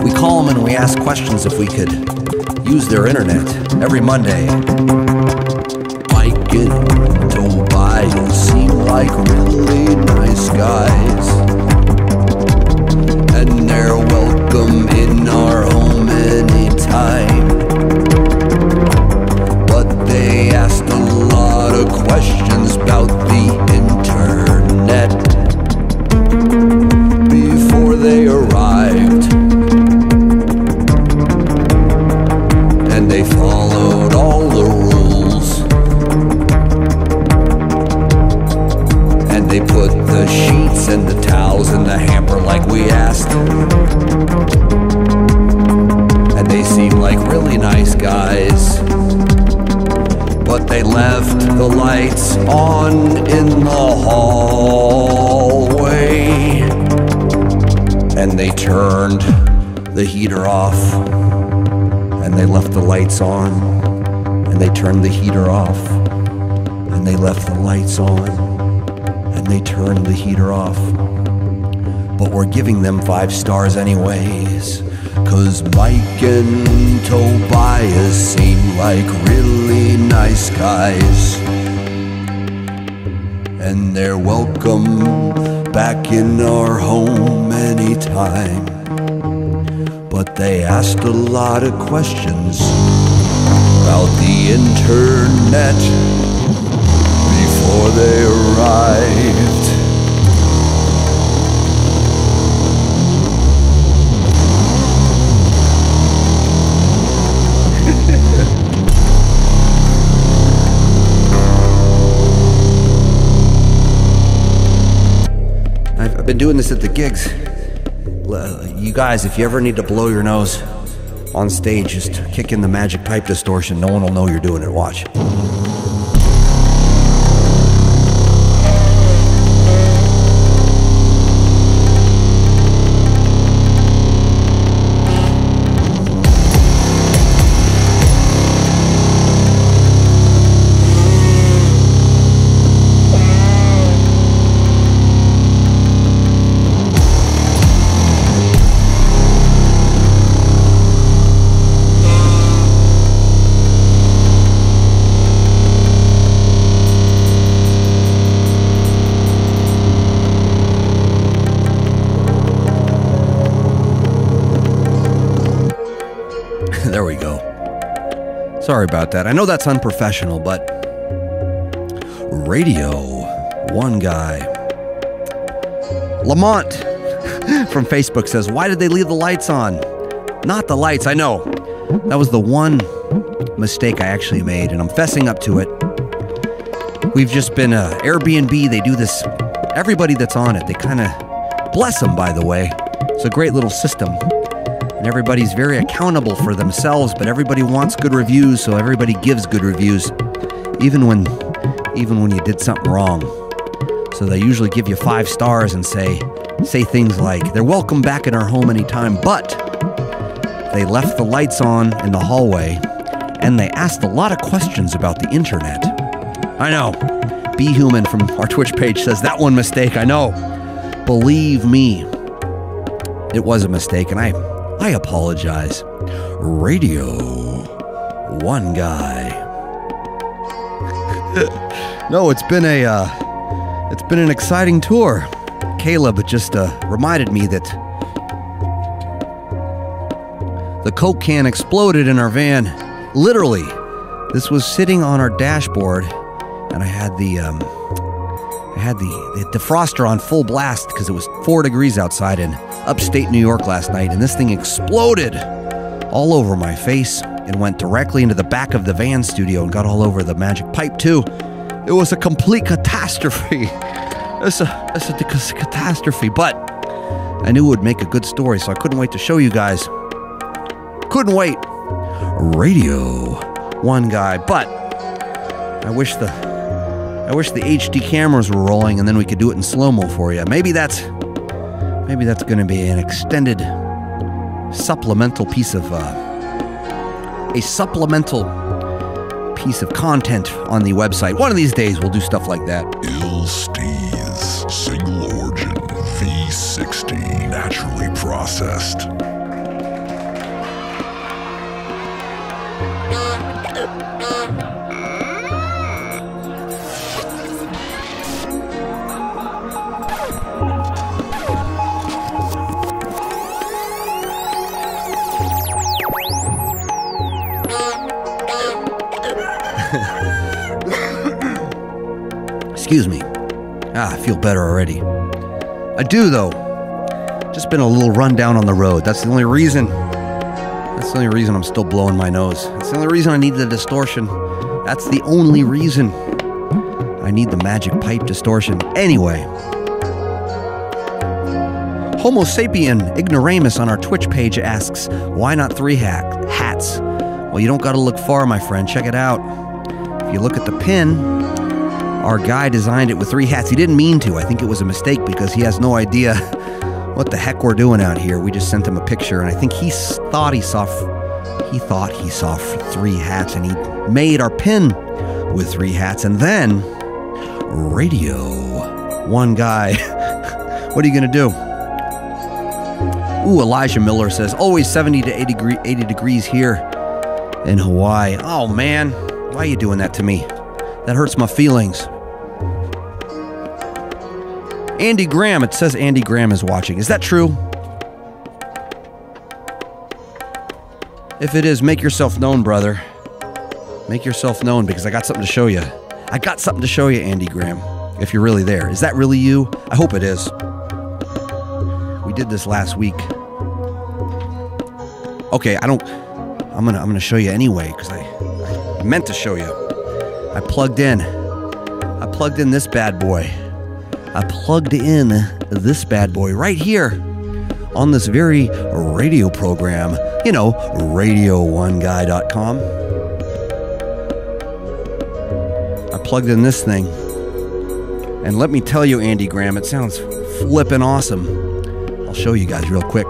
We call them and we ask questions if we could use their internet every Monday. Mike and Tobias seem like really nice guys, and they're welcome in our home anytime. But they asked a lot of questions about the internet before they arrived. And they followed all the rules they left the lights on in the hallway, and they turned the heater off, and they left the lights on, and they turned the heater off, and they left the lights on, and they turned the heater off. But we're giving them 5 stars anyways, 'cause Mike and Tobias seem like really nice guys, and they're welcome back in our home anytime. But they asked a lot of questions about the internet before they arrived. I've been doing this at the gigs. You guys, if you ever need to blow your nose on stage, just kick in the magic pipe distortion. No one will know you're doing it. Watch. There we go. Sorry about that. I know that's unprofessional, but Radio1Guy. Lamont from Facebook says, why did they leave the lights on? Not the lights, I know. That was the one mistake I actually made, and I'm fessing up to it. We've just been Airbnb. They do this. Everybody that's on it, they kind of bless them, by the way. It's a great little system. And everybody's very accountable for themselves, but everybody wants good reviews, so everybody gives good reviews, even when you did something wrong. So they usually give you 5 stars and say things like, they're welcome back in our home anytime, but they left the lights on in the hallway, and they asked a lot of questions about the internet. I know. Be Human from our Twitch page says, that one mistake, I know. Believe me, it was a mistake, and I apologize. Radio1Guy. No, it's been an exciting tour. Caleb just reminded me that the Coke can exploded in our van. Literally, this was sitting on our dashboard, and I had the defroster on full blast because it was 4 degrees outside in upstate New York last night, and this thing exploded all over my face and went directly into the back of the van studio and got all over the magic pipe too. It was a complete catastrophe. It's a catastrophe, but I knew it would make a good story, so I couldn't wait to show you guys. Couldn't wait. Radio1Guy, but I wish the HD cameras were rolling, and then we could do it in slow-mo for you. Maybe that's going to be an extended supplemental piece of content on the website. One of these days we'll do stuff like that. Ill Steez, single origin, V60, naturally processed. Excuse me. I feel better already. I do, though. Just been a little run down on the road. That's the only reason I'm still blowing my nose. That's the only reason I need the distortion. That's the only reason I need the magic pipe distortion. Anyway. Homo sapien ignoramus on our Twitch page asks, why not 3 hats? Well, you don't gotta look far, my friend. Check it out. If you look at the pin, our guy designed it with 3 hats. He didn't mean to. I think it was a mistake because he has no idea what the heck we're doing out here. We just sent him a picture, and I think he thought he saw 3 hats, and he made our pin with 3 hats. And then Radio1Guy. What are you gonna do? Ooh, Elijah Miller says always 70 to 80 degrees here in Hawaii. Oh man, why are you doing that to me? That hurts my feelings. Andy Graham, it says Andy Graham is watching. Is that true? If it is, make yourself known, brother. Make yourself known, because I got something to show you. I got something to show you, Andy Graham, if you're really there. Is that really you? I hope it is. We did this last week. Okay, I'm gonna show you anyway, because I meant to show you. I plugged in this bad boy. I plugged in this bad boy right here on this very radio program, you know, Radio1Guy.com. I plugged in this thing, and let me tell you, Andy Graham, it sounds flippin' awesome. I'll show you guys real quick.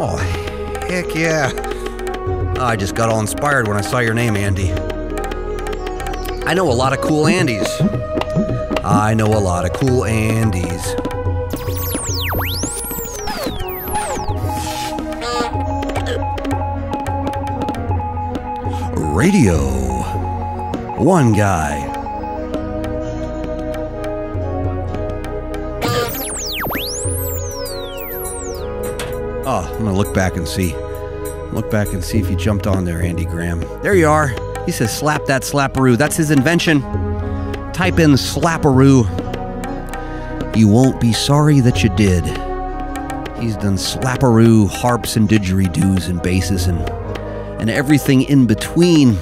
Oh, heck yeah. I just got all inspired when I saw your name, Andy. I know a lot of cool Andys. I know a lot of cool Andys. Radio1Guy. Oh, I'm gonna look back and see. Look back and see if you jumped on there, Andy Graham. There you are. He says, slap that slapperoo. That's his invention. Type in slapperoo. You won't be sorry that you did. He's done slapperoo, harps and didgeridoos and basses and everything in between.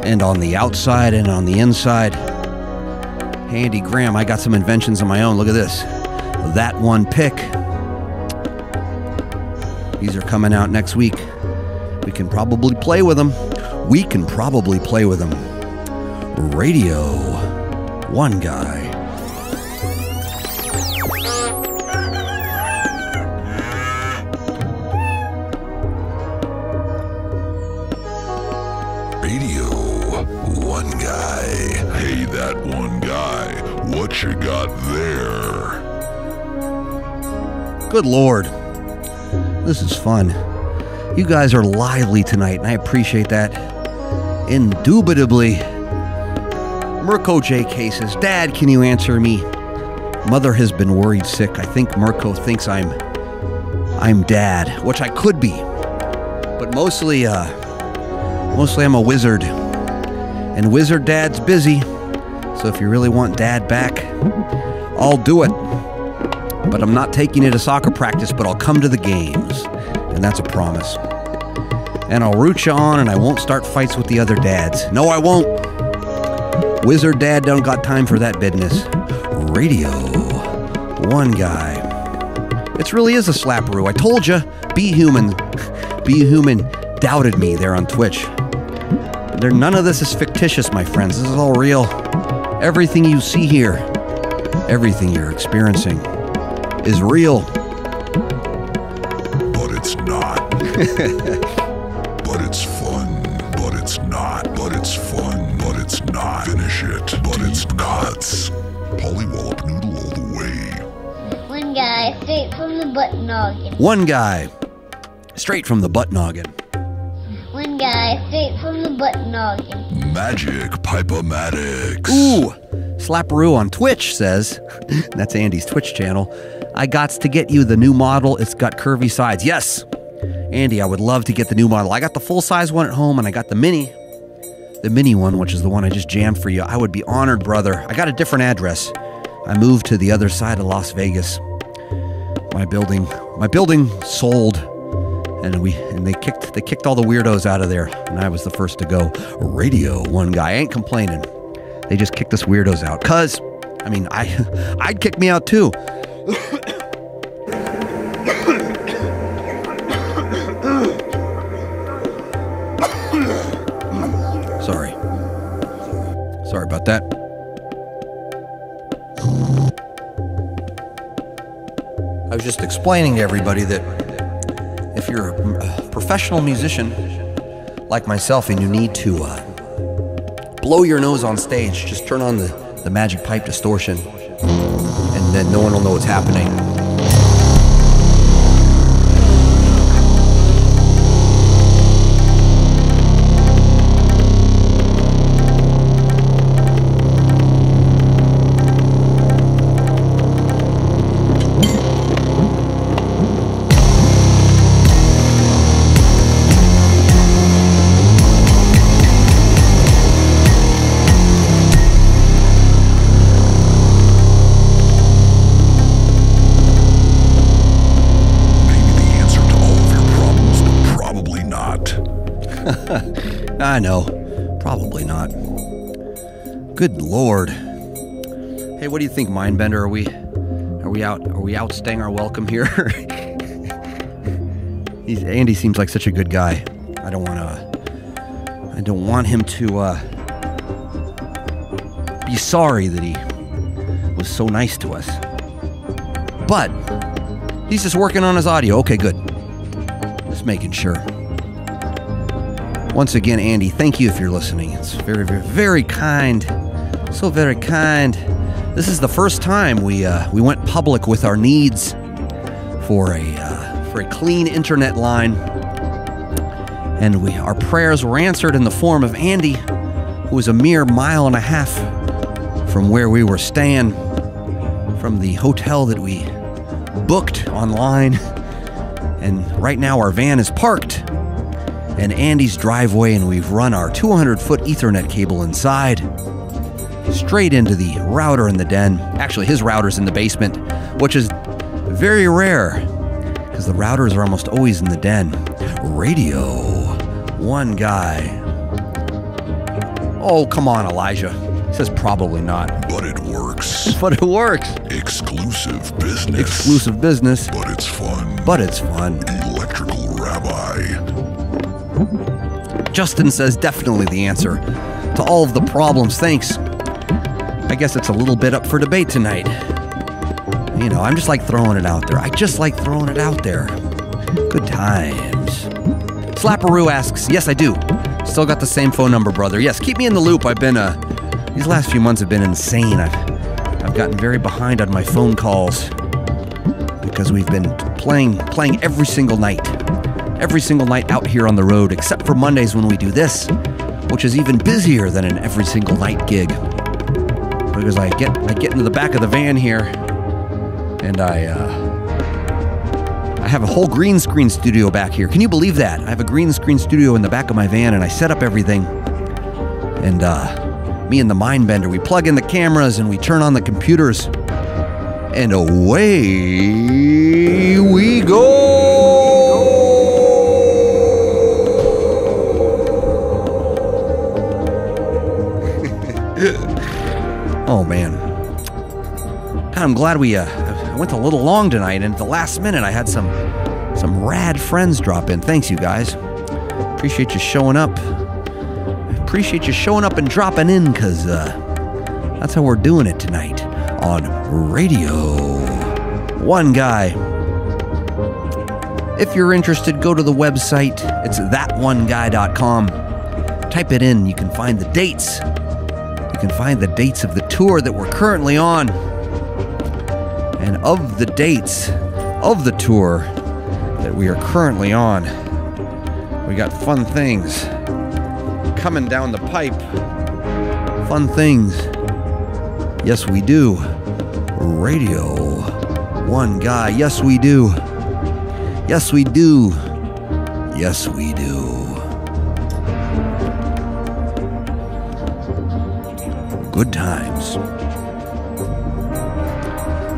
And on the outside and on the inside. Hey, Andy Graham, I got some inventions of my own. Look at this. That one pick. These are coming out next week. We can probably play with them. Radio1Guy. Radio1Guy. Hey, that one guy. What you got there? Good Lord. This is fun. You guys are lively tonight, and I appreciate that. Indubitably. Mirko J. Cases. Dad, can you answer me? Mother has been worried sick. I think Mirko thinks I'm dad, which I could be. But mostly I'm a wizard. And wizard dad's busy. So if you really want dad back, I'll do it. But I'm not taking you to soccer practice, but I'll come to the games. And that's a promise. And I'll root you on, and I won't start fights with the other dads. No, I won't. Wizard dad don't got time for that business. Radio1Guy. It really is a slapperoo. I told you. Be human. Be human doubted me there on Twitch. None of this is fictitious, my friends. This is all real. Everything you see here, everything you're experiencing is real. But it's not. But it's fun. But it's not. But it's fun. But it's not. Finish it. But it's nuts. Pollywallop noodle all the way. One guy straight from the butt noggin. One guy straight from the butt noggin. One guy straight from the butt noggin. Magic Pipe-O-Matics. Ooh, Slapperoo on Twitch says, that's Andy's Twitch channel, I gots to get you the new model. It's got curvy sides. Yes, Andy, I would love to get the new model. I got the full-size one at home, and I got the mini one, which is the one I just jammed for you. I would be honored, brother. I got a different address. I moved to the other side of Las Vegas. My building sold, and they kicked all the weirdos out of there, and I was the first to go. Radio1Guy. I ain't complaining. They just kicked us weirdos out. Cause, I mean, I'd kick me out too. Sorry about that. I was just explaining to everybody that if you're a professional musician like myself and you need to blow your nose on stage, just turn on the magic pipe distortion and then no one will know what's happening. I know. Probably not. Good Lord. Hey, what do you think, Mindbender? Are we outstaying our welcome here? Andy seems like such a good guy. I don't want him to be sorry that was so nice to us. But he's just working on his audio. Okay, good. Just making sure. Once again, Andy, thank you if you're listening. It's very, very, very kind. So very kind. This is the first time we went public with our needs for a clean internet line. And our prayers were answered in the form of Andy, who was a mere 1.5 miles from where we were staying, from the hotel that we booked online. And right now our van is parked in Andy's driveway, and we've run our 200-foot Ethernet cable inside, straight into the router in the den. Actually, his router's in the basement, which is very rare, because the routers are almost always in the den. Radio1Guy. Oh, come on, Elijah. He says probably not. But it works. But it works. Exclusive business. Exclusive business. But it's fun. But it's fun. Electrical Rabbi. Justin says definitely the answer to all of the problems. Thanks. I guess it's a little bit up for debate tonight. You know, I'm just like throwing it out there. I just like throwing it out there. Good times. Slapperoo asks, yes, I do. Still got the same phone number, brother. Yes, keep me in the loop. I've been, these last few months have been insane. I've gotten very behind on my phone calls because we've been playing every single night. Every single night out here on the road, except for Mondays when we do this, which is even busier than an every single night gig. Because I get into the back of the van here, and I have a whole green screen studio back here. Can you believe that? I have a green screen studio in the back of my van, and I set up everything. And me and the Mindbender, we plug in the cameras and we turn on the computers, and away we go. Oh man, God, I'm glad I went a little long tonight, and at the last minute I had some rad friends drop in. Thanks, you guys. Appreciate you showing up. Appreciate you showing up and dropping in, because that's how we're doing it tonight on Radio1Guy. If you're interested, go to the website. It's thatoneguy.com. Type it in. You can find the dates. You can find the dates of the tour that we're currently on. And of the dates of the tour that we are currently on, we got fun things coming down the pipe. Fun things. Yes, we do. Radio1Guy. Yes, we do. Yes, we do. Yes, we do. Good times.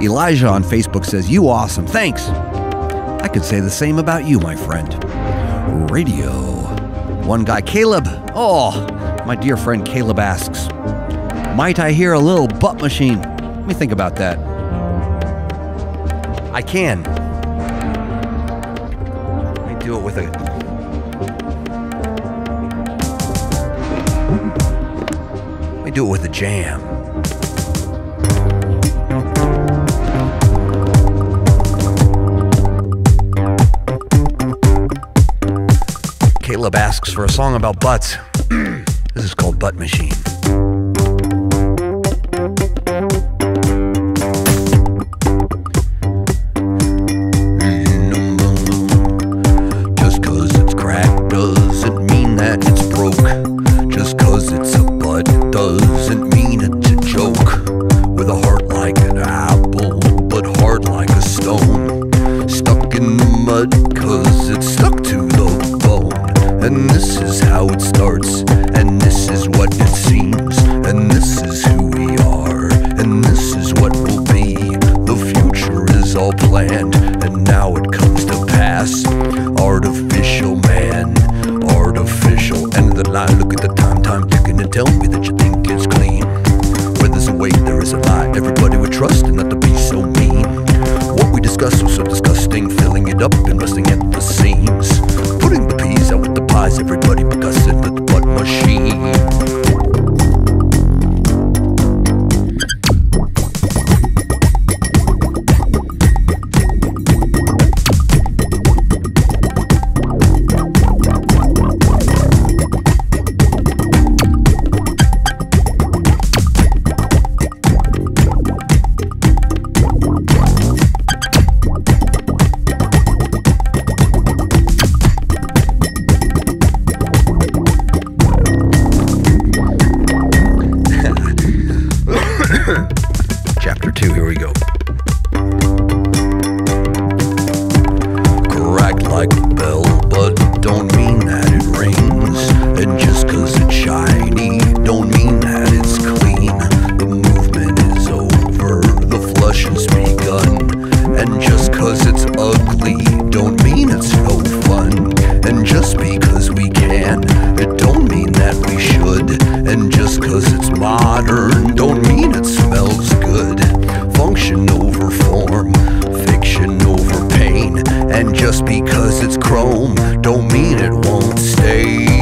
Elijah on Facebook says, you awesome. Thanks. I could say the same about you, my friend. Radio1Guy. Caleb. Oh, my dear friend Caleb asks, might I hear a little butt machine? Let me think about that. I can. Let me do it with a... do it with a jam. Caleb asks for a song about butts. This is called Butt Machine. Just 'cause it's cracked doesn't mean that it's broke. Just 'cause it's a butt doesn't mean it's a joke. With a heart like an apple, but hard like a stone. Stuck in the mud 'cause it's stuck to the bone. And this is how it starts, and this is what it seems, and this is who we are, and this is what will be. The future is all planned, and now it comes to pass. Artificial man, artificial. End of the line, look at the time ticking, and tell me that you think it's clean. Where there's a way, there is a lie. Everybody would trust and not to be so mean. What we discuss was so disgusting, filling it up and rusting at the seams. Putting the peas out with the pies, everybody percussing at the butt machine. Just because it's chrome, don't mean it won't stay.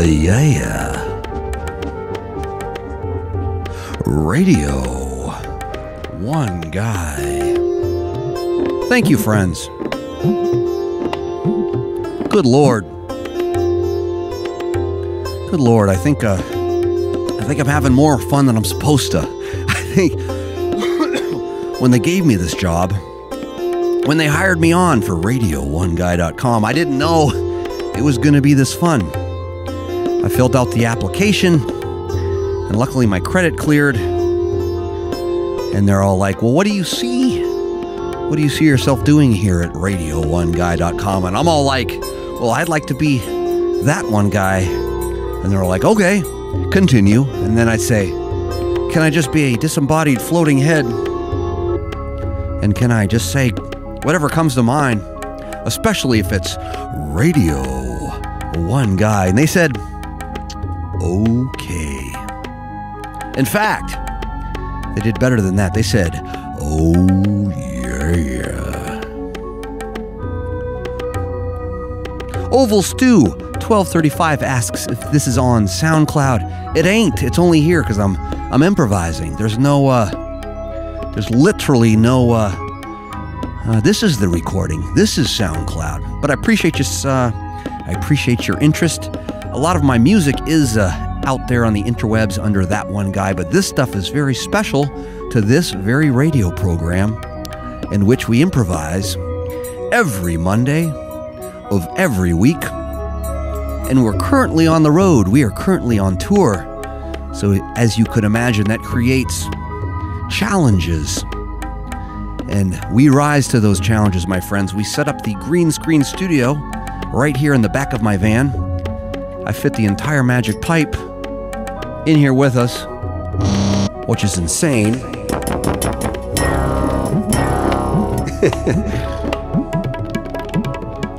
Yeah. Radio 1 Guy. Thank you, friends. Good Lord. Good Lord, I think I'm having more fun than I'm supposed to. I think when they gave me this job, when they hired me on for Radio1Guy.com, I didn't know it was going to be this fun. I filled out the application, and luckily my credit cleared. And they're all like, well, what do you see? What do you see yourself doing here at Radio1Guy.com? And I'm all like, well, I'd like to be that one guy. And they're like, okay, continue. And then I'd say, can I just be a disembodied floating head? And can I just say whatever comes to mind, especially if it's Radio 1 Guy? And they said, okay. In fact, they did better than that. They said, oh, yeah. Oval Stew 1235 asks if this is on SoundCloud. It ain't. It's only here because I'm improvising. There's literally no, this is the recording. This is SoundCloud. But I appreciate your interest. A lot of my music is out there on the interwebs under That One Guy, but this stuff is very special to this very radio program in which we improvise every Monday of every week. And we're currently on the road. We are currently on tour. So as you could imagine, that creates challenges. And we rise to those challenges, my friends. We set up the green screen studio right here in the back of my van. I fit the entire magic pipe in here with us, which is insane.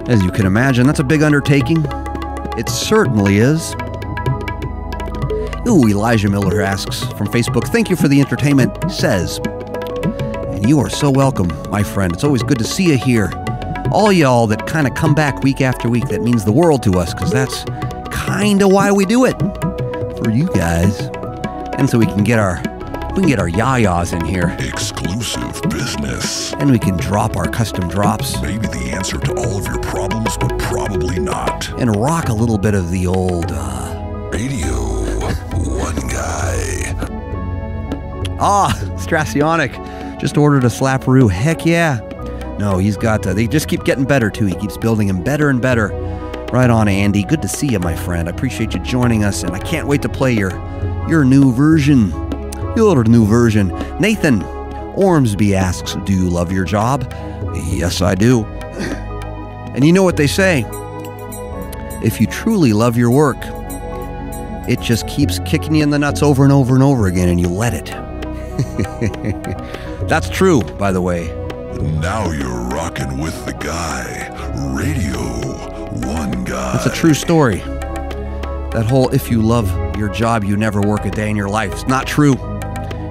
As you can imagine, that's a big undertaking. It certainly is. Ooh, Elijah Miller asks from Facebook, thank you for the entertainment, says. And you are so welcome, my friend. It's always good to see you here. All y'all that kind of come back week after week, that means the world to us, because that's kind of why we do it. For you guys. And so we can get our yayas in here. Exclusive business. And we can drop our custom drops. Maybe the answer to all of your problems, but probably not. And rock a little bit of the old, Radio 1 Guy. Strassionic just ordered a Slapperoo. Heck yeah. No, he's got, they just keep getting better too. He keeps building them better and better. Right on, Andy. Good to see you, my friend. I appreciate you joining us, and I can't wait to play your new version. Your new version. Nathan Ormsby asks, do you love your job? Yes, I do. And you know what they say? If you truly love your work, it just keeps kicking you in the nuts over and over and over again, and you let it. That's true, by the way. Now you're rocking with the guy. Radio 1 Guy. It's a true story. That whole, if you love your job, you never work a day in your life. It's not true.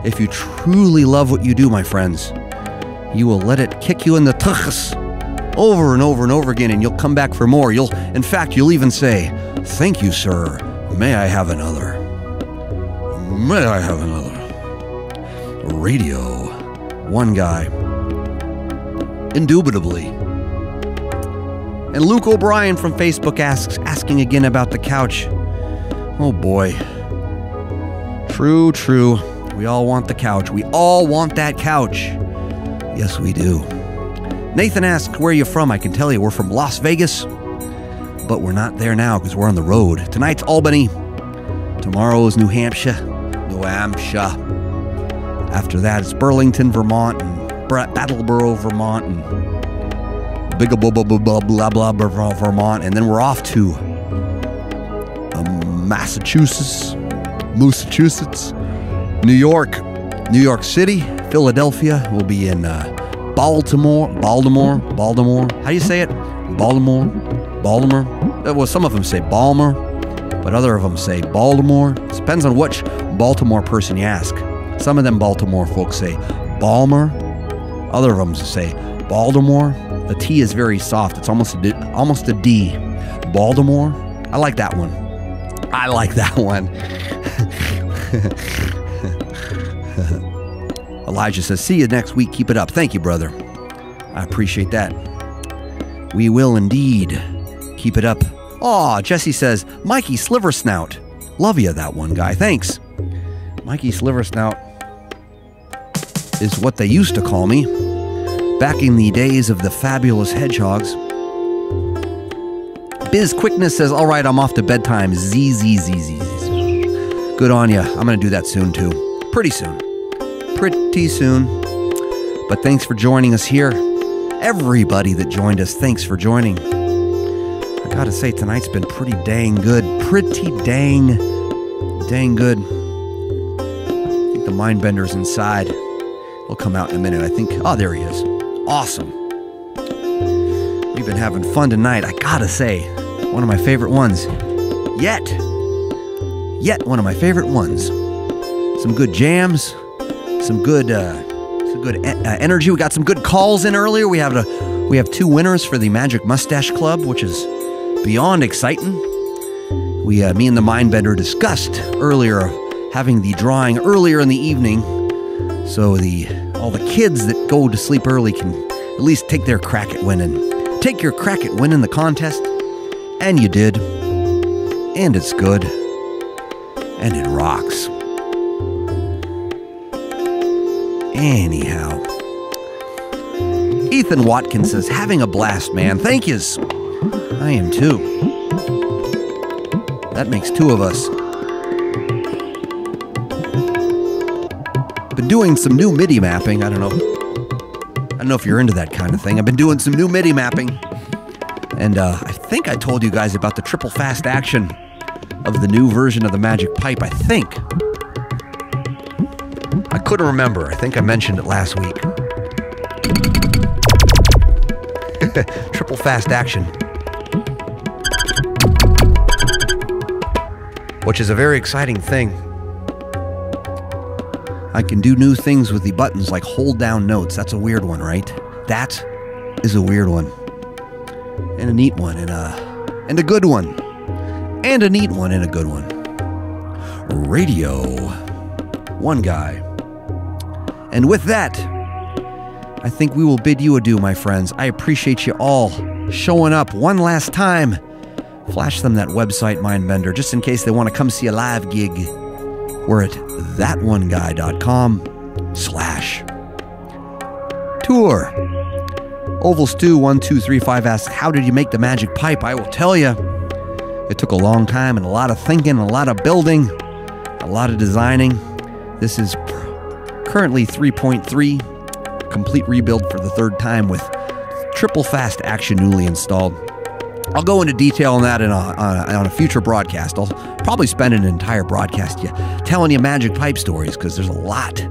If you truly love what you do, my friends, you will let it kick you in the tuchs over and over and over again, and you'll come back for more. In fact, you'll even say, thank you, sir. May I have another? May I have another? Radio 1 Guy. Indubitably. And Luke O'Brien from Facebook asking again about the couch. Oh boy. True. We all want the couch. We all want that couch. Yes, we do. Nathan asks, where are you from? I can tell you, we're from Las Vegas. But we're not there now because we're on the road. Tonight's Albany. Tomorrow's New Hampshire. After that, it's Burlington, Vermont, and Brattleboro, Vermont, and blah blah Vermont, and then we're off to Massachusetts, New York City, Philadelphia. We'll be in Baltimore. How do you say it? Baltimore. Well, some of them say Balmer, but other of them say Baltimore. It depends on which Baltimore person you ask. Some of them Baltimore folks say Balmer. Other of them say Baltimore. The T is very soft. It's almost a D. Baltimore. I like that one. I like that one. Elijah says, see you next week. Keep it up. Thank you, brother. I appreciate that. We will indeed keep it up. Aw, Jesse says, Mikey Sliversnout. Love you, that one guy. Thanks. Mikey Sliversnout is what they used to call me back in the days of the fabulous hedgehogs. Biz Quickness says, all right, I'm off to bedtime. ZZZZ. Good on ya. I'm going to do that soon, too. Pretty soon. But thanks for joining us here. Everybody that joined us, thanks for joining. I gotta say, tonight's been pretty dang good. Pretty dang good. I think the Mindbender's inside. He'll come out in a minute, I think. Oh, there he is. Awesome. We've been having fun tonight. I gotta say, one of my favorite ones. Yet one of my favorite ones. Some good jams. Some good energy. We got some good calls in earlier. We have 2 winners for the Magic Mustache Club, which is beyond exciting. Me and the Mindbender discussed earlier having the drawing earlier in the evening, so all the kids that go to sleep early can at least take their crack at winning. Take your crack at winning the contest, and you did, and it's good, and it rocks. Anyhow, Ethan Watkins says, having a blast, man. Thank yous. I am too. That makes 2 of us. Been doing some new MIDI mapping. I don't know if you're into that kind of thing. I've been doing some new MIDI mapping. And I think I told you guys about the triple fast action of the new version of the Magic Pipe, I think. I couldn't remember. I think I mentioned it last week. Triple fast action. Which is a very exciting thing. I can do new things with the buttons, like hold down notes. That's a weird one, right? That is a weird one. And a neat one, and a good one. And a neat one, and a good one. Radio1Guy. And with that, I think we will bid you adieu, my friends. I appreciate you all showing up one last time. Flash them that website, Mindbender, just in case they want to come see a live gig. We're at thatoneguy.com/tour. Oval Stew 1235 asks, how did you make the Magic Pipe? I will tell you, it took a long time and a lot of thinking, a lot of building, a lot of designing. This is currently 3.3, complete rebuild for the 3rd time with triple fast action newly installed. I'll go into detail on that on a future broadcast. I'll probably spend an entire broadcast telling you Magic Pipe stories, because there's a lot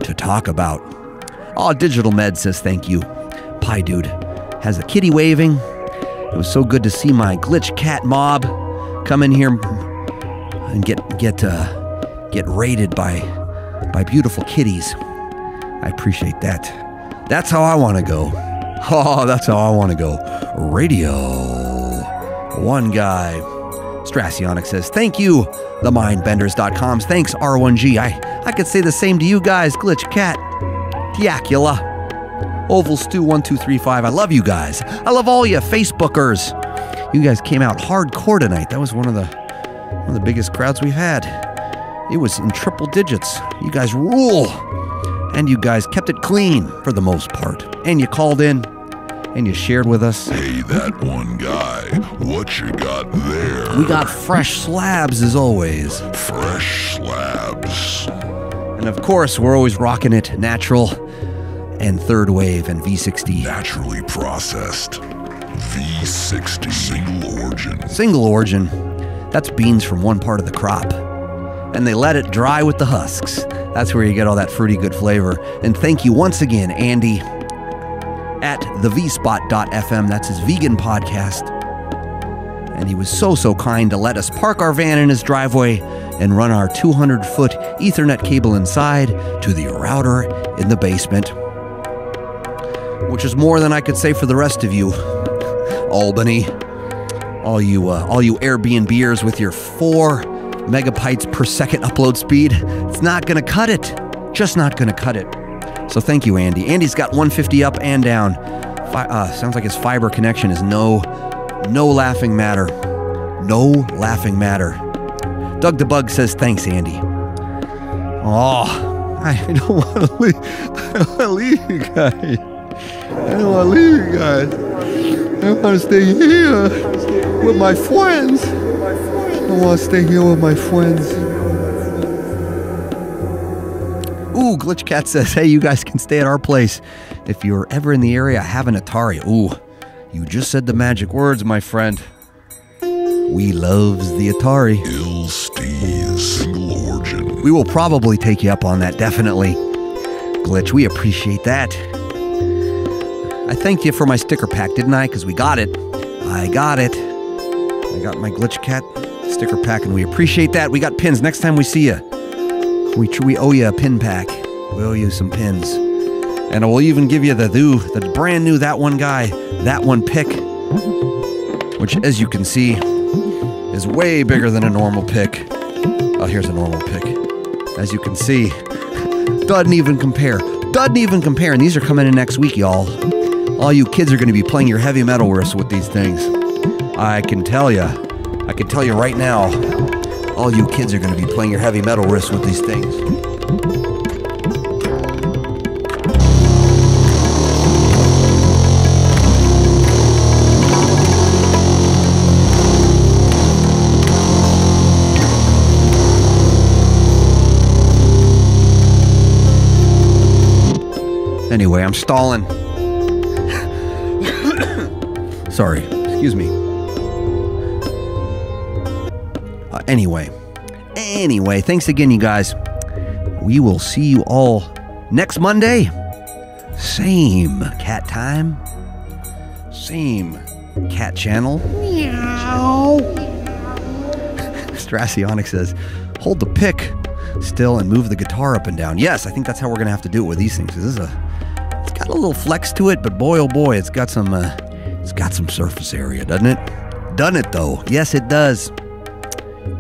to talk about. Oh, Digital Med says thank you. Pie Dude has a kitty waving. It was so good to see my glitch cat mob come in here and get raided by beautiful kitties. I appreciate that. That's how I want to go. Oh, that's how I want to go. Radio1Guy. Strassionic says, thank you, themindbenders.coms. Thanks, R1G. I could say the same to you guys. Glitch Cat. Tiacula. Oval Stew 1235. I love you guys. I love all you Facebookers. You guys came out hardcore tonight. That was one of the biggest crowds we've had. It was in triple digits. You guys rule. And you guys kept it clean for the most part. And you called in and you shared with us. Hey, that one guy, what you got there? We got fresh slabs as always. Fresh slabs. And of course, we're always rocking it natural and third wave and V60. Naturally processed. V60. Single origin. Single origin. That's beans from one part of the crop. And they let it dry with the husks. That's where you get all that fruity good flavor. And thank you once again, Andy, at thevspot.fm. That's his vegan podcast. And he was so kind to let us park our van in his driveway and run our 200-foot Ethernet cable inside to the router in the basement. Which is more than I could say for the rest of you, Albany. All you Airbnbers with your 4 megabytes per second upload speed. It's not going to cut it. Just not going to cut it. So thank you, Andy. Andy's got 150 up and down. Sounds like his fiber connection is no laughing matter. No laughing matter. Doug the Bug says, thanks, Andy. Oh, I don't want to leave. I don't want to leave you guys. I don't want to leave you guys. I want to stay here with my friends. I want to stay here with my friends. Ooh, Glitch Cat says, hey, you guys can stay at our place. If you're ever in the area, have an Atari. Ooh, you just said the magic words, my friend. We loves the Atari. Ill Steve, single origin. We will probably take you up on that, definitely. Glitch, we appreciate that. I thanked you for my sticker pack, didn't I? Because we got it. I got it. I got my Glitch Cat sticker pack, and we appreciate that. We got pins. Next time we see you, we owe you a pin pack. We owe you some pins. And we'll even give you the brand new That One Guy, That One pick, which, as you can see, is way bigger than a normal pick. Oh, here's a normal pick. As you can see, doesn't even compare. Doesn't even compare. And these are coming in next week, y'all. All you kids are going to be playing your heavy metal riffs with these things. I can tell you right now, all you kids are going to be playing your heavy metal riffs with these things. Anyway, I'm stalling. Sorry, excuse me. Anyway, thanks again, you guys. We will see you all next Monday. Same cat time. Same cat channel. Meow. Strassionic says, hold the pick still and move the guitar up and down. Yes, I think that's how we're going to have to do it with these things. It's got a little flex to it, but boy, oh boy, it's got some surface area, doesn't it? Doesn't it, though? Yes, it does.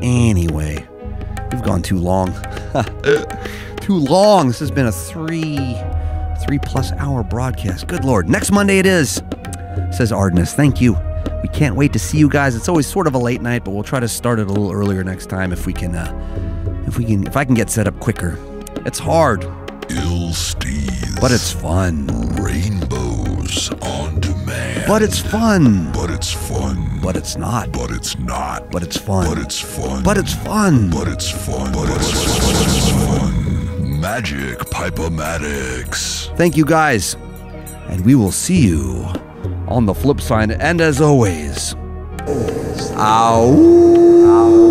Anyway, we've gone too long. Too long. This has been a 3+ hour broadcast. Good Lord. Next Monday it is, says Ardenus. Thank you. We can't wait to see you guys. It's always sort of a late night, but we'll try to start it a little earlier next time if I can get set up quicker. It's hard. Ill Steve. But it's fun. Rainbows on demand. But it's fun. But it's fun. But it's not. But it's not. But it's fun. But it's fun. But it's fun. But it's fun. But it's fun. Magic Pipe-O-Matics. Thank you, guys. And we will see you on the flip side. And as always, ow.